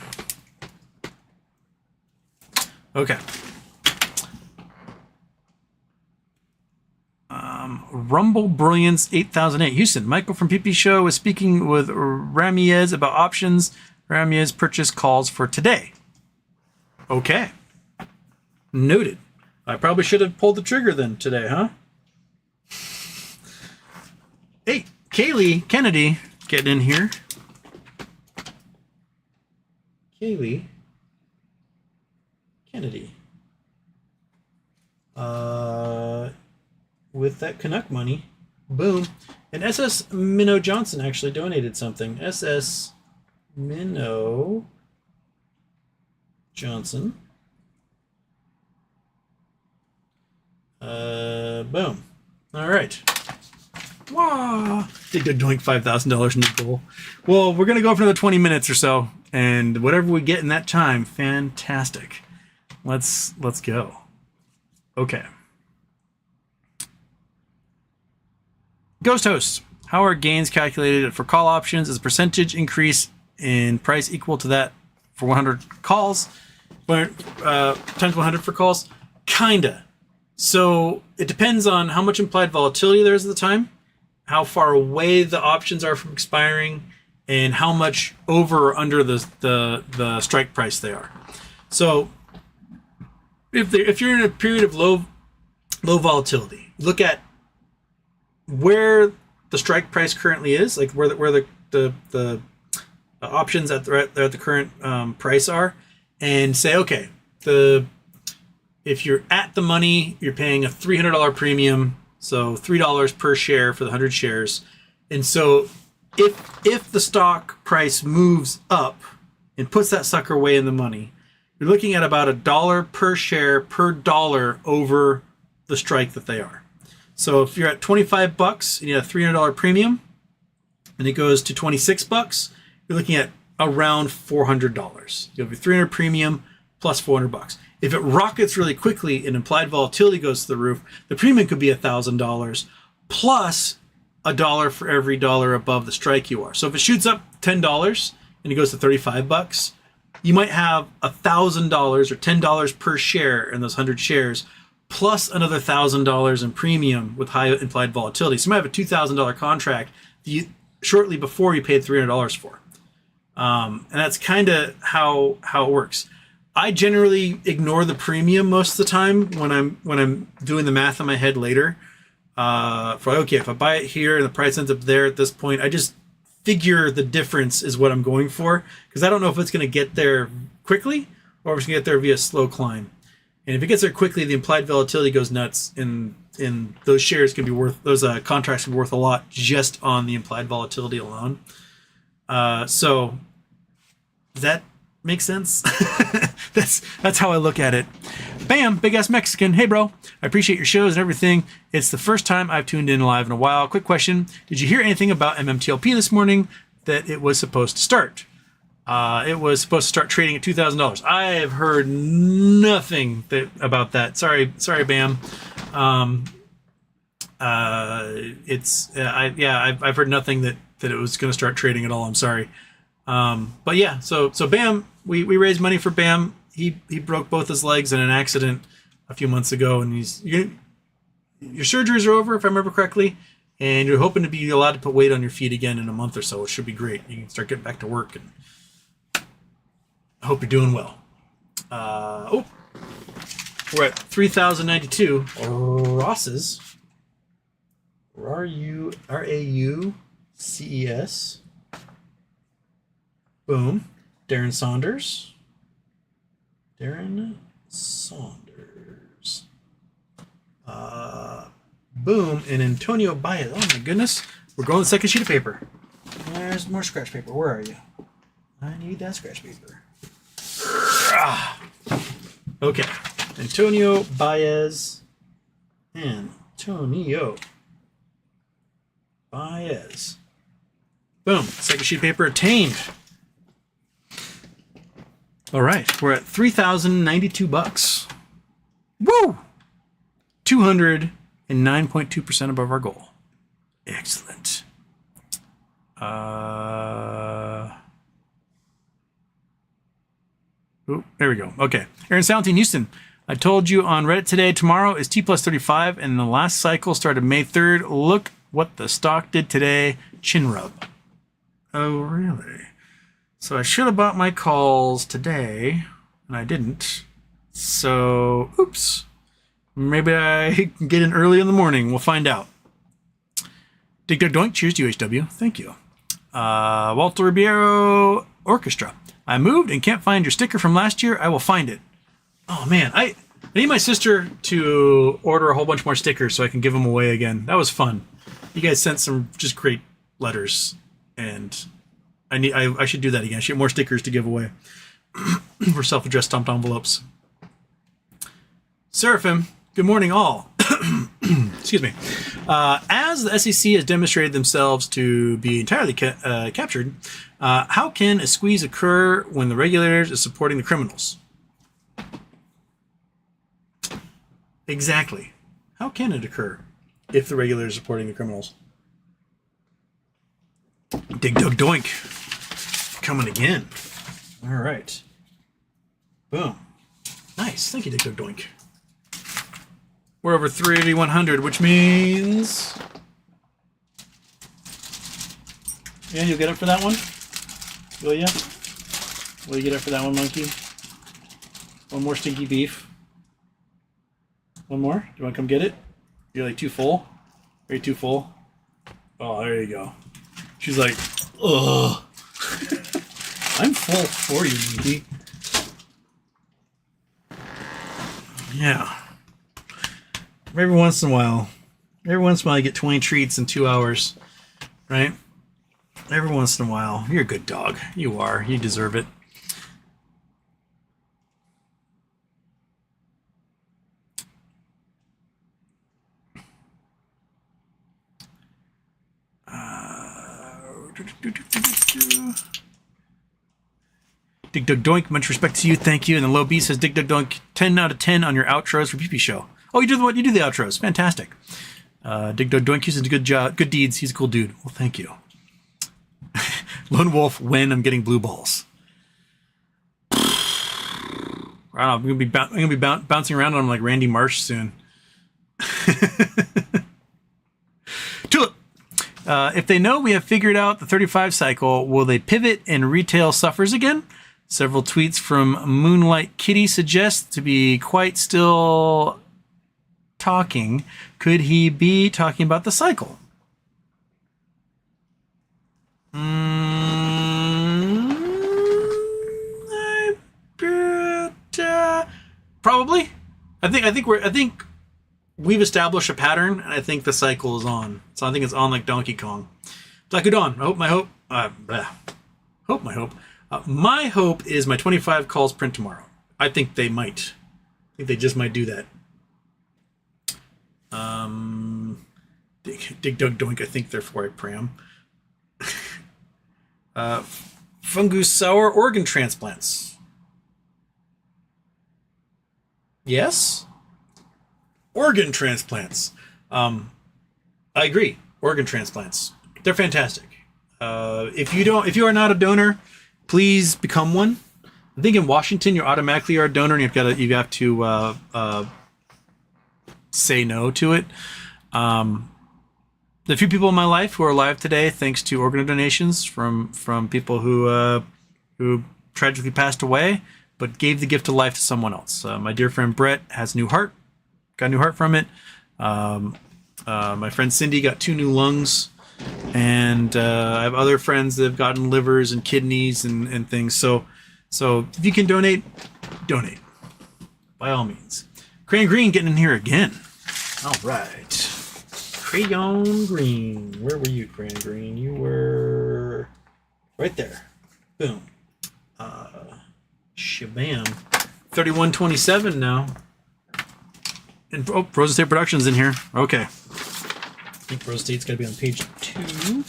Okay. Rumble Brilliance 8008 Houston. Michael from PP Show was speaking with Ramirez about options. Ramirez purchase calls for today. Okay. Noted. I probably should have pulled the trigger then today, huh? Hey, Kaylee Kennedy, get in here. Kaylee Kennedy. With that Canuck money, boom. And SS Minnow Johnson actually donated something. SS Minnow Johnson. Boom. All right. Wow. Dig Dug Doink, $5,000 new goal. Well, we're going to go for another 20 minutes or so, and whatever we get in that time, fantastic. Let's go. Okay. Ghost Hosts. How are gains calculated for call options? Is a percentage increase in price equal to that for 100 calls? Times 100 for calls? Kinda. So it depends on how much implied volatility there is at the time, how far away the options are from expiring, and how much over or under the strike price they are. So if you're in a period of low volatility, look at where the strike price currently is, like where the options at the current price are, and say, okay, if you're at the money, you're paying a $300 premium, so $3 per share for the 100 shares. And so if the stock price moves up and puts that sucker way in the money, you're looking at about $1 per share per dollar over the strike that they are. So if you're at $25 and you have a $300 premium and it goes to $26, you're looking at around $400. You have a $300 premium plus $400. If it rockets really quickly and implied volatility goes to the roof, the premium could be $1,000 plus $1 for every dollar above the strike you are. So if it shoots up $10 and it goes to $35, you might have $1,000 or $10 per share in those 100 shares, plus another $1,000 in premium with high implied volatility. So you might have a $2,000 contract that you, shortly before you paid $300 for. And that's kind of how it works. I generally ignore the premium most of the time when I'm doing the math in my head later. If I buy it here and the price ends up there at this point, I just figure the difference is what I'm going for, because I don't know if it's going to get there quickly or if it's going to get there via a slow climb. And if it gets there quickly, the implied volatility goes nuts, and those shares can be worth, those contracts can be worth a lot just on the implied volatility alone. So does that make sense? That's how I look at it. Bam, big ass Mexican. Hey bro, I appreciate your shows and everything. It's the first time I've tuned in live in a while. Quick question: did you hear anything about MMTLP this morning that it was supposed to start? It was supposed to start trading at $2,000. I have heard nothing about that. Sorry, Bam. I've heard nothing that it was going to start trading at all. I'm sorry. But yeah, so Bam, we raised money for Bam. He broke both his legs in an accident a few months ago, and your surgeries are over, if I remember correctly, and you're hoping to be allowed to put weight on your feet again in a month or so. It should be great. You can start getting back to work, and I hope you're doing well. We're at 3,092. Rosses. RAUCES. Boom. Darren Saunders. Boom. And Antonio Baez. Oh my goodness. We're going to the second sheet of paper. There's more scratch paper. Where are you? I need that scratch paper. Okay. Antonio Baez. Antonio Baez. Boom. Second sheet of paper attained. All right. We're at $3,092. Woo! 209.2% above our goal. Excellent. There we go. Okay. Aaron Salentine, Houston. I told you on Reddit today, tomorrow is T plus 35, and the last cycle started May 3rd. Look what the stock did today. Chin rub. Oh, really? So I should have bought my calls today, and I didn't. So, oops. Maybe I can get in early in the morning. We'll find out. Dig Dug Doink. Cheers to UHW. Thank you. Walter Ribeiro Orchestra. I moved and can't find your sticker from last year. I will find it. Oh, man. I need my sister to order a whole bunch more stickers so I can give them away again. That was fun. You guys sent some just great letters, and I should do that again. I should get more stickers to give away for self-addressed stamped envelopes. Seraphim, good morning all. Excuse me. As the SEC has demonstrated themselves to be entirely captured, how can a squeeze occur when the regulators is supporting the criminals? Exactly. How can it occur if the regulators are supporting the criminals? Dig Dug Doink. Coming again. All right. Boom. Nice. Thank you, Dig Dug Doink. We're over 3,100, which means... Yeah, you'll get up for that one? Will ya? Will you get up for that one, monkey? One more stinky beef. One more? Do you want to come get it? You're like too full? Are you too full? Oh, there you go. She's like, ugh. I'm full for you, Minky. Yeah. Every once in a while you get 20 treats in 2 hours, right? Every once in a while. You're a good dog. You are. You deserve it. Dig Dug Doink, much respect to you, thank you. And the Low B says, Dig Dug Doink, 10 out of 10 on your outros for PP Show. Oh, you do the outros, fantastic. Dig Dug Doink uses good job, good deeds. He's a cool dude. Well, thank you. Lone Wolf, when I'm getting blue balls. I don't know. I'm gonna be bouncing around on him like Randy Marsh soon. Tulip. If they know we have figured out the 35 cycle, will they pivot and retail suffers again? Several tweets from Moonlight Kitty suggest to be quite still talking. Could he be talking about the cycle? Probably. I think we've established a pattern, and I think the cycle is on. So I think it's on like Donkey Kong. Black Udon. My hope is my 25 calls print tomorrow. I think they might. I think they just might do that. Dig Dug Doink. I think therefore I pram. Fungus sour organ transplants. Yes. Organ transplants. I agree. Organ transplants. They're fantastic. If you are not a donor, please become one. I think in Washington you automatically are a donor, and you have to say no to it. The few people in my life who are alive today, thanks to organ donations from people who tragically passed away, but gave the gift of life to someone else. My dear friend Brett has a new heart. Got a new heart from it. My friend Cindy got 2 new lungs. And I have other friends that have gotten livers and kidneys and things. So if you can donate, by all means. Crayon Green getting in here again. All right. Crayon Green. Where were you, Crayon Green? You were right there. Boom. Shabam. 3127 now. And Frozen State Productions in here. Okay. I think Frozen State's got to be on page 2.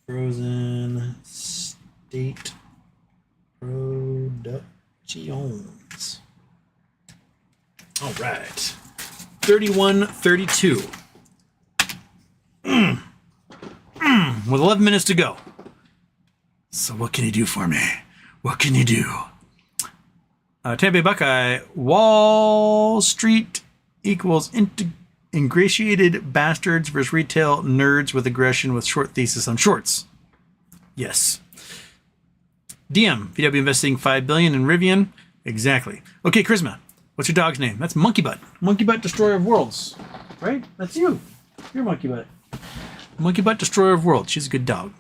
Frozen State Productions. All right. 3132. With 11 minutes to go. So what can you do for me? What can you do? Tampa Bay Buckeye. Wall Street equals ingratiated bastards versus retail nerds with aggression with short thesis on shorts. Yes. DM. VW investing $5 billion in Rivian. Exactly. Okay, Charisma. What's your dog's name? That's Monkey Butt. Monkey Butt, Destroyer of Worlds. Right? That's you. You're Monkey Butt. Monkey Butt, Destroyer of Worlds. She's a good dog.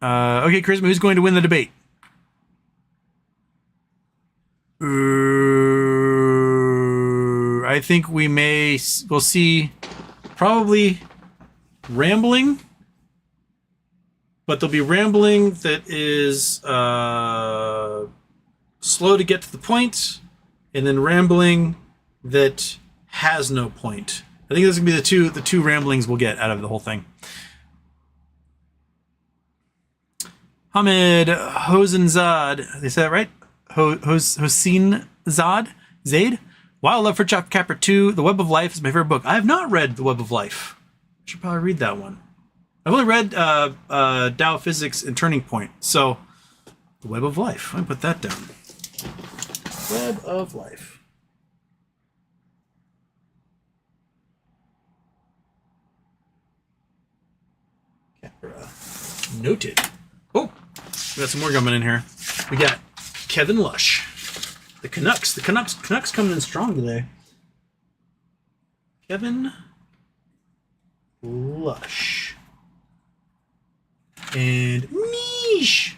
Okay, Charisma. Who's going to win the debate? I think we'll see probably rambling, but there'll be rambling that is slow to get to the point, and then rambling that has no point. I think those are gonna be the two ramblings we'll get out of the whole thing. Hamid Hosenzad, they say that right? Hossein Zaid? Wild Love for Chuck Capper 2. The Web of Life is my favorite book. I have not read The Web of Life. I should probably read that one. I've only read Tao Physics and Turning Point. So, The Web of Life. I'm going to put that down. Web of Life. Capra. Noted. Oh, we got some more coming in here. We got Kevin Lush. The Canucks coming in strong today. Kevin Lush. And Niche.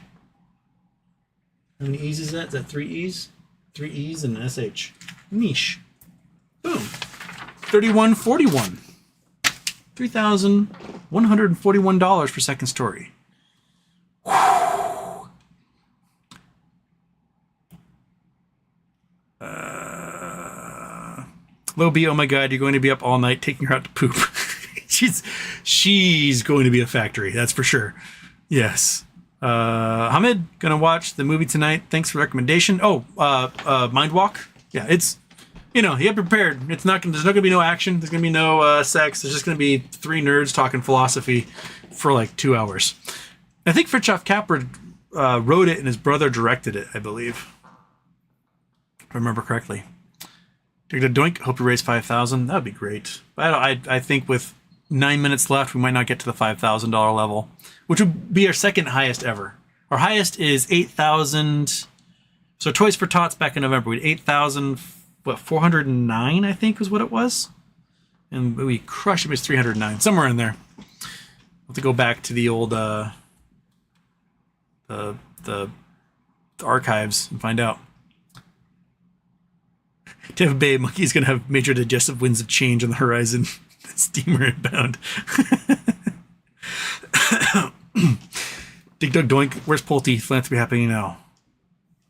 How many E's is that? Is that 3 E's? 3 E's and an SH. Niche. Boom. 3141. $3,141 for second story. Low B, oh my god, you're going to be up all night taking her out to poop. she's going to be a factory, that's for sure. Yes. Hamid, gonna watch the movie tonight. Thanks for the recommendation. Mind Walk. Yeah, it's, you get prepared. There's not gonna be no action. There's gonna be no sex. There's just gonna be 3 nerds talking philosophy for like 2 hours. I think Fritjof Capra wrote it and his brother directed it, I believe. If I remember correctly. Doink, hope you raise 5,000. That would be great. But I think with 9 minutes left, we might not get to the $5,000 level, which would be our second highest ever. Our highest is 8,000. So Toys for Tots back in November, we had 8,409, I think was what it was. And we crushed it, it was 309, somewhere in there. We'll have to go back to the old the archives and find out. Tampa Bay Monkey's going to have major digestive winds of change on the horizon. Steamer inbound. Dig Dug Doink, where's Pulte? Philanthropy happening now.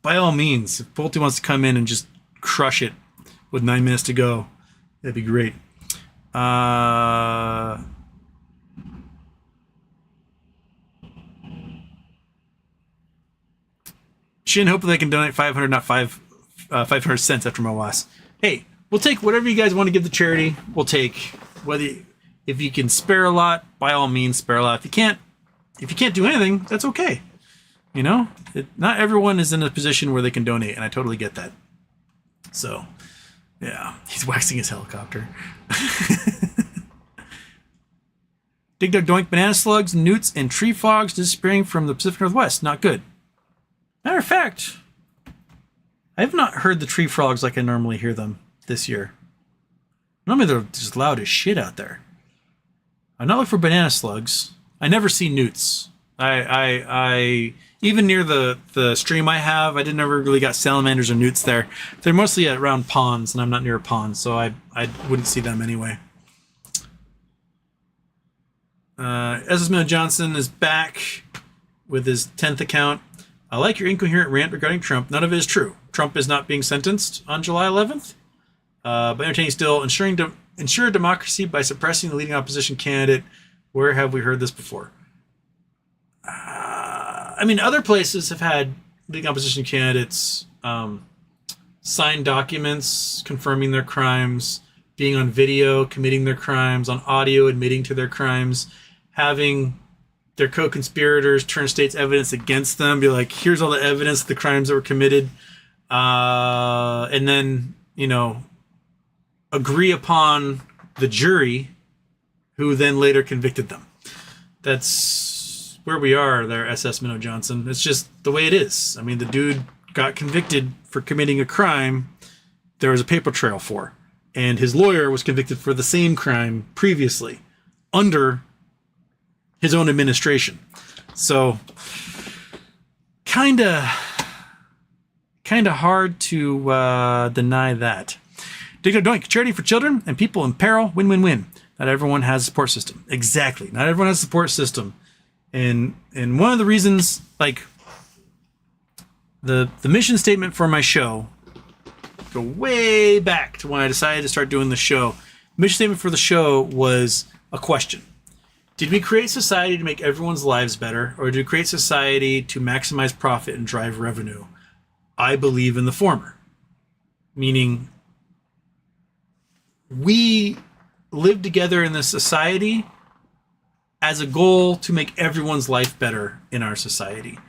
By all means, if Pulte wants to come in and just crush it with 9 minutes to go, that'd be great. Shin, hopefully they can donate 500, not 500 cents after MOASSed. Hey, we'll take whatever you guys want to give to charity. We'll take if you can spare a lot, by all means spare a lot. If you can't do anything, that's okay. Not everyone is in a position where they can donate, and I totally get that. So, yeah, he's waxing his helicopter. Dig Dug Doink, banana slugs, newts, and tree frogs disappearing from the Pacific Northwest. Not good. Matter of fact, I have not heard the tree frogs like I normally hear them this year. Normally they're just loud as shit out there. I'm not looking for banana slugs. I never see newts. I even near the stream I have, I never really got salamanders or newts there. They're mostly around ponds, and I'm not near a pond, so I wouldn't see them anyway. Esmond Johnson is back with his 10th account. I like your incoherent rant regarding Trump. None of it is true. Trump is not being sentenced on July 11th. But entertaining still, ensure democracy by suppressing the leading opposition candidate. Where have we heard this before? Other places have had leading opposition candidates sign documents confirming their crimes, being on video committing their crimes, on audio admitting to their crimes, having their co-conspirators turn state's evidence against them, be like, here's all the evidence of the crimes that were committed, and then, agree upon the jury who then later convicted them. That's where we are there, SS Minnow Johnson. It's just the way it is. The dude got convicted for committing a crime there was a paper trail for, and his lawyer was convicted for the same crime previously under his own administration. So kind of hard to deny that. Dig Dug Doink, charity for children and people in peril, win-win-win. Not everyone has a support system. Exactly. Not everyone has a support system. And one of the reasons, like, the mission statement for my show, go way back to when I decided to start doing the show. Mission statement for the show was a question. Did we create society to make everyone's lives better, or did we create society to maximize profit and drive revenue? I believe in the former. Meaning, we live together in this society as a goal to make everyone's life better in our society.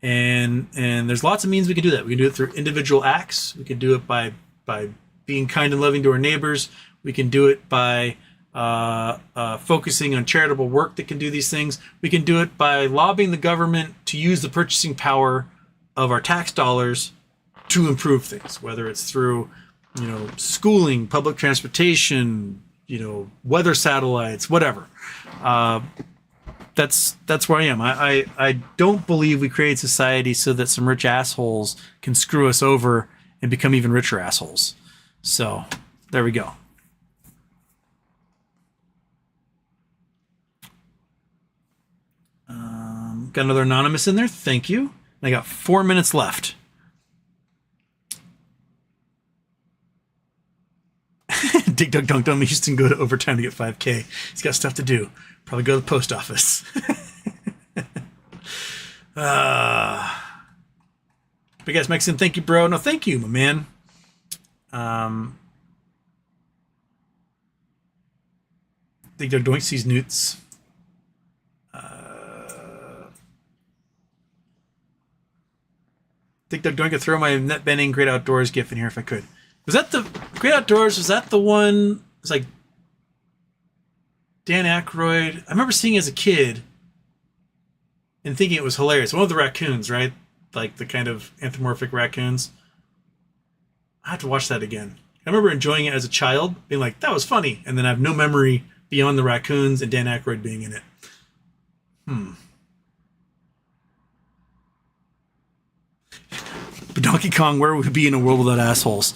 And there's lots of means we can do that. We can do it through individual acts. We can do it by being kind and loving to our neighbors. We can do it by focusing on charitable work that can do these things. We can do it by lobbying the government to use the purchasing power of our tax dollars to improve things, whether it's through, schooling, public transportation, weather satellites, whatever. That's where I am. I don't believe we create society so that some rich assholes can screw us over and become even richer assholes. So there we go. Got another anonymous in there. Thank you. I got 4 minutes left. Dig Dug Dunk Dumb Houston go to overtime to get 5K. He's got stuff to do. Probably go to the post office. But guys, Mexican, thank you, bro. No, thank you, my man. Dig Dug Doink sees newts. Dig Dug Doink could throw my net bending Great Outdoors gif in here if I could. Was that the Great Outdoors? Was that the one? It's like Dan Aykroyd. I remember seeing it as a kid and thinking it was hilarious. One of the raccoons, right? Like the kind of anthropomorphic raccoons. I have to watch that again. I remember enjoying it as a child, being like, that was funny. And then I have no memory beyond the raccoons and Dan Aykroyd being in it. But Donkey Kong, where would we be in a world without assholes?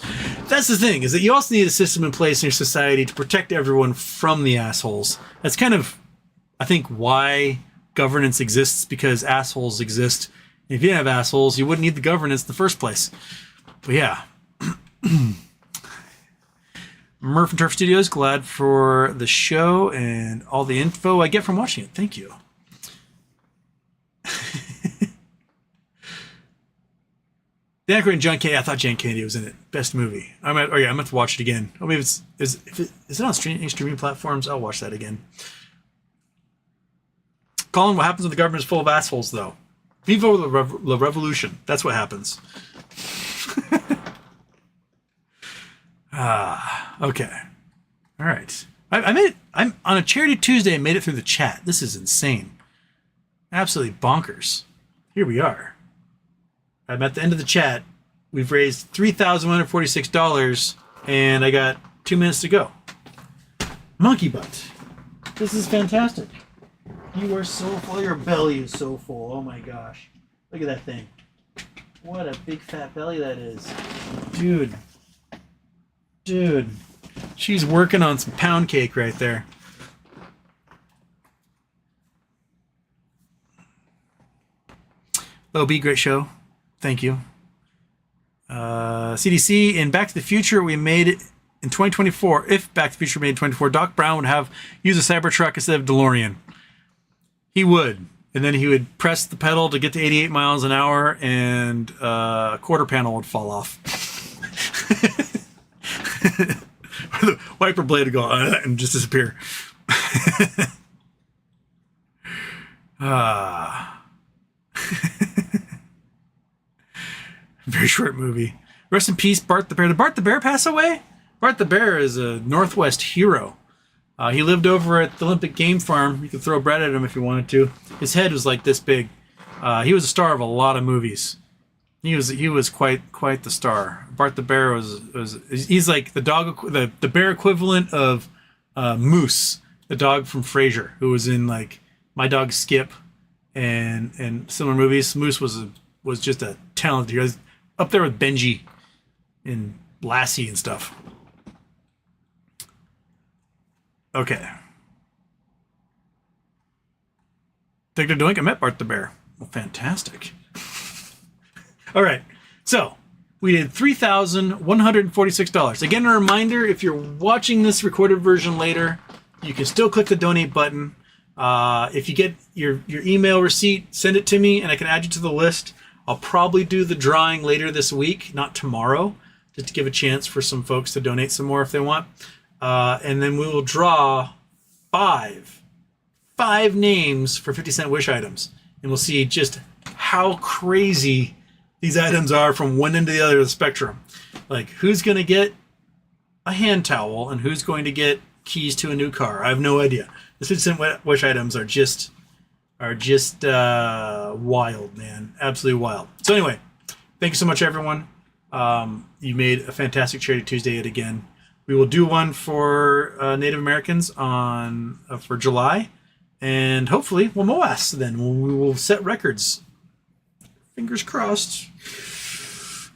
That's the thing, is that you also need a system in place in your society to protect everyone from the assholes. That's kind of, I think, why governance exists, because assholes exist. If you didn't have assholes, you wouldn't need the governance in the first place. But yeah. Murph and Turf Studios, glad for the show and all the info I get from watching it. Thank you. Dan Aykroyd and John Kennedy. I thought John Kennedy was in it. Best movie. I'm gonna have to watch it again. Oh, maybe is it on streaming platforms? I'll watch that again. Colin, what happens when the government is full of assholes, though? Viva la revolution. That's what happens. Okay. All right. I made it. I'm on a Charity Tuesday. I made it through the chat. This is insane. Absolutely bonkers. Here we are. I'm at the end of the chat. We've raised $3,146, and I got 2 minutes to go. Monkey butt. This is fantastic. You are so full. Your belly is so full. Oh my gosh. Look at that thing. What a big fat belly that is. Dude. She's working on some pound cake right there. Low B, great show. Thank you. CDC, in Back to the Future, we made it in 2024. If Back to the Future made it in 2024, Doc Brown would have used a Cybertruck instead of DeLorean. He would. And then he would press the pedal to get to 88 miles an hour, and a quarter panel would fall off. Or the wiper blade would go and just disappear. Very short movie. Rest in peace, Bart the Bear. Did Bart the Bear pass away? Bart the Bear is a Northwest hero. He lived over at the Olympic Game Farm. You could throw bread at him if you wanted to. His head was like this big. He was a star of a lot of movies. He was quite the star. Bart the Bear he's like the bear equivalent of Moose, the dog from Frasier, who was in like My Dog Skip and similar movies. Moose was just a talented hero. Up there with Benji and Lassie and stuff. Okay. Dig Dug Doink, I met Bart the Bear. Well, fantastic. All right. So, we did $3,146. Again, a reminder, if you're watching this recorded version later, you can still click the donate button. If you get your email receipt, send it to me and I can add you to the list. I'll probably do the drawing later this week, not tomorrow, just to give a chance for some folks to donate some more if they want. And then we will draw five names for 50-cent wish items. And we'll see just how crazy these items are from one end to the other of the spectrum. Like, who's going to get a hand towel and who's going to get keys to a new car? I have no idea. The 50-cent wish items are just wild, man. Absolutely wild. So anyway, thank you so much, everyone. You made a fantastic Charity Tuesday yet again. We will do one for Native Americans on for July, and hopefully we'll MOASSed then. We will set records. Fingers crossed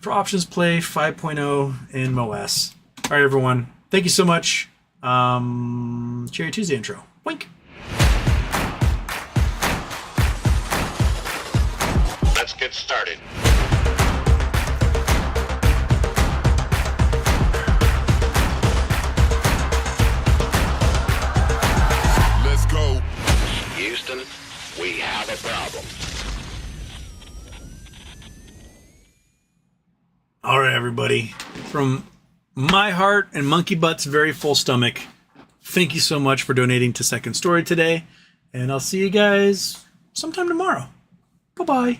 for Options Play 5.0 and MOASSed. All right, everyone. Thank you so much. Charity Tuesday intro. Wink. Let's get started. Let's go. Houston, we have a problem. All right, everybody. From my heart and Monkey Butt's very full stomach, thank you so much for donating to Second Story today. And I'll see you guys sometime tomorrow. Bye-bye.